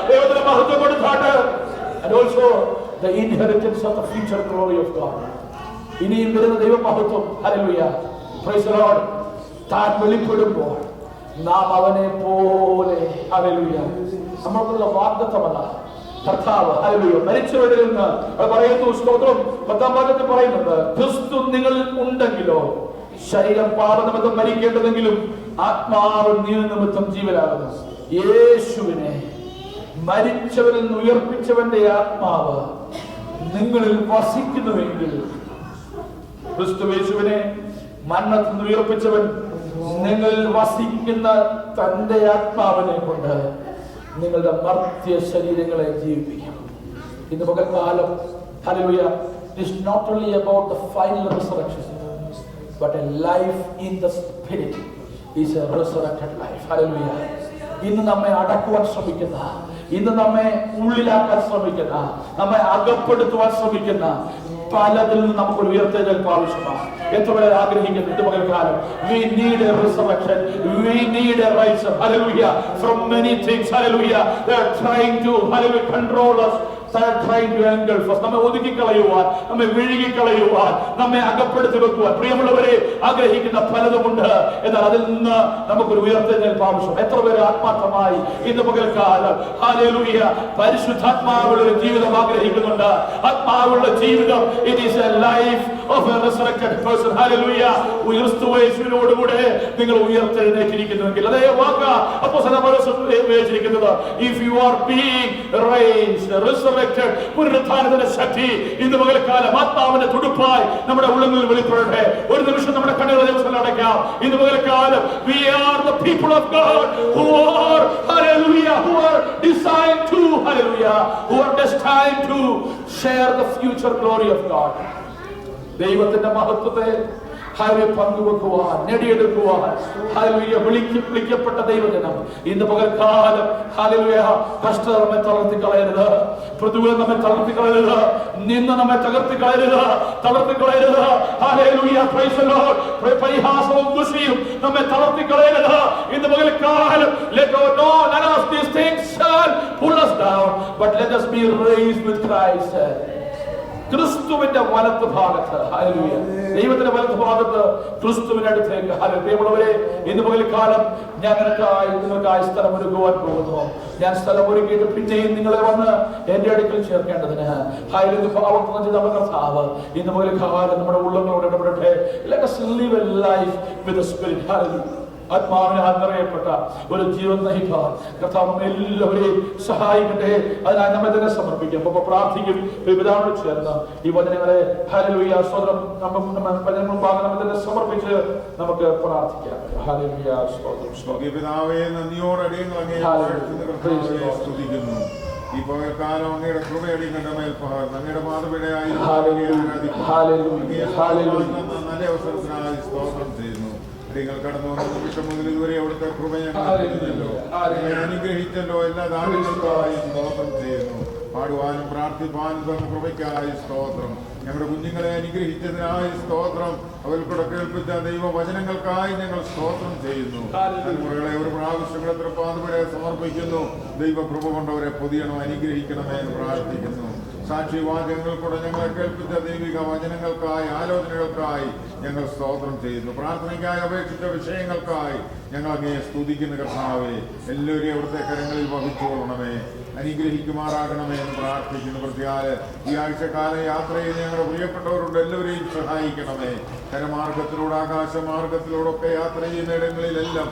ദൈവത്തിന് മഹത്വം കൊടുത്താട്ട്. And also the inheritance of the future glory of God. ഇനിയും വരുന്ന ദൈവ മഹത്വം, ഹല്ലേലൂയ, പ്രൈസ് ദി ലോർഡ്, താൻ വെളിപ്പെടുമ്പോൾ നാം അവനെ പോലെ, ഹല്ലേലൂയ, നമ്മൾക്കുള്ള വാഗ്ദത്തമല്ല കർത്താവ്, ഹല്ലേലൂയ, മരിച്ചവരിൽ നിന്ന് പറയുന്നു. സ്തോത്രം. 10-ാം ഭാഗത്തിൽ പറയുന്നുണ്ട്, ക്രിസ്തു നിങ്ങൾ ഉണ്ടെങ്കിലോ ശരീരം പാപനിമിത്തം മരിക്കേണ്ടതെങ്കിലും ആത്മാവ് നീതി നിമിത്തം ജീവനാകുന്നു. യേശുവിനെ മരിച്ചവരിൽ നിന്ന് ഉയർപ്പിച്ചവന്റെ ആത്മാവ് നിങ്ങളിൽ വസിക്കുന്നുവെങ്കിൽ, ക്രിസ്തുയേശുവിനെ മരണത്തിൽ നിന്ന് ഉയർപ്പിച്ചവൻ നിങ്ങളിൽ വസിക്കുന്ന തന്റെ ആത്മാവിനെ കൊണ്ട് നിങ്ങളുടെ മർത്യ ശരീരങ്ങളെ ജീവിപ്പിക്കും. ഇന്ന് പകൽക്കാലം hallelujah, it is not only about the final resurrection but a life in the spirit is a resurrected life. Hallelujah. ഇന്ന് നമ്മെ അടക്കുവാൻ ശ്രമിക്കുന്ന, ഇന്ന് നമ്മെ ഉള്ളിലാക്കാൻ ശ്രമിക്കുന്ന, നമ്മെ അകപ്പെടുത്തുവാൻ ശ്രമിക്കുന്ന പലതിൽ നിന്ന് നമുക്കൊരു ഉയർത്തെഴുന്നേൽപ്പ് ആവശ്യമാണ്. എത്ര പേരെ ആഗ്രഹിക്കുന്നു ഇത് പകൽക്കാലം? We need a resurrection. We need a rise up. Hallelujah. From many things. Hallelujah. They are trying to, hallelujah, control us. നമ്മെ ഒതുക്കിക്കളയുവാൻ, നമ്മെ വിഴുകിക്കളയുവാൻ, നമ്മെ അകപ്പെടുത്തി വെക്കുവാൻ പ്രിയമുള്ളവരെ ആഗ്രഹിക്കുന്ന പലതുമുണ്ട്. എന്നാൽ അതിൽ നിന്ന് നമുക്കൊരു ഉയർത്തെഴുന്നേൽപ്പ് ആവശ്യം. എത്ര പേര് ആത്മാർത്ഥമായി ഇന്ന് പകൽക്കാലം ഹല്ലേലൂയ പരിശുദ്ധാത്മാവുള്ള ഒരു ജീവിതം ആഗ്രഹിക്കുന്നുണ്ട്? ആത്മാവുള്ള ജീവിതം, it is a life of a resurrected person. Hallelujah. ക്രിസ്തുയേശുവിനോടുകൂടെ നിങ്ങൾ ഉയർത്തെഴുന്നേറ്റിരിക്കുന്നുവെങ്കിൽ, അതേ വാക്ക് അപ്പോസ്തലൻ പൗലോസ് ഉപയോഗിച്ചിരിക്കുന്നത്, if you are being raised, resurrected, പുനരുത്ഥാനത്തിന്റെ ശക്തി ഇന്ന് പകൽക്കാലം ആത്മാവിന്റെ തുടുപ്പായി നമ്മുടെ ഉള്ളങ്ങളിൽ വെളിപ്പെടട്ടെ. ഒരു നിമിഷം നമ്മുടെ കണ്ണുകളെ ദിവസം അടയ്ക്കാം. ഇന്ന് പകൽക്കാലം we are the people of God who are, hallelujah, who are designed to, hallelujah, who are destined to share the future glory of God. ദൈവത്തിന്റെ മഹത്വത്തെ പങ്കുവെക്കുവാൻ, നേടിയെടുക്കുവാൻ ഹല്ലേലൂയ വിളിക്കപ്പെട്ട ദൈവജനം ഇന്ന് പകൽക്കാലം ഹല്ലേലൂയ കഷ്ടം നമ്മെ തളർത്തി കളയരുത്, പ്രതികൂലം നമ്മെ തളർത്തി കളയരുത്, നിന്ന് നമ്മെ തകർത്തി കളയരുത്, തളർത്തി കളയരുത്. Hallelujah praise the Lord. പരിഹാസവും ദുഷിയും നമ്മെ തളർത്തി കളയരുത്. ഇന്ന് പകൽക്കാലം let none of these things shall pull us down, but let us be raised with Christ. ക്രിസ്തുവിന്റെ വലത്ത് ഭാഗത്ത്, ഹല്ലേലൂയ, ദൈവത്തിന്റെ വലത്ത് ഭാഗത്ത് ക്രിസ്തുവിന്റെ അടുത്തേക്ക്. ഹല്ലേലൂയ. ഇന്ന് പകൽക്കാലം ഞാൻ നിങ്ങൾക്കായി സ്ഥലം ഒരുക്കുവാൻ പോകുന്നു. ഞാൻ സ്ഥലം ഒരുക്കിയിട്ട് പിന്നെയും നിങ്ങളെ വന്ന് എന്റെ അടുക്കൽ ചേർക്കേണ്ടതിന് ആവർത്തനം ചെയ്ത നമ്മുടെ കർത്താവ് ഇന്ന് പകൽക്കാലം നമ്മുടെ ഉള്ളങ്ങളോട് ഇടപെടട്ടെ. Let us live a life with the Spirit. Hallelujah. ആത്മാവിനാൽ നിറയപ്പെട്ട ഒരു ജീവൻ നയിക്കാൻ കർത്താവ് എല്ലാവരെയും സഹായിക്കട്ടെ. അതിനായി നമ്മെ തന്നെ സമർപ്പിക്കാം. അപ്പൊ പ്രാർത്ഥിക്കും. പിതാവിനോട് ചേർന്ന് ഈ വചനങ്ങളെ ഹല്ലേലൂയ സ്തോത്രം നമ്മെ തന്നെ സമർപ്പിച്ച് നമുക്ക് പ്രാർത്ഥിക്കാം. ഹല്ലേലൂയ സ്തോത്രം. പിതാവേ, നന്ദിയോടെ സ്തുതിക്കുന്നു. ഈ പകൽക്കാലം അങ്ങയുടെ കൃപയടി കണ്ട മേൽപ്പഹാർ അങ്ങയുടെ മാതൃകയായി നല്ല അവസരത്തിനായി സ്തോത്രം ചെയ്യുന്നു. നിങ്ങൾ കടന്നു വന്ന നിമിഷം മുതൽ ഇതുവരെ അവിടുത്തെ കൃപ ഞങ്ങളല്ലോ, അനുഗ്രഹിച്ചല്ലോ. എല്ലാ ദാനങ്ങൾക്കായി സ്തോത്രം ചെയ്യുന്നു. പാടുവാനും പ്രാർത്ഥിപ്പാനും തന്ന കൃപയ്ക്കായി സ്തോത്രം. ഞങ്ങളുടെ കുഞ്ഞുങ്ങളെ അനുഗ്രഹിച്ചതിനായി സ്തോത്രം. അവർക്കൂടെ കേൾപ്പിച്ച ദൈവവചനങ്ങൾക്കായി ഞങ്ങൾ സ്തോത്രം ചെയ്യുന്നു. തലമുറകളെ ഒരു പ്രാവശ്യം പാതപടെ സമർപ്പിക്കുന്നു. ദൈവകൃപ കൊണ്ടവരെ പൊതിയണം, അനുഗ്രഹിക്കണമേ എന്ന് പ്രാർത്ഥിക്കുന്നു. സാക്ഷിവാചകങ്ങൾ കൂടെ ഞങ്ങളെ കേൾപ്പിച്ച ദൈവിക വചനങ്ങൾക്കായി, ആലോചനകൾക്കായി ഞങ്ങൾ സ്തോത്രം ചെയ്യുന്നു. പ്രാർത്ഥനയ്ക്കായി അപേക്ഷിച്ച വിഷയങ്ങൾക്കായി ഞങ്ങൾ അങ്ങയെ സ്തുതിക്കുന്ന കർത്താവേ, എല്ലാവരെയും അവിടുത്തെ കരങ്ങളിൽ വഹിച്ചുകൊള്ളണമേ, അനുഗ്രഹിക്കുമാറാകണമേ എന്ന് പ്രാർത്ഥിക്കുന്നു. പ്രത്യേക ഈ ആഴ്ചക്കാല യാത്രയിൽ ഞങ്ങളുടെ പ്രിയപ്പെട്ടവരുണ്ട്, എല്ലാവരെയും സഹായിക്കണമേ. കരമാർഗത്തിലൂടെ ആകാശമാർഗത്തിലൂടെ യാത്ര ചെയ്യുന്ന ഇടങ്ങളിലെല്ലാം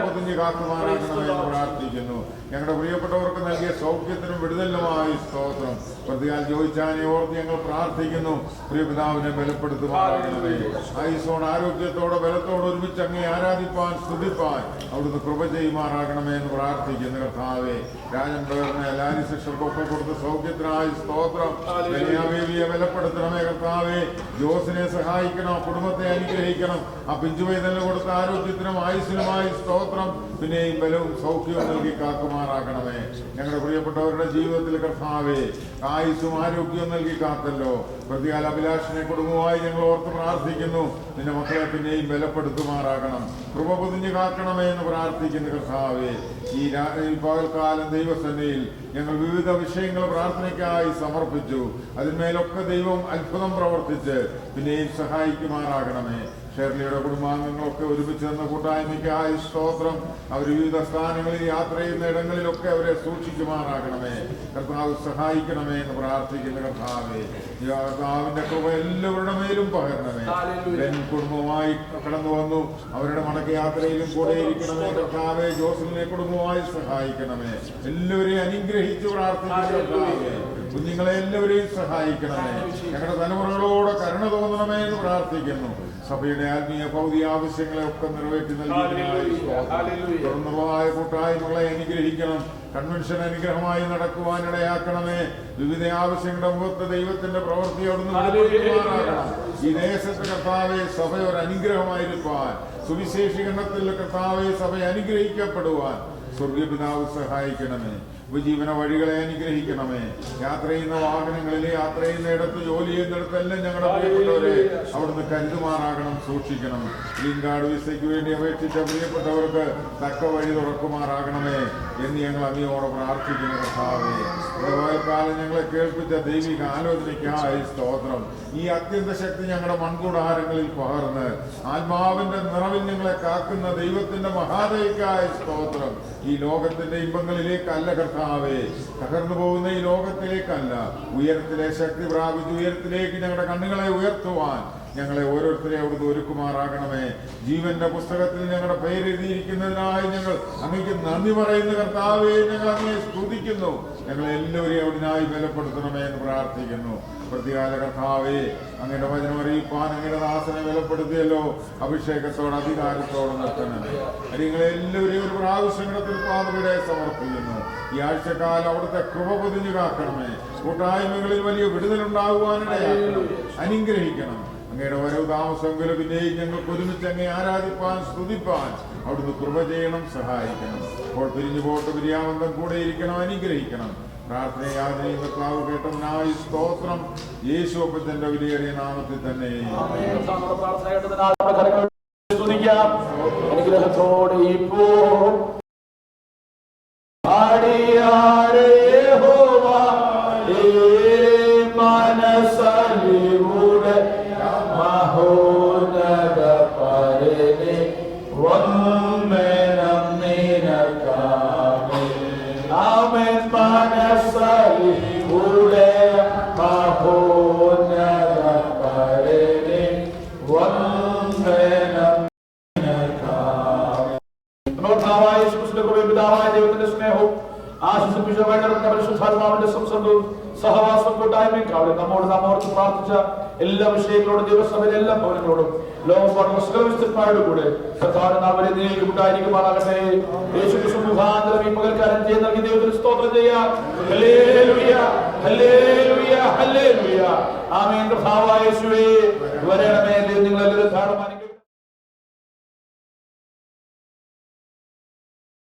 പൊതിഞ്ഞ് കാക്കുമാറാകണമേ എന്ന് പ്രാർത്ഥിക്കുന്നു. ഞങ്ങളുടെ പ്രിയപ്പെട്ടവർക്ക് നൽകിയ സൗഖ്യത്തിനും വിടുതലുമായി സ്തോത്രം. പ്രതിയാൽ ജോയിച്ചാനെ ഓർത്ത് ഞങ്ങൾ പ്രാർത്ഥിക്കുന്നു. പ്രിയപിതാവിനെ ബലപ്പെടുത്തുമാറാകണമേ. ആയുസ്സോട് ആരോഗ്യത്തോടെ ബലത്തോടെ ഒരുമിച്ച് അങ്ങേ ആരാധിപ്പാൻ, സ്തുതിപ്പാൻ അവിടുന്ന് കൃപ ചെയ്യുമാറാകണമേ എന്ന് പ്രാർത്ഥിക്കുന്നു. കർത്താവേ, രാജൻ പ്രകടന എല്ലാവരും ശിക്ഷർക്കൊക്കെ കൊടുത്ത സൗഖ്യത്തിനായി സ്തോത്രം. ബലിയാവേലിയെ ബലപ്പെടുത്തണമേ കർത്താവേ. ജോസിനെ സഹായിക്കണം, കുടുംബത്തെ അനുഗ്രഹിക്കണം. ആ പിഞ്ചുവൈതലിന് കൊടുത്ത ആരോഗ്യത്തിനും ആയുസ്സിനുമായി സ്തോത്രം. പിന്നെയും ബലവും സൗഖ്യവും നൽകി കാക്കുമാറാക്കണമേ. ഞങ്ങളുടെ പ്രിയപ്പെട്ടവരുടെ ജീവിതത്തിൽ കർത്താവേ ആയുസ്സും ആരോഗ്യവും നൽകി കാത്തല്ലോ. പ്രതികാല അഭിലാഷിനെ കുടുംബമായി ഞങ്ങൾ ഓർത്ത് പ്രാർത്ഥിക്കുന്നു. നിന്റെ മക്കളെ പിന്നെയും ബലപ്പെടുത്തുമാറാകണം, കൃപ പൊതിഞ്ഞു കാക്കണമേ എന്ന് പ്രാർത്ഥിക്കുന്നു. കർത്താവേ, ഈ പകൽക്കാലം ദൈവസന്നിധിയിൽ ഞങ്ങൾ വിവിധ വിഷയങ്ങൾ പ്രാർത്ഥനയ്ക്കായി സമർപ്പിച്ചു. അതിന്മേലൊക്കെ ദൈവം അത്ഭുതം പ്രവർത്തിച്ച് പിന്നെയും സഹായിക്കുമാറാകണമേ. ഷെർലിയുടെ കുടുംബാംഗങ്ങളൊക്കെ ഒരുമിച്ച് നിന്ന കൂട്ടായ്മയ്ക്കായി സ്തോത്രം. അവർ വിവിധ സ്ഥാനങ്ങളിൽ യാത്ര ചെയ്യുന്ന ഇടങ്ങളിലൊക്കെ അവരെ സൂക്ഷിക്കുമാറാകണമേ. കർത്താവ് സഹായിക്കണമേ എന്ന് പ്രാർത്ഥിക്കുന്ന കർത്താവേ, കർത്താവിന്റെ കൃപ എല്ലാവരുടെ മേലും പകരണമേ. കുടുംബമായി കടന്നു വന്നു, അവരുടെ മടക്ക യാത്രയിലും കൂടെ ഇരിക്കണമേ. കർത്താവെ, ജോസഫിനെ കുടുംബമായി സഹായിക്കണമേ. എല്ലാവരെയും അനുഗ്രഹിക്കും അനുഗ്രഹിച്ചു പ്രാർത്ഥിക്കുന്നു. കുഞ്ഞുങ്ങളെ എല്ലാവരെയും സഹായിക്കണമേ. ഞങ്ങളുടെ തലമുറകളോട് കരുണ തോന്നണമേ എന്ന് പ്രാർത്ഥിക്കുന്നു. സഭയുടെ ആത്മീയ ഭൗതിക ആവശ്യങ്ങളെ ഒക്കെ നിറവേറ്റി നൽകിയതിനായി തുറന്നുപോയ കൂട്ടായ്മകളെ അനുഗ്രഹിക്കണം. കൺവെൻഷൻ അനുഗ്രഹമായി നടക്കുവാനിടയാക്കണമേ. വിവിധ ആവശ്യങ്ങളുടെ മുഖത്ത് ദൈവത്തിന്റെ പ്രവൃത്തി അവിടുന്ന് ഈ ദേശത്ത് കർത്താവെ സഭ ഒരു അനുഗ്രഹമായിരിക്കാൻ, സുവിശേഷീകരണത്തിൽ കർത്താവെ സഭ അനുഗ്രഹിക്കപ്പെടുവാൻ സ്വർഗീയ പിതാവ് സഹായിക്കണമേ. ഉപജീവന വഴികളെ അനുഗ്രഹിക്കണമേ. യാത്ര ചെയ്യുന്ന വാഹനങ്ങളിലെ, യാത്ര ചെയ്യുന്നിടത്ത്, ജോലി ചെയ്യുന്നിടത്തെല്ലാം ഞങ്ങളുടെ പ്രിയപ്പെട്ടവരെ അവിടുന്ന് കരുതുമാറാകണം, സൂക്ഷിക്കണം. ഗ്രീൻ കാർഡ് വിസയ്ക്ക് വേണ്ടി അപേക്ഷിച്ച പ്രിയപ്പെട്ടവർക്ക് തക്ക വഴി തുറക്കുമാറാകണമേ എന്ന് ഞങ്ങൾ അങ്ങയോടെ പ്രാർത്ഥിക്കുന്നു. കർത്താവേ, ഇടവേൽക്കാലം ഞങ്ങളെ കേൾപ്പിച്ച ദൈവിക ആലോചനയ്ക്കായി സ്തോത്രം. ഈ അത്യന്ത ശക്തി ഞങ്ങളുടെ മൺകൂടാരങ്ങളിൽ പകർന്ന് ആത്മാവിന്റെ നിറവിൽ ഞങ്ങളെ കാക്കുന്ന ദൈവത്തിന്റെ മഹാദയക്കായി സ്തോത്രം. ഈ ലോകത്തിന്റെ ഇമ്പങ്ങളിലേക്കല്ല കർത്താവേ, തകർന്നു പോകുന്ന ഈ ലോകത്തിലേക്കല്ല, ഉയരത്തിലെ ശക്തി പ്രാപിച്ച് ഉയരത്തിലേക്ക് ഞങ്ങളുടെ കണ്ണുകളെ ഉയർത്തുവാൻ ഞങ്ങളെ ഓരോരുത്തരെ അവിടുന്ന് ഒരുക്കുമാറാകണമേ. ജീവന്റെ പുസ്തകത്തിൽ ഞങ്ങളുടെ പേരെഴുതിയിരിക്കുന്നതിനായി ഞങ്ങൾ അങ്ങേക്ക് നന്ദി പറയുന്ന കർത്താവേ, ഞങ്ങൾ അങ്ങേ സ്തുതിക്കുന്നു. ഞങ്ങളെ എല്ലാവരെയും അവിടുന്നായി ബലപ്പെടുത്തണമേ എന്ന് പ്രാർത്ഥിക്കുന്നു. പ്രതികാല കർത്താവേ, അങ്ങയുടെ വചനം അറിയിപ്പാൻ അങ്ങയുടെ ദാസനെ ബലപ്പെടുത്തിയല്ലോ. അഭിഷേകത്തോടെ അധികാരത്തോടെ നിർത്തണമേ. നിങ്ങളെ എല്ലാവരെയും ഒരു പ്രാവശ്യങ്ങളിൽ പാതവിടെ സമർപ്പിക്കുന്നു. ഈ ആഴ്ചക്കാലം അവിടുത്തെ കൃപ പൊതിഞ്ഞു കാക്കണമേ. കൂട്ടായ്മകളിൽ വലിയ വിടുതലുണ്ടാകുവാനിടയാക്കണം, അനുഗ്രഹിക്കണം. അങ്ങയുടെ വരവ് താമസമെങ്കിലും പിന്നെയും ഞങ്ങൾക്ക് ഒരുമിച്ച് അങ്ങേ ആരാധിപ്പാൻ, സ്തുതിപ്പാൻ അവിടുന്ന് കൃപ ചെയ്യണം, സഹായിക്കണം. അപ്പോൾ പിരിഞ്ഞു പോട്ട് പിരിയാവന്തം കൂടെ ഇരിക്കണം, അനുഗ്രഹിക്കണം. പ്രാർത്ഥനയാതിനെയും കർത്താവ് കേട്ടതിനായി സ്തോത്രം. യേശു അപ്പച്ചന്റെ വിലയേറിയ നാമത്തിൽ തന്നെ അനുഗ്രഹത്തോടെ ഇപ്പോ മനസ്സലിവിടെ മഹോന്നത പരനെ വന്ദനം നിനക്കാമേ. ആമേൻ. മനസ്സലിവിടെ മഹോന്നത പരനെ വന്ദനം നിനക്കാമേ. കർത്താവായ യേശുക്രിസ്തുവിന്റെ കൃപയും പിതാവായ ദൈവത്തിന്റെ സ്നേഹവും ആശിസിപ്പിച്ചവരുടെ പരിശുദ്ധാത്മാവിന്റെ സംസർഗവും സഹവാസം കൂട്ടായ്മയും കാവലും നമ്മോട് നമ്മോർത്ത് പ്രാർത്ഥിച്ച എല്ലാ വിഷയങ്ങളോടും ദിവസഭയിലെ എല്ലാ ഭവനങ്ങളോടും ലോകപാടും കൂടെ കർത്താവിനെ നീക്ക് ഉണ്ടായിരിക്കുമാറാകട്ടെ. യേശുക്രിസ്തു മുഖാന്തരം ഈ പകൽക്കാലം ചെയ്ത് നൽകി ദൈവത്തിന് സ്തോത്രം ചെയ്യാം. Hallelujah, hallelujah, hallelujah. ആമേൻ. കർത്താവായ യേശുവേ വരണമേ. നിങ്ങളെല്ലാവരും ധാരാളം